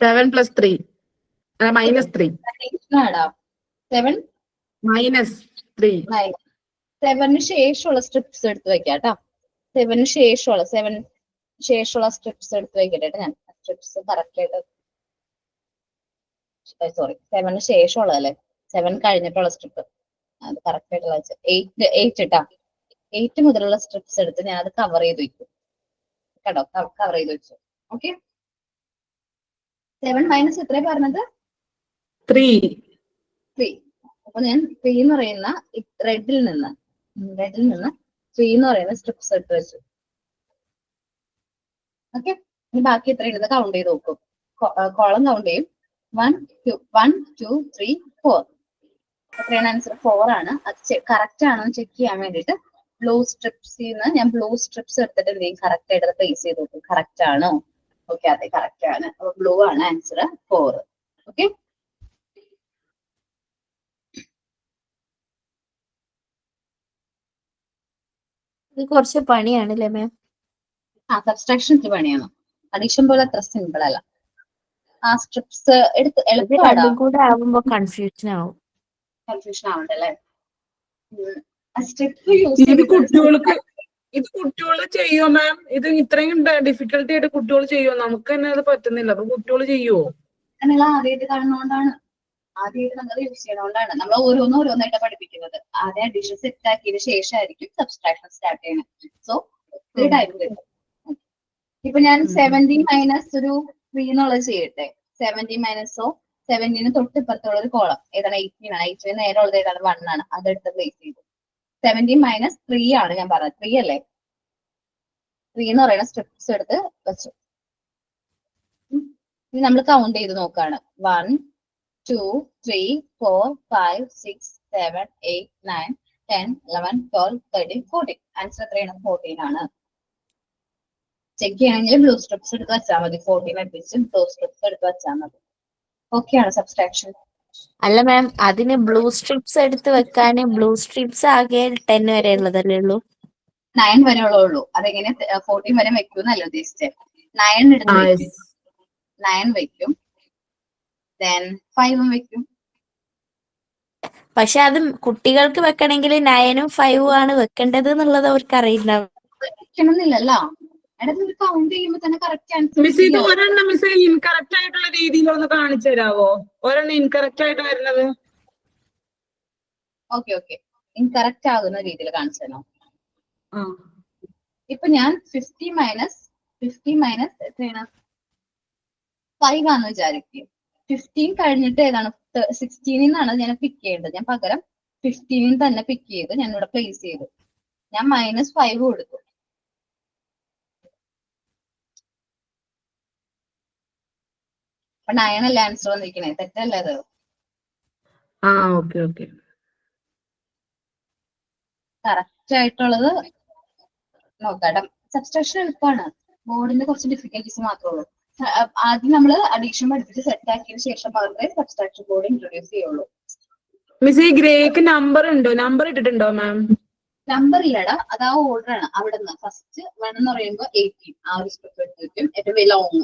7 + 3 -3 7 -3 7ന് ശേഷമുള്ള സ്ട്രിപ്സ് എടുത്ത് വെക്കാം കേട്ടോ. 7ന് ശേഷമുള്ള സ്ട്രിപ്സ് എടുത്ത് വെക്കട്ടെ. ഞാൻ സ്ട്രിപ്സ് കറക്റ്റ് ആയിട്ട് സോറി 7ന് ശേഷമുള്ളതല്ലേ, 7 കഴിഞ്ഞിട്ടുള്ള സ്ട്രിപ്പ് അത് കറക്റ്റ് ആയിട്ടുള്ള 8 ഇട്ടാ 8 മുതലുള്ള സ്ട്രിപ്സ് എടുത്ത് ഞാൻ അത് കവർ ചെയ്ത് വെക്കും കേട്ടോ. കവർ ചെയ്ത് വെച്ചു. ഓക്കെ, 7 മൈനസ് എത്ര പറഞ്ഞത്? 3. അപ്പൊ ഞാൻ 3 എന്ന് പറയുന്ന റെഡിൽ നിന്ന് 3 എന്ന് പറയുന്ന സ്ട്രിപ്സ് എടുത്ത് വെച്ചു. ഓക്കെ, ഇനി ബാക്കി എത്ര ഉള്ളത് കൗണ്ട് ചെയ്ത് നോക്കും. കോളം കൗണ്ട് ചെയ്യും. 1 2 3 4 എത്രയാണ് ആൻസർ? 4 ആണ്. അത് കറക്റ്റ് ആണോ ചെക്ക് ചെയ്യാൻ വേണ്ടിയിട്ട് ബ്ലൂ സ്ട്രിപ്സിൽ നിന്ന് ഞാൻ ബ്ലൂ സ്ട്രിപ്സ് എടുത്തിട്ട് എന്തെങ്കിലും കറക്റ്റ് ആയിട്ട് പ്ലേസ് ചെയ്ത് നോക്കും. കറക്റ്റ് ആണോ? ഓക്കെ, അതെ കറക്റ്റ് ആണ്. അപ്പൊ ബ്ലൂ ആണ് ആൻസർ 4. ഓക്കെ. ഇത് കുറച്ച് പണിയാണല്ലേ മാം? സബ്സ്ട്രാക്ഷൻ ഇത്തിരി പണിയാണ്. അഡീഷൻ പോലെ അത്ര സിമ്പിൾ അല്ല. ആ സ്ട്രിപ്സ് എടുത്ത് ഇത് എളുപ്പമാടാ. രണ്ടും കൂടെ ആവുമ്പോ കൺഫ്യൂഷൻ ആവും. കൺഫ്യൂഷൻ ആവണ്ടല്ലേ? സ്റ്റെപ്പ് യൂസ് ഇത് ചെയ്തിട്ട് കുട്ടികൾ ചെയ്യോ മാം? ഇത് ഇത്രയും ഡിഫിക്കൽട്ടി ആയിട്ട് കുട്ടികൾ ചെയ്യോ? നമുക്ക് തന്നെ അത് പറ്റുന്നില്ല. അപ്പൊ കുട്ടികൾ ചെയ്യുവോ? നിങ്ങൾ ആദ്യമായിട്ട് കാണുന്നോണ്ടാണ്. ആദ്യമായിട്ട് നമ്മൾ യൂസ് ചെയ്യണോണ്ടാണ് നമ്മൾ ഓരോന്നായിട്ട് പഠിപ്പിക്കുന്നത്. ആദ്യം അഡീഷൻ സെറ്റ് ആക്കിയതിനു ശേഷമായിരിക്കും സബ്സ്ട്രാക്ഷൻ സ്റ്റാർട്ട് ചെയ്യുന്നത്. സോ ഒത്തിരി ടൈം കിട്ടും. ഇപ്പൊ ഞാൻ 70 മൈനസ് ഒരു 3 എന്നുള്ളത് ചെയ്യട്ടെ. 70 മൈനസോ 70 തൊട്ട് ഇപ്പുറത്തുള്ള ഒരു കോളം ഏതാണ്? 18 ആണ്. 18 നേരെ ഉള്ളത് ഏതാണ്? 1 ആണ്. അതെടുത്ത് പ്ലേസ് ചെയ്തു. 70 മൈനസ് 3 ആണ് ഞാൻ പറഞ്ഞത്. 3 അല്ലേ? 3 എന്ന് പറയുന്ന സ്ട്രിപ്സ് എടുത്ത് വെച്ചു. ഇനി നമ്മൾ കൗണ്ട് ചെയ്ത് നോക്കാണ്. 1 2 3 4 5 6 7 8 9 10 11 12 13 14. ആൻസർ എത്രയാണ്? 14 ആണ്. ചെക്ക് ചെയ്യണമെങ്കിൽ ബ്ലൂ സ്ട്രിപ്സ് എടുത്ത് വെച്ചാൽ മതി. 14 വെപ്പിച്ച് ബ്ലൂ സ്ട്രിപ്സ് എടുത്ത് വെച്ചാൽ മതി. ഓക്കെ ആണ് സബ്സ്ട്രാക്ഷൻ. അല്ല മാം, അതിന് ബ്ലൂ സ്ട്രിപ്സ് എടുത്ത് വെക്കാൻ ബ്ലൂ സ്ട്രിപ്സ് ആകെ 10 വരെ ഉള്ളതല്ലേ ഉള്ളൂ? 9 വരെ ഉള്ളൂ. അതെങ്ങനെ 14 വരെ വെക്കൂന്നല്ല ഉദ്ദേശിച്ചത്. 9 എടുത്ത് വെക്കും. 9 വെക്കും. then 5 വെക്കും. പക്ഷെ അത് കുട്ടികൾക്ക് വെക്കണമെങ്കിൽ 9ഉം 5ഉം ആണ് വെക്കേണ്ടത് എന്നുള്ളത് അവർക്ക് അറിയില്ല. വെക്കണമെന്നില്ലല്ലോ. ഇടയ്ക്ക് കൗണ്ട് ചെയ്യുമ്പോ തന്നെ കറക്റ്റ് ആൻസർ. മിസ് ഇത് ഒരെണ്ണം മിസ് ഇൻകറക്റ്റ് ആയിട്ടുള്ള രീതിയിൽ ഒന്ന് കാണിച്ചു തരാവോ? ഒരെണ്ണം ഇൻകറക്റ്റ് ആയിട്ട് വരുന്നത്. ഓക്കെ ഇൻകറക്റ്റ് ആകുന്ന രീതിയിൽ കാണിച്ചു തരണം. ഇപ്പൊ ഞാൻ 50 മൈനസ് എത്രയാണ്? 5 ആണെന്ന് വിചാരിക്കും. 15 കഴിഞ്ഞിട്ട് ഏതാണ്? 16 നിന്നാണ് ഞാൻ പിക്ക് ചെയ്യേണ്ടത്. ഞാൻ പകരം 15 തന്നെ പിക്ക് ചെയ്ത് ഞാൻ ഇവിടെ പ്ലേസ് ചെയ്തു. ഞാൻ -5 കൊടുത്തു. അപ്പൊ 9 അല്ലേ ആൻസർ വന്നിരിക്കണേ? തെറ്റല്ലേ അത്? ഓക്കെ. കറക്റ്റ് ആയിട്ടുള്ളത് നോക്കാം. സബ്സ്ട്രാക്ഷൻ എളുപ്പമാണ്. ബോർഡിന്റെ കുറച്ച് ഡിഫിക്കൽട്ടീസ് മാത്രമേ ഉള്ളൂ. ആദ്യം നമ്മൾ അഡീഷൻ പഠിപ്പിച്ച് സെറ്റ് ആക്കിയതിനു ശേഷം മാത്രമേ സബ്സ്ട്രാക്ഷൻ ബോർഡ് ഇൻട്രൊഡ്യൂസ് ചെയ്യുള്ളൂ. മിസ് ഈ ഗ്രേക്ക് നമ്പർ ഉണ്ടോ? നമ്പർ ഇട്ടിട്ടുണ്ടോ മാം? നമ്പർ ഇല്ലടാ, അത് ആ ഓർഡർ ആണ്. അവിടെ നിന്ന് ഫസ്റ്റ് 1 എന്ന് പറയുമ്പോൾ 18 ആ ഒരു സ്ട്രിപ്പ് എടുത്തിട്ടും ഏറ്റവും ലോങ്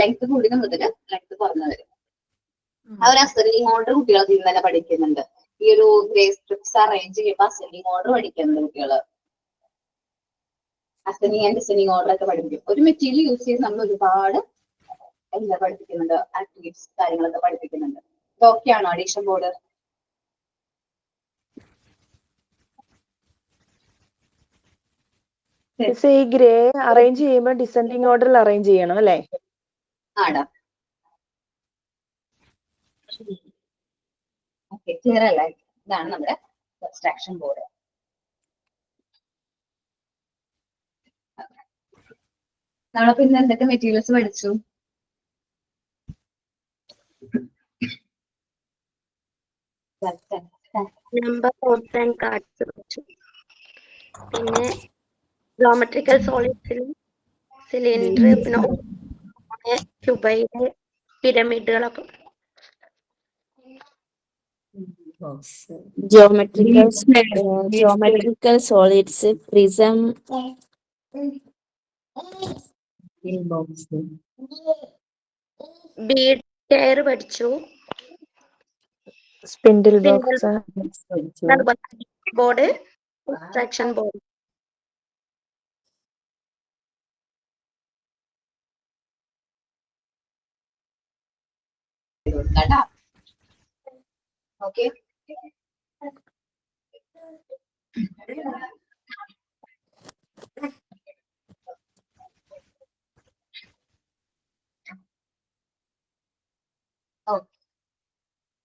ലെങ്ത് കൂടിയ മുതൽ ലെങ്ത് കുറഞ്ഞു വരും. ആ ഒരു അസെൻഡിങ് ഓർഡർ കുട്ടികൾ ഇതിൽ തന്നെ പഠിക്കുന്നുണ്ട്. ഈ ഒരു ഗ്രേ സ്ട്രിപ്സ് അറേഞ്ച് ചെയ്യുമ്പോൾ അസെൻഡിങ് ഓർഡർ പഠിക്കുന്നുണ്ട് കുട്ടികള്. അസെൻഡിങ് ആൻഡ് ഡിസെൻഡിങ് ഓർഡർ ഒക്കെ പഠിപ്പിക്കും. ഒരു മെറ്റീരിയൽ യൂസ് ചെയ്ത് നമ്മൾ ഒരുപാട് എന്താ പഠിപ്പിക്കുന്നുണ്ട്, ആക്ടിവിറ്റീസ് കാര്യങ്ങളൊക്കെ പഠിപ്പിക്കുന്നുണ്ട്. ഇതൊക്കെയാണോ അഡീഷൻ ബോർഡ്? ഈ ഗ്രേ അറേഞ്ച് ചെയ്യുമ്പോൾ ഡിസെൻഡിങ് ഓർഡറിൽ അറേഞ്ച് ചെയ്യണം അല്ലേ? ആടാ. ഓക്കെ, ക്ലിയർ അല്ലേ? ഇതാണ് നമ്മുടെ സബ്സ്ട്രാക്ഷൻ ബോർഡ്. നമ്മളപ്പോ ഇന്ന് എന്തൊക്കെ മെറ്റീരിയൽസ് പഠിച്ചു? നമ്പർ നോട്ട്സ് ആൻഡ് കാർഡ്സ് പഠിച്ചു. പിന്നെ ജോമെട്രിക്കൽ സോളിഡ്സിൽ സിലിണ്ടർ, പിന്നെ ക്യൂബൈഡ്, പിരമിഡുകളൊക്കെ. Geometrical solids, prism, bead chair പഠിച്ചു. Spindle box, board, subtraction board. Okay,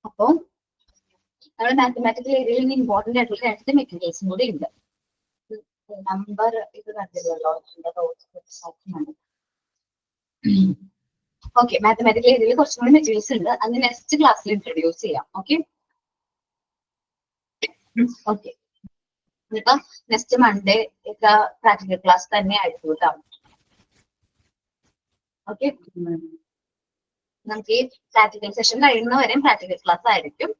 അപ്പോ നമ്മുടെ മാത്തമാറ്റിക്കൽ ഏരിയയിൽ ഇമ്പോർട്ടന്റ് ആയിട്ടുള്ള 2 മെറ്റീരിയൽസും കൂടി ഉണ്ട്. നമ്പർ ഇത് കണ്ടില്ലല്ലോ. ഓക്കെ, മാത്തമാറ്റിക്കൽ ഏരിയയിൽ കുറച്ചും കൂടി മെറ്റീരിയൽസ് ഉണ്ട്. അത് നെക്സ്റ്റ് ക്ലാസ്സിൽ ഇൻട്രൊഡ്യൂസ് ചെയ്യാം. ഓക്കെ, ഇപ്പൊ നെക്സ്റ്റ് മൺഡേ ഒക്കെ പ്രാക്ടിക്കൽ ക്ലാസ് തന്നെ ആയിരിക്കും കേട്ടോ. ഓക്കെ, നമുക്ക് ഈ പ്രാക്ടിക്കൽ സെഷൻ കഴിയുന്നവരെ പ്രാക്ടിക്കൽ ക്ലാസ് ആയിരിക്കും.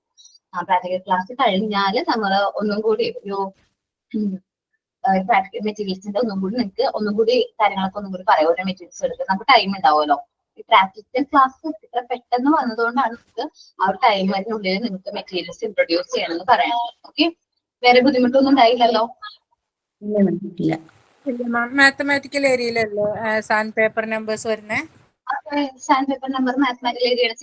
പ്രാക്ടിക്കൽ ക്ലാസ് കഴിഞ്ഞാൽ നമ്മൾ ഒന്നും കൂടി ഒരു മെറ്റീരിയൽസിന്റെ ഒന്നും കൂടി കാര്യങ്ങളൊക്കെ ഒന്നും കൂടി പറയാം. ഓരോ മെറ്റീരിയൽസ് എടുത്ത് നമുക്ക് ടൈം ഉണ്ടാവുമല്ലോ. ഈ പ്രാക്ടിക്കൽ ക്ലാസ് ഇത്ര പെട്ടെന്ന് വന്നതുകൊണ്ടാണ് നമുക്ക് ആ ഒരു ടൈമിനുള്ളിൽ നിങ്ങൾക്ക് മെറ്റീരിയൽസ് ഇൻട്രൊഡ്യൂസ് ചെയ്യണമെന്ന് പറയാം. ഓക്കെ, വേറെ ബുദ്ധിമുട്ടൊന്നും ഉണ്ടായില്ലല്ലോ? ഇല്ല. മാത്തമാറ്റിക്കൽ ഏരിയയിലല്ലേ സാൻഡ് പേപ്പർ നമ്പേഴ്സ് വരുന്നേ? സാൻഡ് പേപ്പർ നമ്പർ മാത്തമാറ്റിക്കൽ ഏരിയയുടെ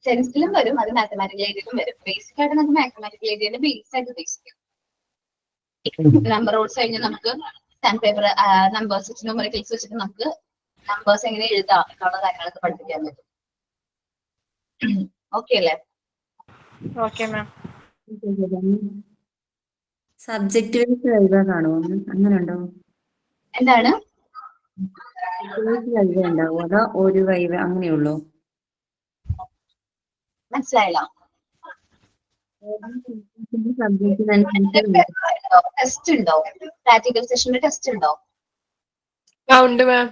സെൻസിലും വരും, അത് മാത്തമാറ്റിക്കൽ ഏരിയയിലും വരും. ബേസിക് ആയിട്ട് നമുക്ക് മാത്തമാറ്റിക്കൽ ഏരിയയുടെ ബേസ് ആയിട്ട് ബേസിക് നമ്പർ റൂൾസ് കഴിഞ്ഞ് നമുക്ക് സാൻഡ് പേപ്പർ നമ്പേഴ്സ് വെച്ച് ന്യൂമറിക്കൽസ് വെച്ചിട്ട് നമുക്ക് നമ്പേഴ്സ് എങ്ങനെ എഴുതാം എന്നുള്ള കാര്യങ്ങളൊക്കെ പഠിപ്പിക്കാൻ പറ്റും. ഓക്കെ അല്ലേ? Okay ma'am. Subject vice viva കാണുമോ? അങ്ങനെ ഉണ്ടോ? എന്താണ് വൈവ ഉണ്ടാവോ അതോ ഒരു വൈവ അങ്ങനെയുള്ളൂ? മനസ്സിലായില്ല? ടെസ്റ്റ് ഉണ്ടോ? പ്രാക്ടിക്കൽ സെഷന്റെ ടെസ്റ്റ് ഉണ്ടോ? ഉണ്ട് മാം.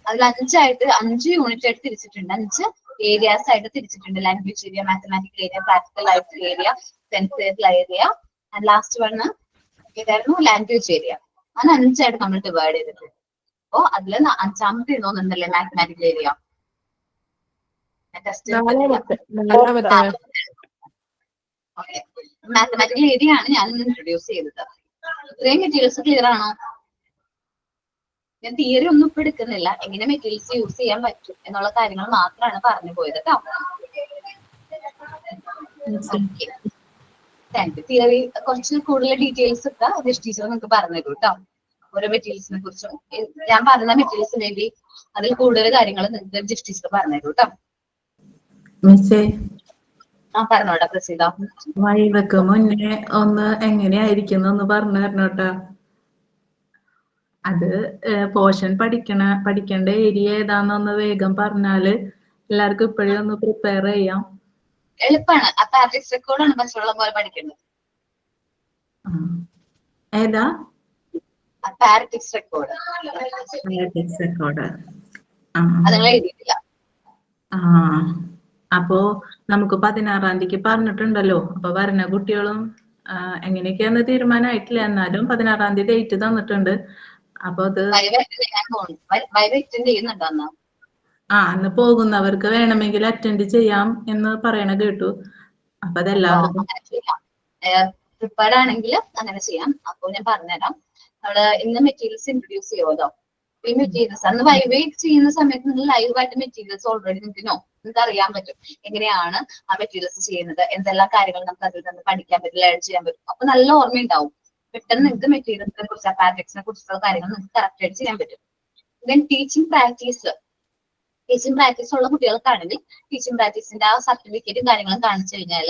അതിൽ 5 യൂണിറ്റ് ആയിട്ട് തിരിച്ചിട്ടുണ്ട്. 5 ഏരിയാസ് ആയിട്ട് തിരിച്ചിട്ടുണ്ട്. Language area, mathematical area, practical ആയിട്ടുള്ള area, sensorial area, and last one ഏതായിരുന്നു? Language area. അങ്ങനെ 5 ആയിട്ട് നമ്മൾ ഡിവൈഡ് ചെയ്തിട്ടുണ്ട്. അപ്പോ അതിൽ 5ാമത്തെ തോന്നുന്നുണ്ടല്ലേ മാത്തമാറ്റിക്കൽ ഏരിയ? മാത്തമാറ്റിക്കൽ ഏരിയ ആണ് ഞാൻ ഇൻട്രൊഡ്യൂസ് ചെയ്തത്. ഇത്രയും മെറ്റീരിയൽസ് ക്ലിയർ ആണോ? ഞാൻ തിയറി ഒന്നും ഇപ്പൊ എടുക്കുന്നില്ല, എങ്ങനെ മെറ്റീരിയൽസ് യൂസ് ചെയ്യാൻ പറ്റും എന്നുള്ള കാര്യങ്ങൾ മാത്രമാണ് പറഞ്ഞു പോയത് കേട്ടോ. Thank you. തിയറി കുറച്ച് കൂടുതൽ ഡീറ്റെയിൽസ് ഒക്കെ ടീച്ചർ നിങ്ങൾക്ക് പറഞ്ഞു തരും കേട്ടോ. ഓരോ മെറ്റീരിയൽസിനെ കുറിച്ചും ഞാൻ പറഞ്ഞ മെറ്റീരിയൽസ് മേ ബി അതിൽ കൂടുതൽ കാര്യങ്ങൾ നിങ്ങൾക്ക് ടീച്ചർ പറഞ്ഞു തരും കേട്ടോ. പറഞ്ഞോട്ടാ പ്രസീത. വൈവക്ക് മുന്നേ ഒന്ന് എങ്ങനെയായിരിക്കും ഒന്ന് പറഞ്ഞു തരണോട്ടാ. അത് പോർഷൻ പഠിക്കേണ്ട ഏരിയ ഏതാന്നൊന്ന് വേഗം പറഞ്ഞാല് എല്ലാവർക്കും ഇപ്പോഴേ ഒന്ന് പ്രിപ്പയർ ചെയ്യാം. എളുപ്പമാണ്. അപ്പാരറ്റിക്സ് റെക്കോർഡാണ് പച്ചവെള്ളം പോലെ പഠിക്കേണ്ടത്. ഏതാ? അപ്പാരറ്റിക്സ് റെക്കോർഡ്. അത് നിങ്ങൾ എഴുതിയിട്ടില്ല. അപ്പോ നമുക്ക് 16-ാം തീയതിക്ക് പറഞ്ഞിട്ടുണ്ടല്ലോ. അപ്പൊ വരുന്ന കുട്ടികളും എങ്ങനെയൊക്കെയാന്ന് തീരുമാനമായിട്ടില്ല, എന്നാലും 16-ാം തീയതി ഡേറ്റ് തന്നിട്ടുണ്ട്. അപ്പൊ അത് അന്ന് പോകുന്നവർക്ക് വേണമെങ്കിൽ അറ്റൻഡ് ചെയ്യാം എന്ന് പറയണ കേട്ടു. അപ്പൊ അതെല്ലാവർക്കും പ്രിപ്പയർഡ് ആണെങ്കിൽ അങ്ങനെ ചെയ്യാം. അപ്പോൾ ഞാൻ പറഞ്ഞുതരാം. നമ്മള് ഇന്ന് മെറ്റീരിയൽസ് ഇൻട്രൊഡ്യൂസ് ചെയ്യുമല്ലോ. ഈ മെറ്റീരിയൽസ് അന്ന് വൈവേറ്റ് ചെയ്യുന്ന സമയത്ത് നിങ്ങൾ ലൈവായിട്ട് മെറ്റീരിയൽസ് ഓൾറെഡി നിങ്ങൾക്ക് അറിയാൻ പറ്റും എങ്ങനെയാണ് ആ മെറ്റീരിയൽസ് ചെയ്യുന്നത്, എന്തെല്ലാം കാര്യങ്ങൾ നമുക്ക് അതിൽ നിന്ന് പഠിക്കാൻ പറ്റും, ലേൺ ചെയ്യാൻ പറ്റും. അപ്പൊ നല്ല ഓർമ്മയുണ്ടാവും. പെട്ടെന്ന് നിങ്ങൾക്ക് മെറ്റീരിയൽസിനെ കുറിച്ച് അപ്പാരറ്റിക്സിനെ കുറിച്ചുള്ള കാര്യങ്ങൾ നിങ്ങൾക്ക് കറക്റ്റ് ആയിട്ട് ചെയ്യാൻ പറ്റും. ദെൻ ടീച്ചിങ് പ്രാക്ടീസ് ഉള്ള കുട്ടികൾക്കാണെങ്കിൽ ടീച്ചിങ് പ്രാക്ടീസിന്റെ ആ സർട്ടിഫിക്കറ്റും കാര്യങ്ങളും കാണിച്ചു കഴിഞ്ഞാൽ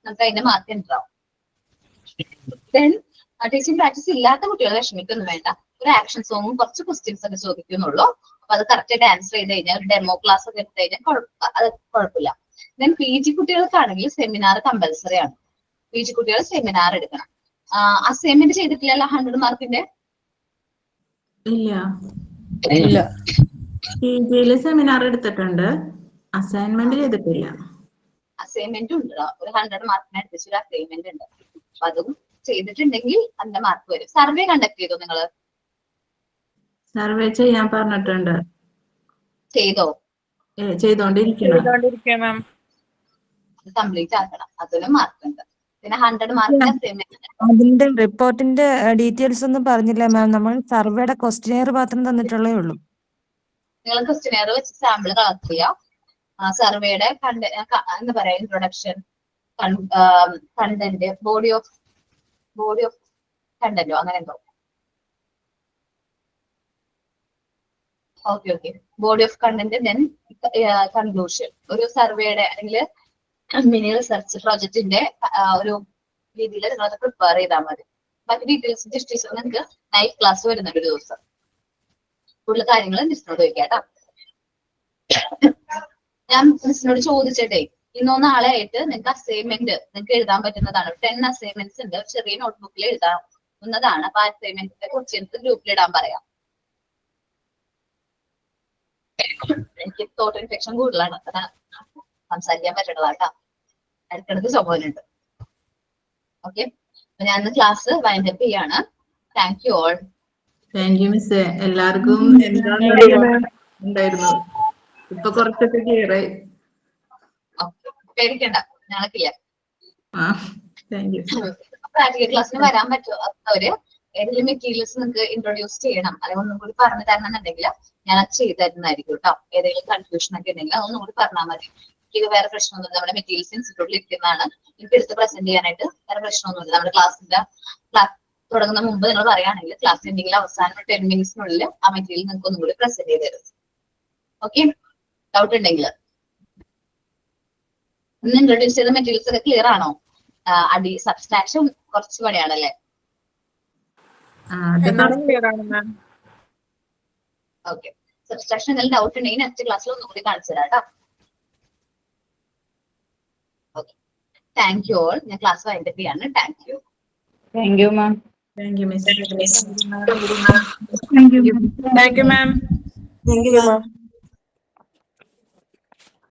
നമുക്ക് അതിന്റെ മാർക്ക് ഉണ്ടാവും. ദെൻ ടീച്ചിങ് പ്രാക്ടീസ് ഇല്ലാത്ത കുട്ടികൾ വിഷമിക്കൊന്നും വേണ്ട. ഒരു ആക്ഷൻ സോങ്ങും കുറച്ച് ക്വസ്റ്റ്യൻസ് ഒക്കെ ചോദിക്കുന്നുള്ളൂ. അപ്പൊ അത് കറക്റ്റ് ആയിട്ട് ആൻസർ ചെയ്ത് കഴിഞ്ഞാൽ ഒരു ഡെമോ ക്ലാസ് ഒക്കെ എടുത്തു കഴിഞ്ഞാൽ അത് കുഴപ്പമില്ല. ദെൻ PG കുട്ടികൾക്കാണെങ്കിൽ സെമിനാർ കമ്പൽസറി ആണ്. PG കുട്ടികൾ സെമിനാർ എടുക്കണം. അസൈൻമെന്റ് ചെയ്തിട്ടില്ലല്ലോ 100 മാർക്കിന്റെ? ഇല്ല. PGയില് സെമിനാർ എടുത്തിട്ടുണ്ട്, അസൈൻമെന്റ് ചെയ്തിട്ടില്ല. അസൈൻമെന്റ് ഉണ്ട്, ഒരു 100 മാർക്കിന് അടുപ്പിച്ച് ഒരു അസൈൻമെന്റ് ഉണ്ട്. അപ്പൊ അതും ചെയ്തിട്ടുണ്ടെങ്കിൽ അതിന്റെ മാർക്ക് വരും. സർവേ കണ്ടക്ട് ചെയ്തോ നിങ്ങള്? സർവേ ചെയ്യാൻ പറഞ്ഞിട്ടുണ്ട്. ചെയ്തോ? ചെയ്തോണ്ടിരിക്കണം. കംപ്ലീറ്റ് ആക്കണം, അതിനും മാർക്ക് ഉണ്ട്. പിന്നെ 100 മാർക്കിന് അസൈൻമെന്റ്. അതിന്റെ റിപ്പോർട്ടിന്റെ ഡീറ്റെയിൽസ് ഒന്നും പറഞ്ഞില്ല മാം. നമ്മൾ സർവേയുടെ ക്വസ്റ്റ്യനെയർ മാത്രം തന്നിട്ടുള്ളേ ഉള്ളൂ. നിങ്ങൾ ക്വസ്റ്റ്യനെയർ വെച്ച് സാമ്പിൾ കളക്ട് ചെയ്യാം. സർവേയുടെ എന്താ പറയാ, ഇൻട്രൊഡക്ഷൻ, കണ്ടന്റ്, ബോഡി ഓഫ് കണ്ടന്റോ അങ്ങനെ എന്തോ. Okay. Body of content, then conclusion. ഒരു സർവേയുടെ അല്ലെങ്കിൽ മിനി റിസർച്ച് പ്രോജക്റ്റിന്റെ ഒരു രീതിയിൽ നിങ്ങളത് പ്രിപ്പയർ ചെയ്താൽ മതി. ബാക്കി ഡീറ്റെയിൽസ് ടീച്ചർ നിങ്ങൾക്ക് നൈറ്റ് ക്ലാസ് വരുന്നുണ്ട് ഒരു ദിവസം. കൂടുതൽ കാര്യങ്ങൾ മിസ്സിനോട് ചോദിക്കാം. ഞാൻ മിസ്സിനോട് ചോദിച്ചിട്ടേ ഇന്നോ നാളെ ആയിട്ട് നിങ്ങൾക്ക് അസൈൻമെന്റ് നിങ്ങൾക്ക് എഴുതാൻ പറ്റുന്നതാണ്. 10 അസൈൻമെന്റ്സ് ഉണ്ട്, ചെറിയ നോട്ട്ബുക്കിൽ എഴുതാവുന്നതാണ്. അപ്പൊ അസൈൻമെന്റിന്റെ ക്വസ്റ്റ്യൻസ് ഗ്രൂപ്പിൽ ഇടാൻ പറയാം. എനിക്ക് തോട്ട് ഇൻഫെക്ഷൻ കൂടുതലാണ്, അതാണ് സംസാരിക്കാൻ പറ്റുന്നതാട്ടാ. ഇടയ്ക്കിടയ്ക്ക് ചുമലുണ്ട്. ഓക്കെ, ഞാൻ ക്ലാസ് വൈൻഡപ്പ് ചെയ്യാണ്. Thank you all. Thank you miss. എല്ലാവർക്കും എന്താണ് ഉണ്ടായിരുന്നു, ഇപ്പൊ കുറച്ചൊക്കെ ക്ലിയർ ആയി. പേടിക്കണ്ട, ഞങ്ങൾ ക്ലിയർ. Thank you. പ്രാക്ടിക്കൽ ക്ലാസ്സിന് വരാൻ പറ്റുന്നവര് ഏതെങ്കിലും മെറ്റീരിയൽസ് നിങ്ങൾക്ക് ഇൻട്രൊഡ്യൂസ് ചെയ്യണം, അല്ലെങ്കിൽ ഒന്നും കൂടി പറഞ്ഞു തരണമെന്നുണ്ടെങ്കിൽ ഞാൻ അത് ചെയ്തു തരുന്നതായിരിക്കും കേട്ടോ. ഏതെങ്കിലും കൺഫ്യൂഷൻ ഒക്കെ ഉണ്ടെങ്കിൽ അതൊന്നും കൂടി പറഞ്ഞാൽ മതി. എനിക്ക് വേറെ പ്രശ്നമൊന്നുമില്ല. നമ്മുടെ മെറ്റീരിയൽസ് ഇൻസ്റ്റിറ്റ്യൂട്ടിൽ ഇരിക്കുന്നതാണ്. എനിക്ക് എടുത്ത് പ്രസന്റ് ചെയ്യാനായിട്ട് വേറെ പ്രശ്നമൊന്നുമില്ല. നമ്മുടെ ക്ലാസ്സിന്റെ തുടങ്ങുന്ന മുമ്പ് നിങ്ങൾ പറയുകയാണെങ്കിൽ ക്ലാസ് എന്തെങ്കിലും അവസാനം 10 മിനിറ്റ്സിനുള്ളിൽ ആ മെറ്റീരിയൽ നിങ്ങൾക്ക് ഒന്നും കൂടി പ്രസന്റ് ചെയ്ത് തരും. ഓക്കെ, ഡൗട്ട് ഉണ്ടെങ്കിൽ ഇന്ന് ഇൻട്രൊഡ്യൂസ് ചെയ്ത മെറ്റീരിയൽസ് ഒക്കെ ക്ലിയർ ആണോ? സബ്സ്ട്രാക്ഷൻ കുറച്ച് പണിയാണല്ലേ? ഓക്കെ, സബ്സ്ട്രാക്ഷൻ എന്തെങ്കിലും ഡൗട്ട് ഉണ്ടെങ്കിൽ നെക്സ്റ്റ് ക്ലാസ്സിൽ ഒന്നും കൂടി കാണിച്ചു തരാം കേട്ടോ. Okay, thank you all. ഞാൻ ക്ലാസ് വൈൻഡപ്പ് ചെയ്യാണ്. Thank you. Thank you ma'am. Thank you miss. Thank you ma'am. Thank you ma'am.